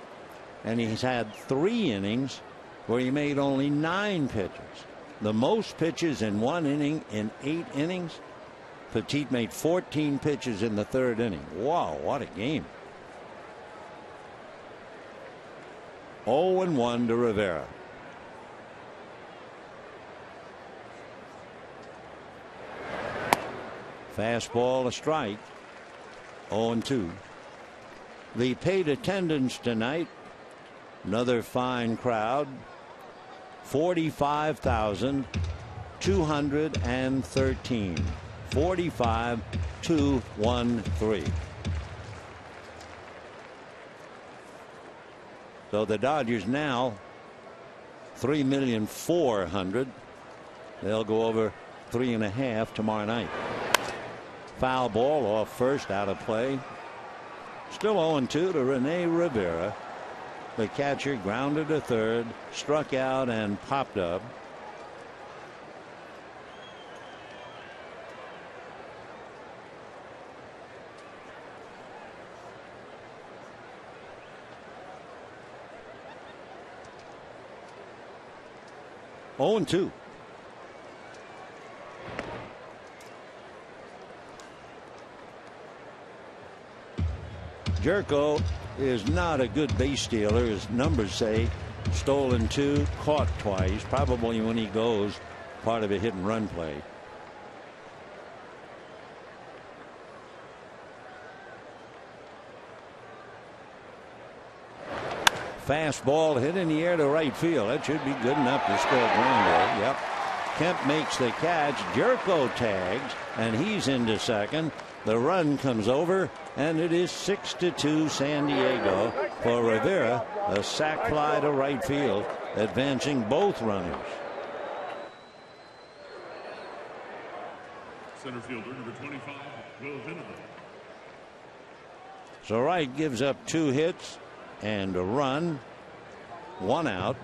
and he's had 3 innings where he made only 9 pitches. The most pitches in 1 inning in 8 innings. Petit made 14 pitches in the 3rd inning. Wow, what a game. 0-1 to Rivera. Fastball, a strike. 0-2. The paid attendance tonight, another fine crowd, 45,213. 45,213. So the Dodgers now 3,400,000. They'll go over 3.5 tomorrow night. Foul ball off first, out of play. Still 0-2 to Rene Rivera. The catcher grounded to third, struck out and popped up. Oh, and 2. Jerko is not a good base stealer. His numbers say stolen 2, caught twice. Probably when he goes, part of a hit and run play. Fastball hit in the air to right field. That should be good enough to score Grandal. Yep. Kemp makes the catch. Jerko tags, and he's into second. The run comes over, and it is 6-2 San Diego for Rivera. A sac fly to right field, advancing both runners. Center fielder number 25, Will Venable. So Wright gives up 2 hits and a run, 1 out.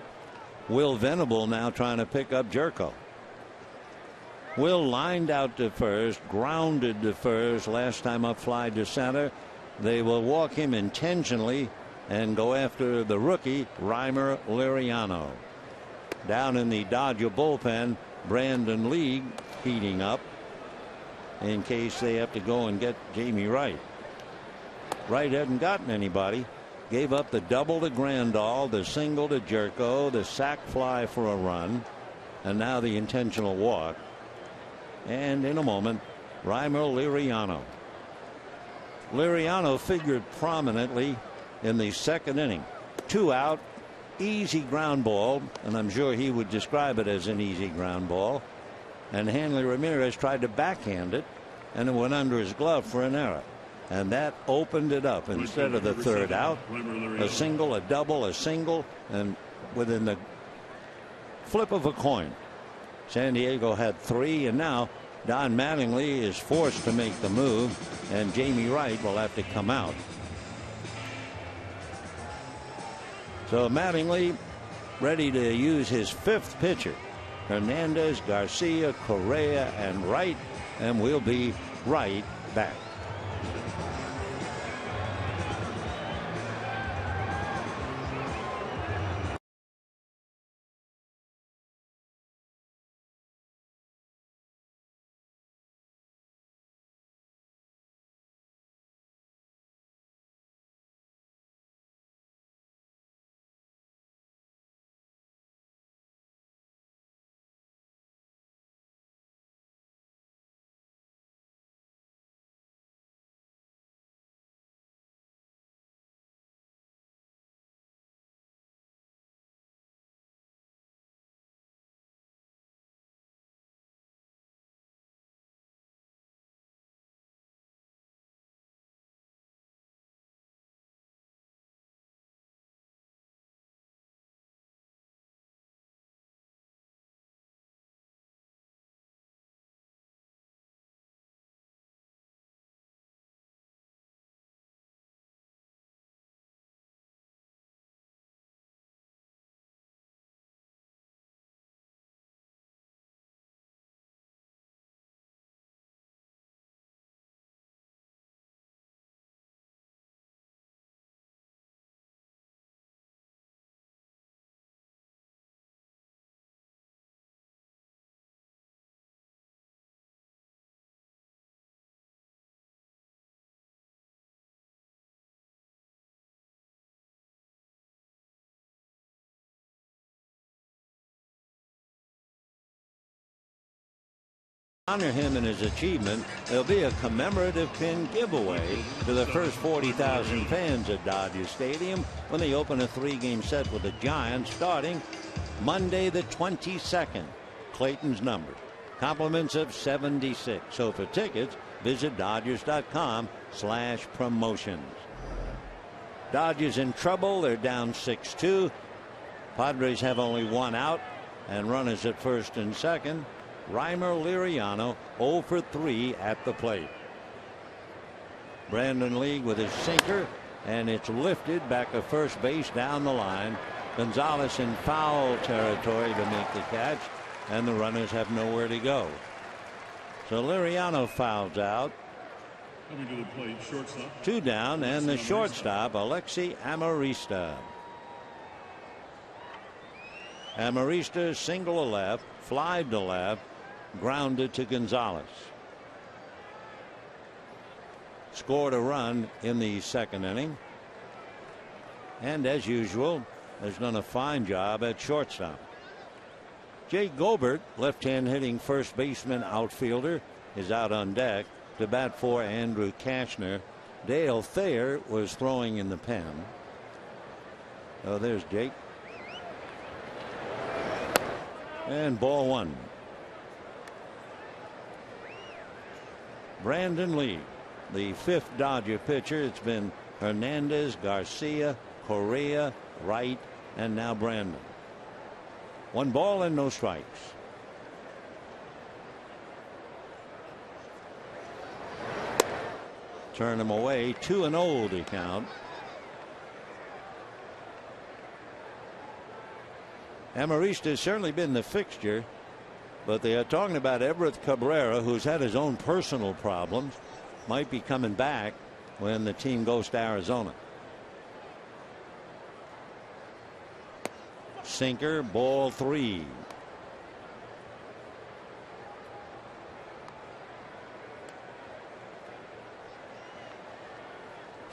Will Venable now trying to pick up Jerko. Will lined out to first, grounded to first, last time up fly to center. They will walk him intentionally and go after the rookie, Reimer Liriano. Down in the Dodger bullpen, Brandon Lee heating up in case they have to go and get Jamie Wright. Wright hadn't gotten anybody. Gave up the double to Grandal, the single to Jerko, the sac fly for a run, and now the intentional walk. And in a moment, Reimer Liriano. Liriano figured prominently in the second inning. 2 out, easy ground ball, and I'm sure he would describe it as an easy ground ball. And Hanley Ramirez tried to backhand it, and it went under his glove for an error. And that opened it up. Instead of the third out, a single, a double, a single, and within the flip of a coin, San Diego had 3, and now Don Mattingly is forced to make the move, and Jamie Wright will have to come out. So Mattingly ready to use his 5th pitcher. Hernandez, Garcia, Correa, and Wright, and we'll be right back. Honor him in his achievement. There'll be a commemorative pin giveaway to the first 40,000 fans at Dodger Stadium when they open a 3-game set with the Giants starting Monday the 22nd. Clayton's number. Compliments of 76. So for tickets, visit Dodgers.com/promotions. Dodgers in trouble. They're down 6-2. Padres have only 1 out and runners at first and second. Reimer Liriano 0 for 3 at the plate. Brandon Lee with his sinker, and it's lifted back to first base down the line. Gonzalez in foul territory to make the catch, and the runners have nowhere to go. So Liriano fouls out. Coming to the plate, shortstop. 2 down, and the shortstop, Alexi Amarista. Amarista single to left, fly to left, grounded to Gonzalez. Scored a run in the second inning. And as usual, has done a fine job at shortstop. Jay Gobert, left-hand hitting first baseman outfielder, is out on deck to bat for Andrew Kashner. Dale Thayer was throwing in the pen. Oh, there's Jake. And ball 1. Brandon Lee the fifth Dodger pitcher. It's been Hernandez, Garcia, Correa, Wright, and now Brandon. 1 ball and no strikes. Turn him away. 2-0 to count. Amarista has certainly been the fixture, but they are talking about Everett Cabrera, who's had his own personal problems, might be coming back when the team goes to Arizona. Sinker, ball 3.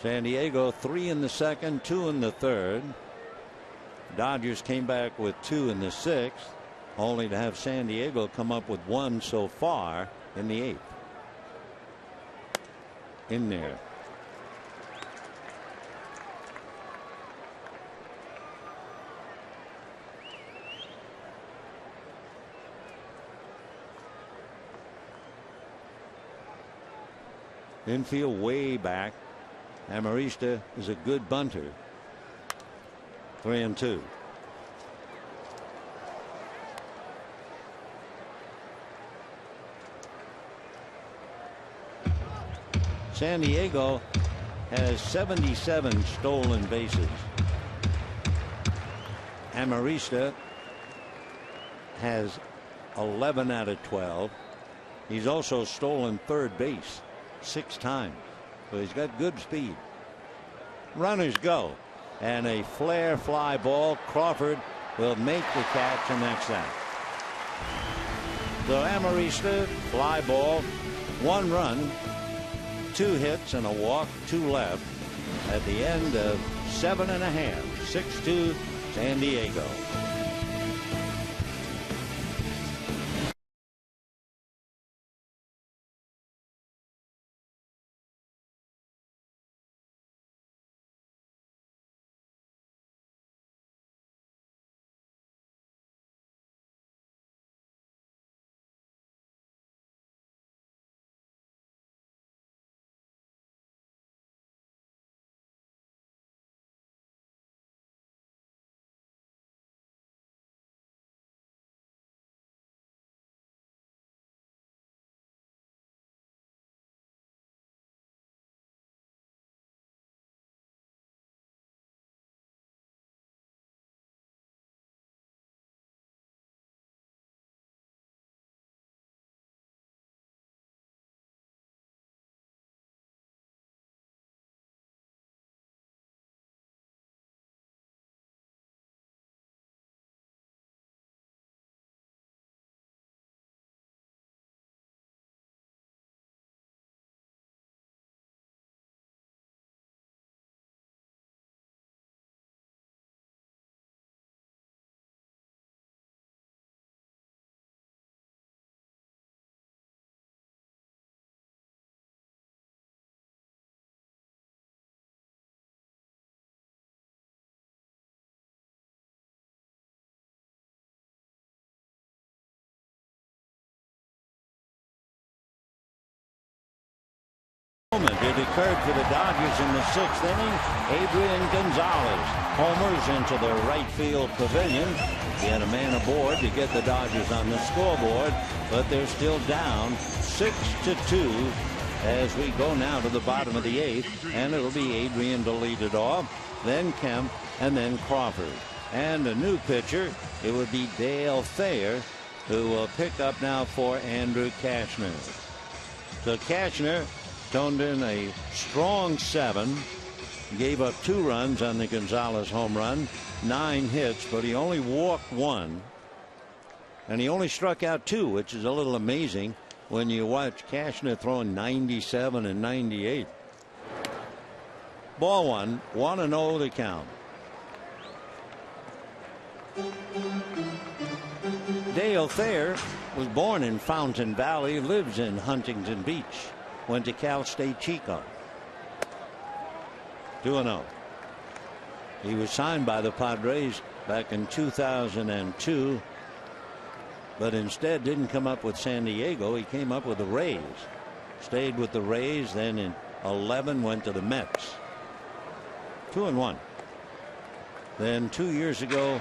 San Diego 3 in the second, 2 in the third. Dodgers came back with 2 in the 6th, only to have San Diego come up with 1 so far in the 8th. In there. Infield way back. Amarista is a good bunter. 3-2. San Diego has 77 stolen bases. Amarista has 11 out of 12. He's also stolen third base 6 times. So he's got good speed. Runners go. And a flare fly ball. Crawford will make the catch, and that's that. So Amarista, fly ball, 1 run, 2 hits and a walk, 2 left at the end of 7.5. 6-2 San Diego. It occurred for the Dodgers in the 6th inning. Adrian Gonzalez homers into the right field pavilion. He had a man aboard to get the Dodgers on the scoreboard, but they're still down 6-2 as we go now to the bottom of the 8th, and it'll be Adrian to lead it off, then Kemp, and then Crawford. And a new pitcher, it would be Dale Thayer, who will pick up now for Andrew Cashner. So Cashner toned in a strong 7, gave up 2 runs on the Gonzalez home run, 9 hits, but he only walked 1, and he only struck out 2, which is a little amazing when you watch Cashner throwing 97 and 98. Ball 1, 1-0 to count. Dale Thayer was born in Fountain Valley, lives in Huntington Beach. Went to Cal State Chico. 2-0. He was signed by the Padres back in 2002, but instead didn't come up with San Diego. He came up with the Rays. Stayed with the Rays. Then in 11 went to the Mets. 2-1. Then 2 years ago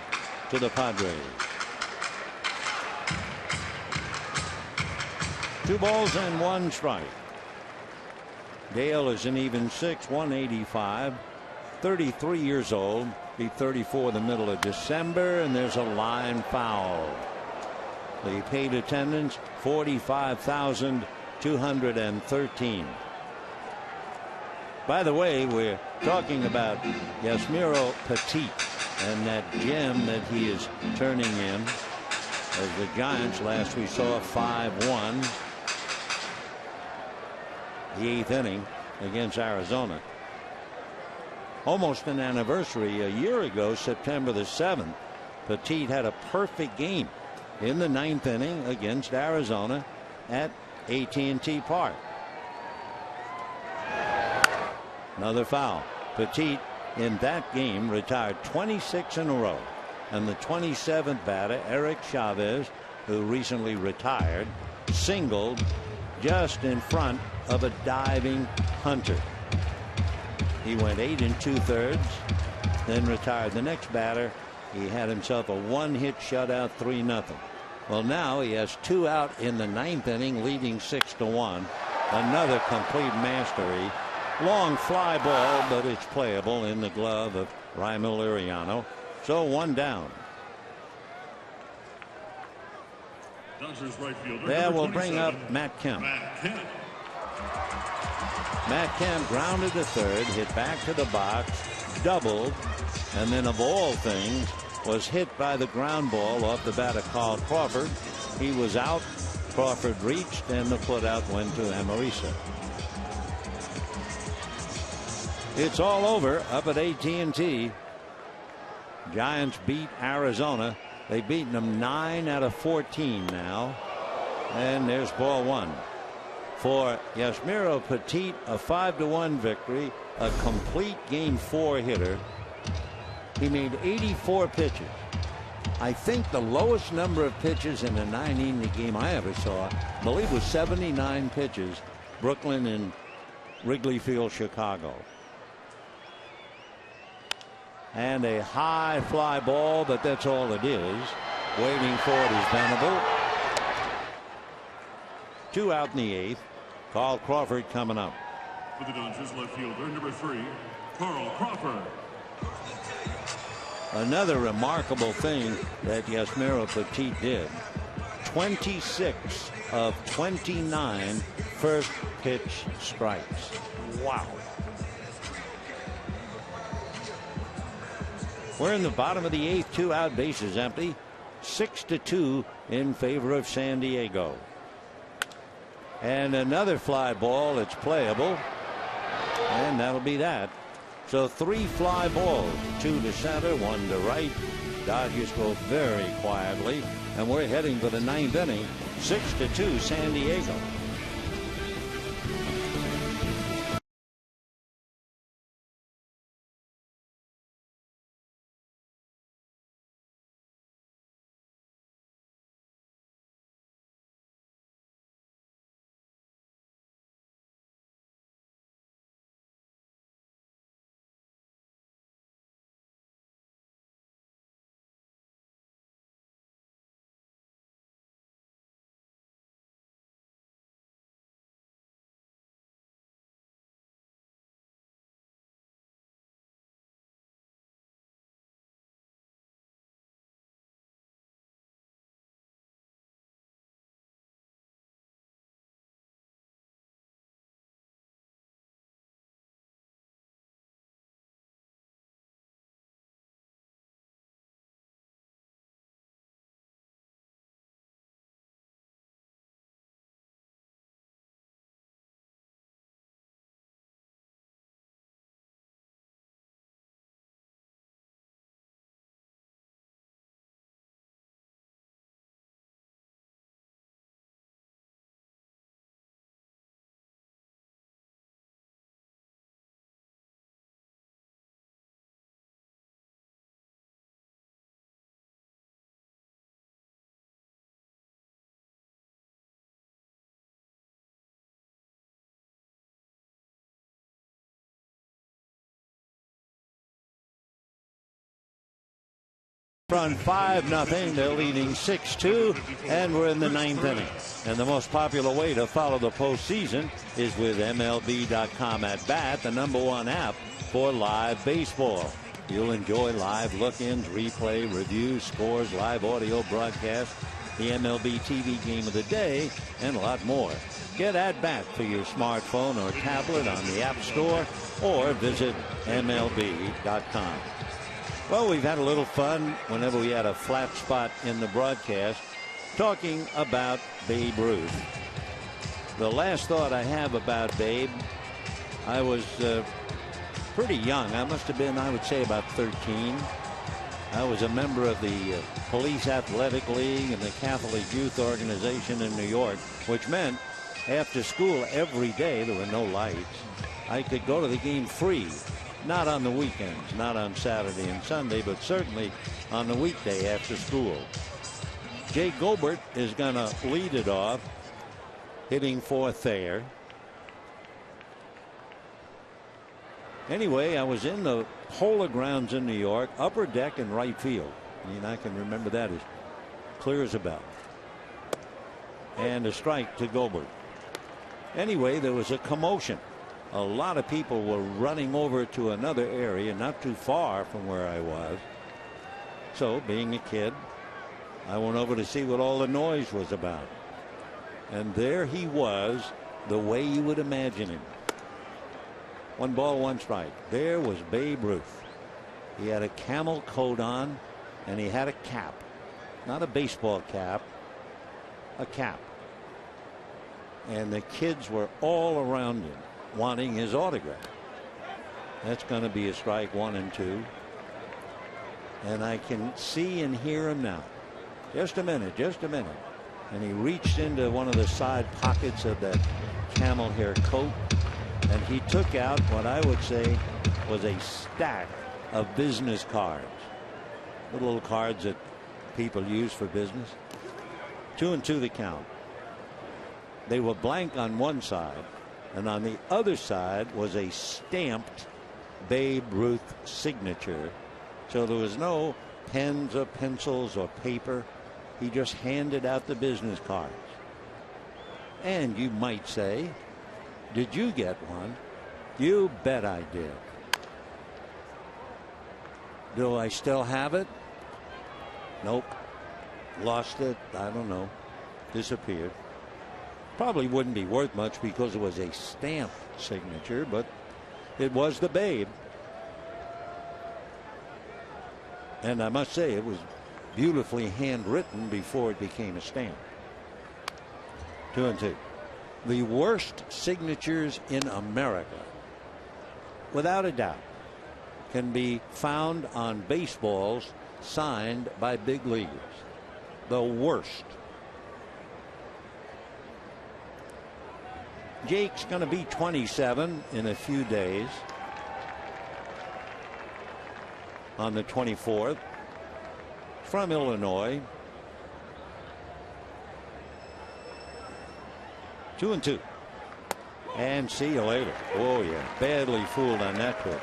to the Padres. 2 balls and 1 strike. Dale is an even 6, 185, 33 years old. Be 34 the middle of December, and there's a line foul. The paid attendance 45,213. By the way, we're talking about Yasmiro Petit and that gem that he is turning in. As the Giants last we saw 5-1. The 8th inning against Arizona. Almost an anniversary. A year ago, September the 7th, Petit had a perfect game in the 9th inning against Arizona at AT&T Park. Another foul. Petit in that game retired 26 in a row, and the 27th batter, Eric Chavez, who recently retired, singled just in front of a diving Hunter. He went 8 2/3, then retired. The next batter, he had himself a 1-hit shutout, 3-0. Well, now he has 2 out in the 9th inning, leading 6-1. Another complete mastery. Long fly ball, but it's playable in the glove of Raimel Liriano. So 1 down. Dodgers right fielder. That will bring up Matt Kemp. Matt Kemp grounded to third, hit back to the box, doubled, and then of all things was hit by the ground ball off the bat of Carl Crawford. He was out. Crawford reached, and the put out went to Amarisa. It's all over up at AT&T. Giants beat Arizona. They've beaten them 9 out of 14 now. And there's ball 1. For Yasmiro Petit, a 5-1 victory, a complete game 4 hitter. He made 84 pitches. I think the lowest number of pitches in a 9-inning game I ever saw, I believe, was 79 pitches. Brooklyn and Wrigley Field, Chicago. And a high fly ball, but that's all it is. Waiting for it is Venable. 2 out in the 8th. Carl Crawford coming up. For the Dodgers, left fielder number 3, Carl Crawford. Another remarkable thing that Yasmiro Petit did. 26 of 29 first pitch strikes. Wow. We're in the bottom of the 8th, 2 out, bases empty. 6-2 in favor of San Diego. And another fly ball. It's playable. And that'll be that. So 3 fly balls, 2 to center, 1 to right. Dodgers go very quietly. And we're heading for the 9th inning. 6-2 San Diego. Front 5-0. They're leading 6-2, and we're in the 9th inning. And the most popular way to follow the postseason is with MLB.com at Bat, the #1 app for live baseball. You'll enjoy live look-ins, replay, reviews, scores, live audio broadcast, the MLB TV game of the day, and a lot more. Get at Bat for your smartphone or tablet on the App Store or visit MLB.com. Well, we've had a little fun whenever we had a flat spot in the broadcast talking about Babe Ruth. The last thought I have about Babe, I was pretty young. I must have been, I would say, about 13. I was a member of the Police Athletic League and the Catholic Youth Organization in New York, which meant after school every day, there were no lights, I could go to the game free. Not on the weekends, not on Saturday and Sunday, but certainly on the weekday after school. Jay Gobert is going to lead it off, hitting fourth there. Anyway, I was in the Polo Grounds in New York, upper deck and right field. I mean, I can remember that as clear as a bell. And a strike to Gobert. Anyway, there was a commotion. A lot of people were running over to another area not too far from where I was. So, being a kid, I went over to see what all the noise was about. And there he was, the way you would imagine him. 1 ball, 1 strike. There was Babe Ruth. He had a camel coat on, and he had a cap. Not a baseball cap, a cap. And the kids were all around him, wanting his autograph. That's going to be a strike, 1 and 2. And I can see and hear him now. Just a minute, just a minute. And he reached into one of the side pockets of that camel hair coat, and he took out what I would say was a stack of business cards. The little cards that people use for business. 2 and 2 the count. They were blank on one side, and on the other side was a stamped Babe Ruth signature. So there was no pens or pencils or paper. He just handed out the business cards. And you might say, did you get one? You bet I did. Do I still have it? Nope. Lost it. I don't know. Disappeared. Probably wouldn't be worth much because it was a stamped signature, but it was the Babe. And I must say, it was beautifully handwritten before it became a stamp. 2 and 2. The worst signatures in America, without a doubt, can be found on baseballs signed by big leaguers. The worst. Jake's going to be 27 in a few days. On the 24th. From Illinois. 2 and 2. And see you later. Oh, yeah. Badly fooled on that pitch.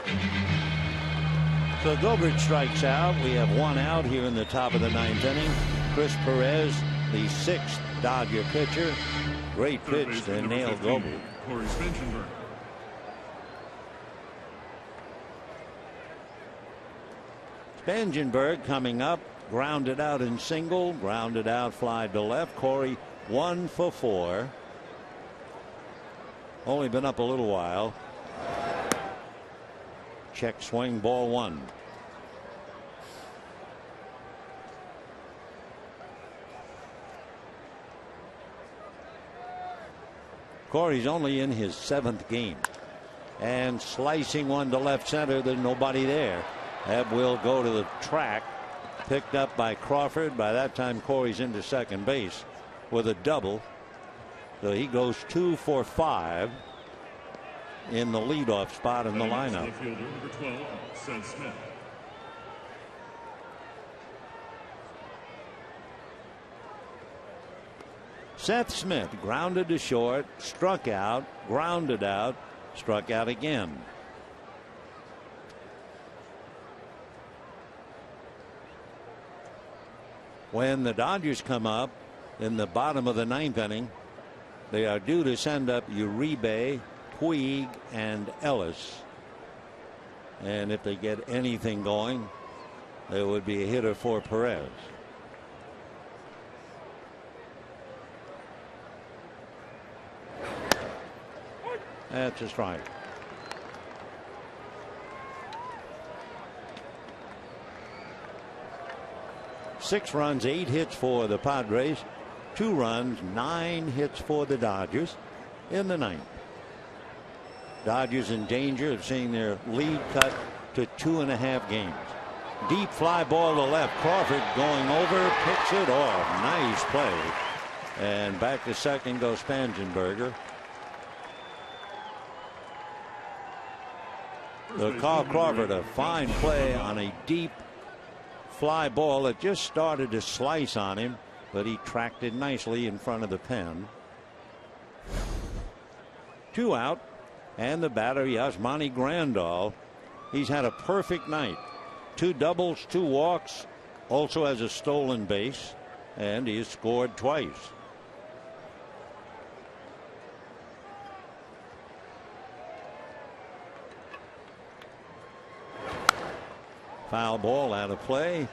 So Gobert strikes out. We have 1 out here in the top of the 9th inning. Chris Perez, the 6th Dodger pitcher. Great pitch to nail Gobert. Spangenberg coming up. Grounded out in single. Grounded out fly to left. Corey 1 for 4. Only been up a little while. Check swing, ball 1. Corey's only in his 7th game. And slicing one to left center. There's nobody there. That will go to the track. Picked up by Crawford. By that time, Corey's into second base with a double. So he goes 2 for 5 in the leadoff spot in the lineup. Number 12, Seth Smith. Seth Smith grounded to short, struck out, grounded out, struck out again. When the Dodgers come up in the bottom of the ninth inning, they are due to send up Uribe, Puig, and Ellis. And if they get anything going, there would be a hitter for Perez. That's a strike. Six runs, 8 hits for the Padres. 2 runs, 9 hits for the Dodgers in the ninth. Dodgers in danger of seeing their lead cut to 2.5 games. Deep fly ball to left. Crawford going over, picks it off. Nice play. And back to second goes Spangenberger. Carl Crawford, a fine play on a deep fly ball that just started to slice on him, but he tracked it nicely in front of the pen. 2 out, and the batter Yasmani Grandal. He's had a perfect night. 2 doubles, 2 walks, also has a stolen base, and he has scored twice. Foul ball out of play.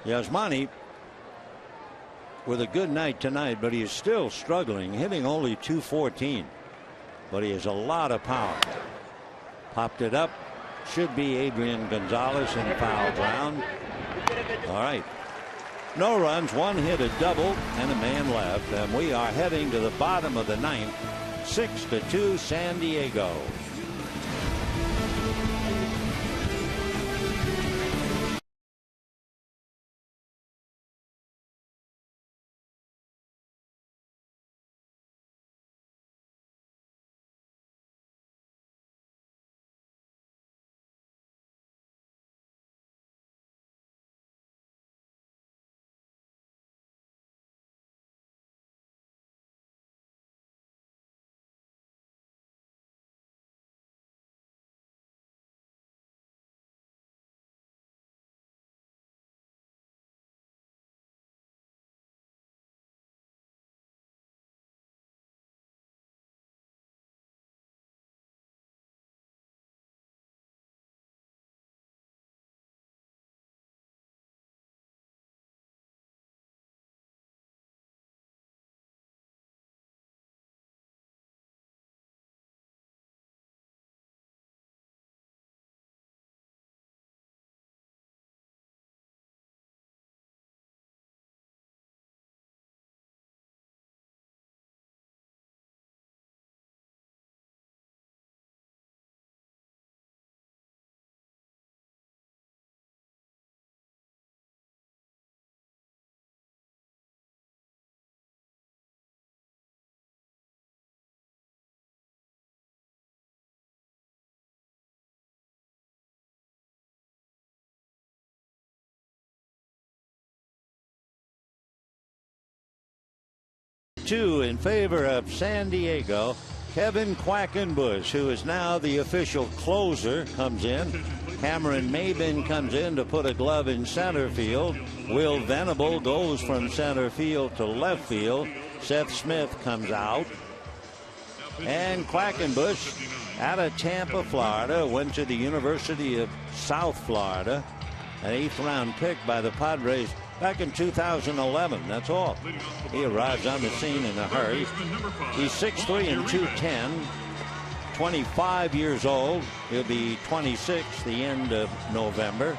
Yasmani with a good night tonight, but he is still struggling, hitting only .214. But he has a lot of power. Popped it up. Should be Adrian Gonzalez in foul ground. All right. No runs, 1 hit, a double, and a man left. And we are heading to the bottom of the ninth. 6-2 San Diego. Two in favor of San Diego. Kevin Quackenbush, who is now the official closer, comes in. Cameron Maben comes in to put a glove in center field. Will Venable goes from center field to left field. Seth Smith comes out. And Quackenbush, out of Tampa, Florida, went to the University of South Florida. An 8th round pick by the Padres back in 2011. That's all. He arrives on the scene in a hurry. He's 6'3" and 210. 25 years old. He'll be 26 the end of November.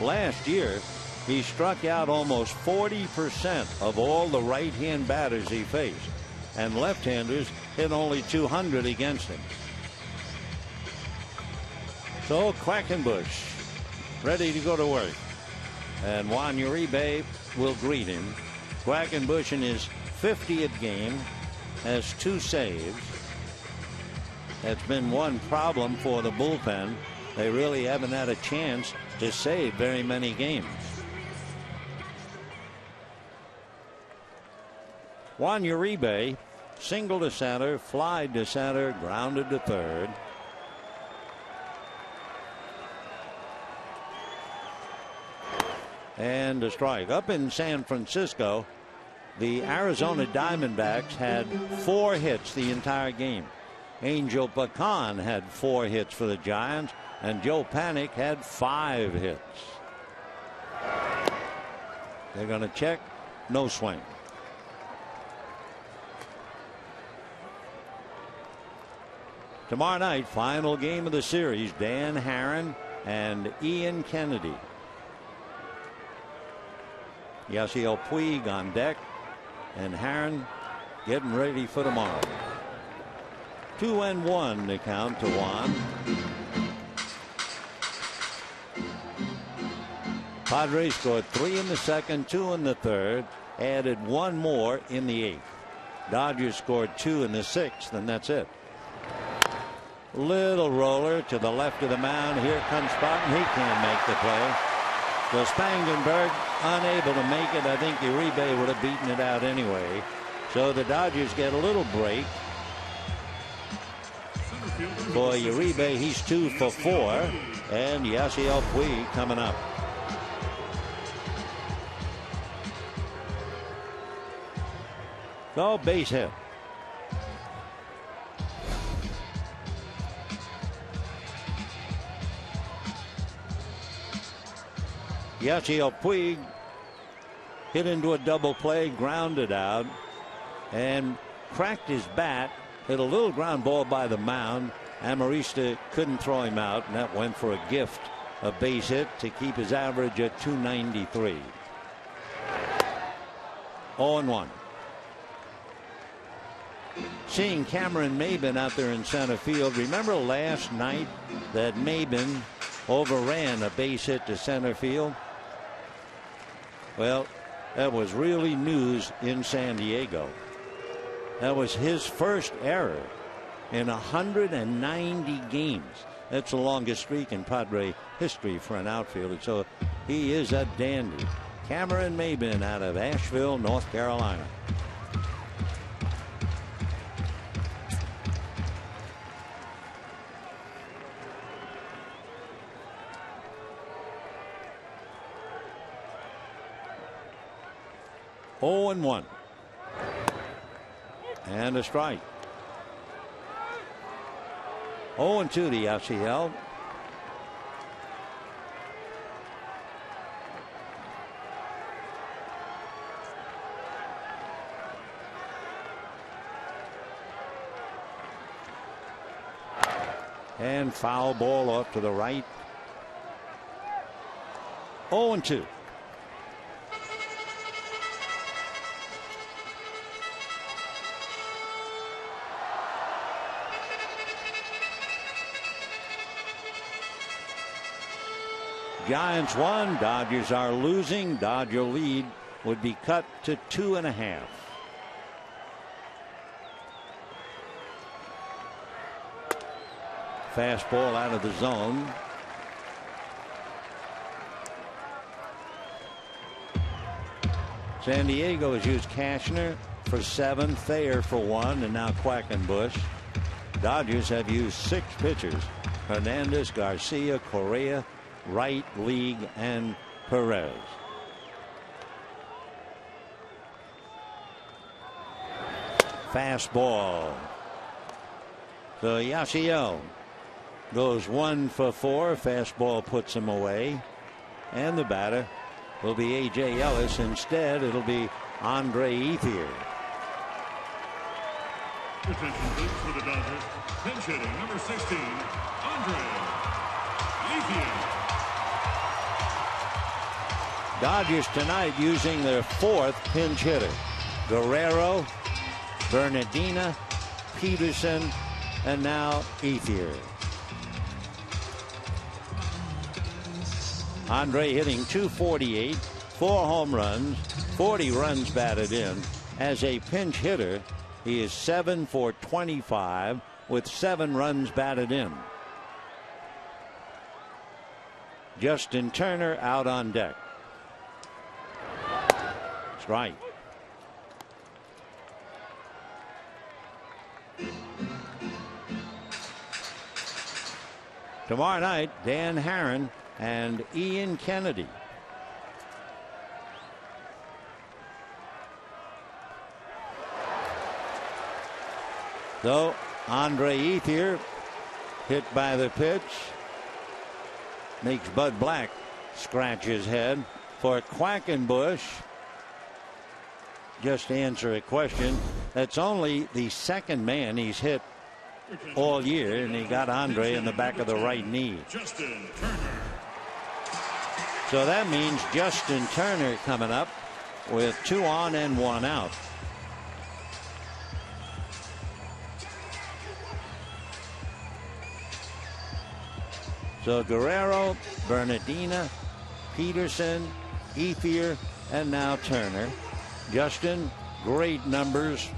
Last year, he struck out almost 40% of all the right-hand batters he faced, and left-handers hit only 200 against him. So Quackenbush ready to go to work. And Juan Uribe will greet him. Quackenbush in his 50th game has 2 saves. That's been one problem for the bullpen. They really haven't had a chance to save very many games. Juan Uribe, single to center, fly to center, grounded to third. And a strike. Up in San Francisco, the Arizona Diamondbacks had 4 hits the entire game. Angel Pacan had 4 hits for the Giants, and Joe Panik had 5 hits. They're going to check. No swing. Tomorrow night, final game of the series, Dan Haren and Ian Kennedy. Yasiel Puig on deck, and Haren getting ready for tomorrow. 2-1 the count to Juan. Padres scored 3 in the second, 2 in the third, added 1 more in the 8th. Dodgers scored 2 in the 6th, and that's it. Little roller to the left of the mound. Here comes Spartan. He can't make the play. So Spangenberg unable to make it. I think Uribe would have beaten it out anyway. So the Dodgers get a little break. For Uribe, he's 2 for 4. And Yasiel Puig coming up. So base hit. Yasiel Puig hit into a double play, grounded out, and cracked his bat. Hit a little ground ball by the mound. Amarista couldn't throw him out, and that went for a gift, a base hit to keep his average at 293. 0-1. Seeing Cameron Maybin out there in center field. Remember last night that Maybin overran a base hit to center field? Well, that was really news in San Diego. That was his first error in 190 games. That's the longest streak in Padre history for an outfielder. So he is a dandy. Cameron Maybin out of Asheville, North Carolina. Oh, and 1. And a strike. 0-2 to Yasiel. And foul ball off to the right. 0-2. Giants won. Dodgers are losing. Dodger lead would be cut to 2.5. Fastball out of the zone. San Diego has used Cashner for 7, Thayer for 1, and now Quackenbush. Dodgers have used 6 pitchers: Hernandez, Garcia, Correa, Wright, League, and Perez. Fastball. So Yasiel goes 1 for 4. Fastball puts him away. And the batter will be A.J. Ellis. Instead, it'll be Andre Ethier. Attention please for the Dodgers. Pinch hitting number 16, Andre Ethier. Dodgers tonight using their 4th pinch hitter. Guerrero, Bernardina, Peterson, and now Ethier. Andre hitting .248, 4 home runs, 40 runs batted in. As a pinch hitter, he is 7 for 25 with 7 runs batted in. Justin Turner out on deck. Strike. Tomorrow night, Dan Haren and Ian Kennedy. So Andre Ethier hit by the pitch makes Bud Black scratch his head. For Quackenbush, just to answer a question, that's only the second man he's hit all year, and he got Andre in the back of the right knee. So that means Justin Turner coming up with 2 on and 1 out. So Guerrero, Bernardina, Peterson, Ethier, and now Turner. Justin, great numbers,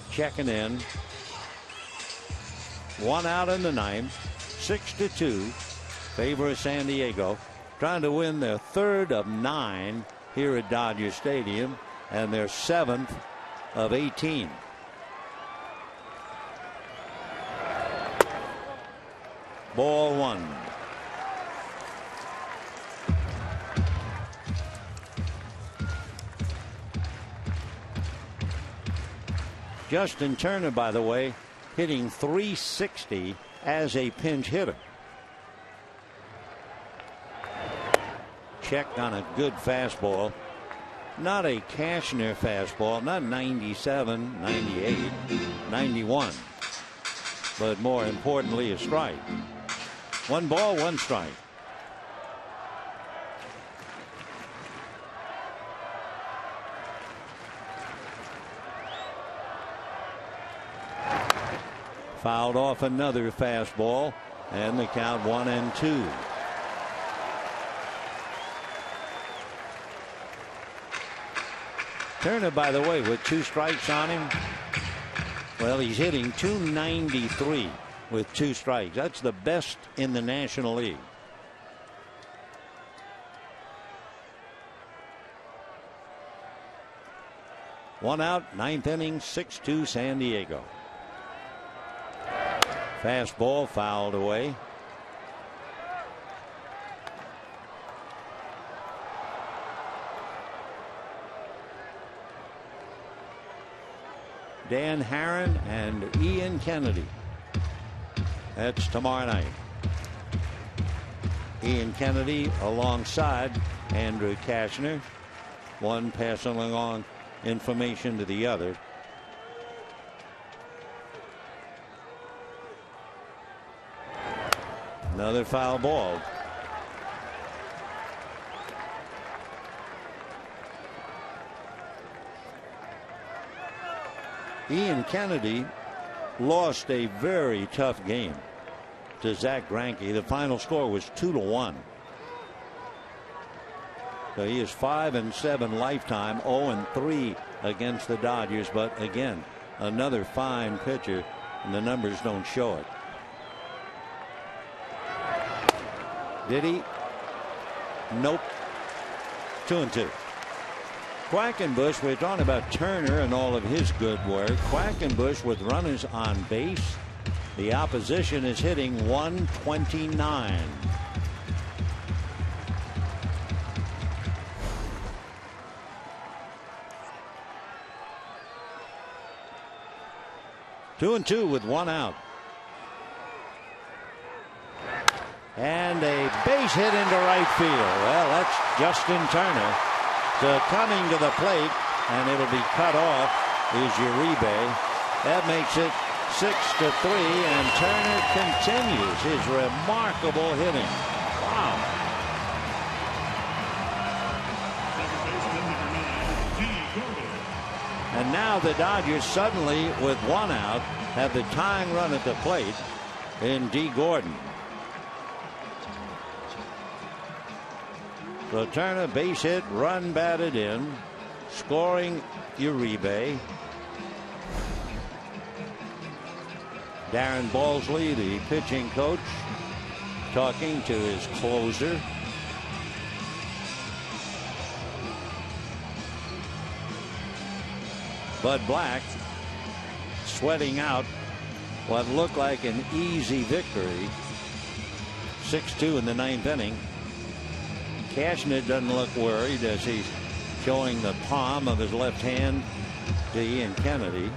checking in. 1 out in the 9th, 6-2, favor of San Diego, trying to win their 3rd of 9 here at Dodger Stadium and their 7th of 18. Ball 1. Justin Turner, by the way, hitting .360 as a pinch hitter. Check on a good fastball. Not a Cashner fastball, not 97, 98, 91. But more importantly, a strike. 1 ball, 1 strike. Fouled off another fastball, and the count 1-2. Turner, by the way, with 2 strikes on him. Well, he's hitting .293 with 2 strikes. That's the best in the National League. One out, 9th inning, 6-2 San Diego. Fastball fouled away. Dan Haren and Ian Kennedy. That's tomorrow night. Ian Kennedy alongside Andrew Cashner. One passing along information to the other. Another foul ball. Ian Kennedy lost a very tough game to Zach Greinke. The final score was 2-1. So he is 5-7 lifetime, 0-3 against the Dodgers. But again, another fine pitcher, and the numbers don't show it. Did he? Nope. 2-2. Quackenbush, we're talking about Turner and all of his good work. Quackenbush with runners on base. The opposition is hitting .129. Two and two with 1 out. And a base hit into right field. Well, that's Justin Turner. So coming to the plate, and it'll be cut off, is Uribe. That makes it 6-3, and Turner continues his remarkable hitting. Wow. And now the Dodgers suddenly, with 1 out, have the tying run at the plate in D. Gordon. So Turner, base hit, run batted in, scoring Uribe. Darren Balsley, the pitching coach, talking to his closer. Bud Black sweating out what looked like an easy victory 6-2 in the 9th inning. Cashner doesn't look worried as he's showing the palm of his left hand to Ian Kennedy.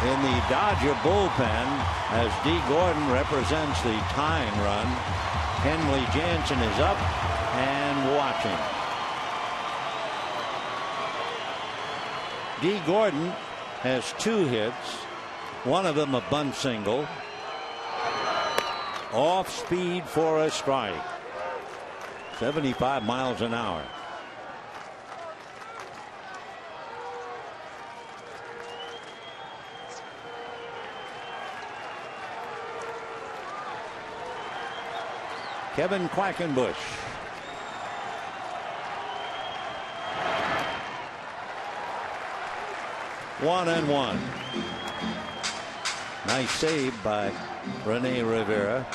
In the Dodger bullpen, as D. Gordon represents the tying run, Kenley Jansen is up and watching. D. Gordon has 2 hits, one of them a bunt single. Off speed for a strike. 75 miles an hour. Kevin Quackenbush. One and one. Nice save by Rene Rivera.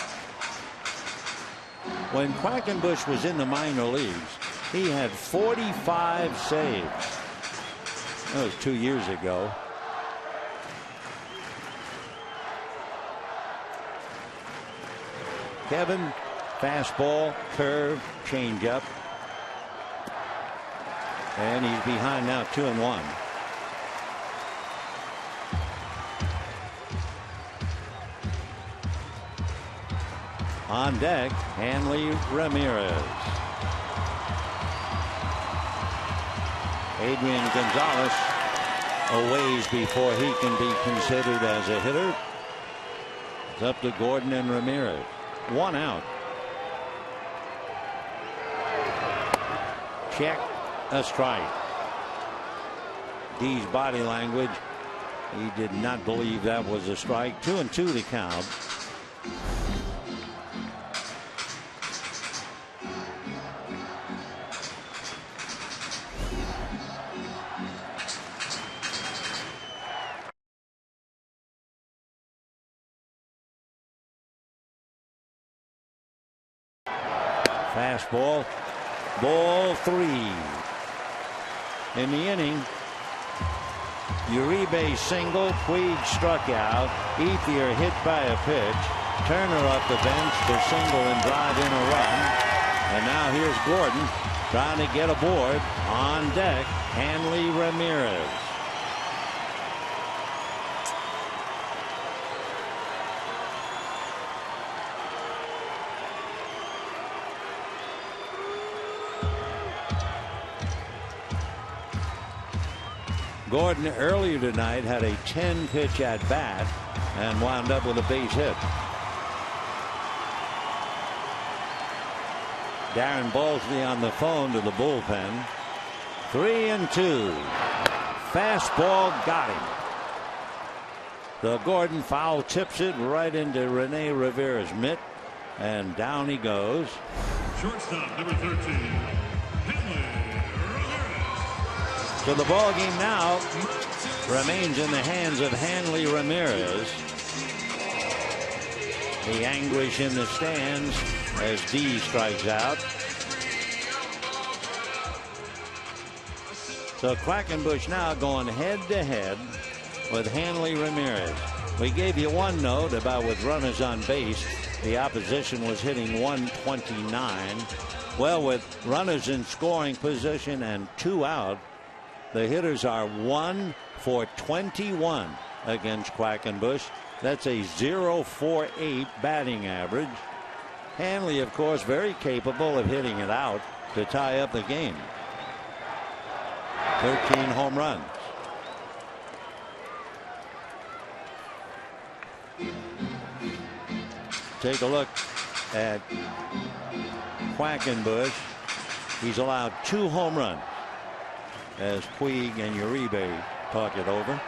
When Quackenbush was in the minor leagues, he had 45 saves. That was 2 years ago. Kevin, fastball, curve, changeup. And he's behind now 2-1. On deck, Hanley Ramirez. Adrian Gonzalez a ways before he can be considered as a hitter. It's up to Gordon and Ramirez. 1 out. Check, a strike. D's body language. He did not believe that was a strike. 2-2 to count. Fastball, ball 3. In the inning, Uribe single, Puig struck out, Ethier hit by a pitch, Turner off the bench to single and drive in a run. And now here's Gordon trying to get aboard. On deck, Hanley Ramirez. Gordon earlier tonight had a 10-pitch at bat and wound up with a base hit. Darren Balsley on the phone to the bullpen. 3-2. Fastball got him. The Gordon foul tips it right into Rene Rivera's mitt, and down he goes. Shortstop number 13. So the ball game now remains in the hands of Hanley Ramirez. The anguish in the stands as D strikes out. So Quackenbush now going head to head with Hanley Ramirez. We gave you one note about with runners on base, the opposition was hitting 129. Well, with runners in scoring position and 2 out, the hitters are 1 for 21 against Quackenbush. That's a .048 batting average. Hanley, of course, very capable of hitting it out to tie up the game. 13 home runs. Take a look at Quackenbush. He's allowed 2 home runs as Puig and Uribe talk it over.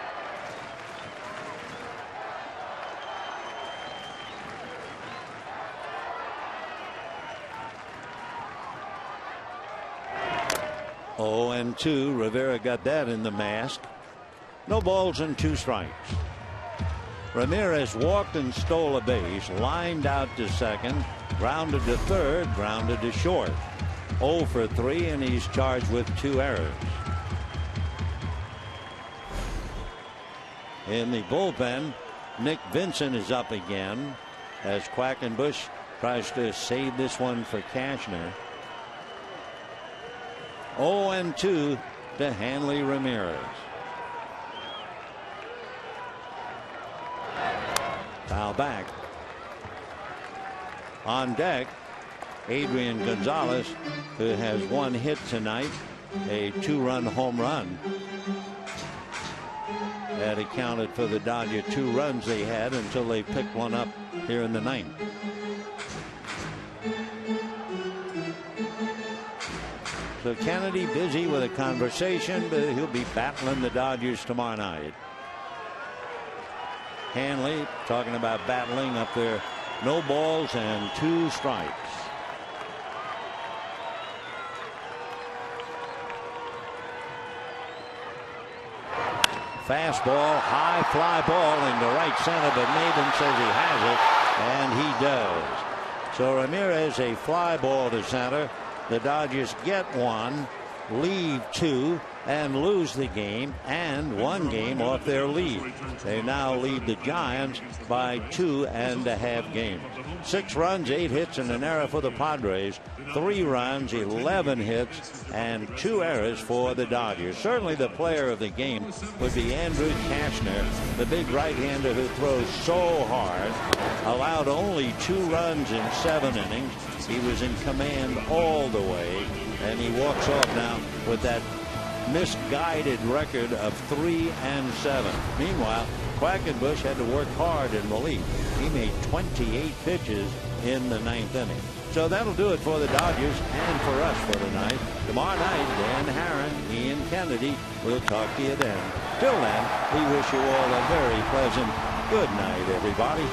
Oh, and 2. Rivera got that in the mask. No balls and 2 strikes. Ramirez walked and stole a base, lined out to second, grounded to third, grounded to short. 0 for 3, and he's charged with 2 errors. In the bullpen, Nick Vincent is up again as Quackenbush tries to save this one for Cashner. 0-2 to Hanley Ramirez. Foul back. On deck, Adrian Gonzalez, who has 1 hit tonight, a 2-run home run. That accounted for the Dodger 2 runs they had until they picked one up here in the 9th. So Kennedy busy with a conversation, but he'll be battling the Dodgers tomorrow night. Hanley talking about battling up there. No balls and 2 strikes. Fastball, high fly ball into right center, but Maben says he has it, and he does. So Ramirez, a fly ball to center. The Dodgers get 1, leave 2, and lose the game, and 1 game off their lead. They now lead the Giants by 2.5 games. 6 runs, 8 hits, and an error for the Padres. 3 runs, 11 hits, and 2 errors for the Dodgers. Certainly the player of the game would be Andrew Cashner, the big right-hander who throws so hard. Allowed only 2 runs in 7 innings. He was in command all the way, and he walks off now with that misguided record of 3-7. Meanwhile, Quackenbush had to work hard in relief. He made 28 pitches in the 9th inning. So that'll do it for the Dodgers and for us for tonight. Tomorrow night, Dan Harron, Ian Kennedy. We'll talk to you then. Till then, we wish you all a very pleasant good night, everybody.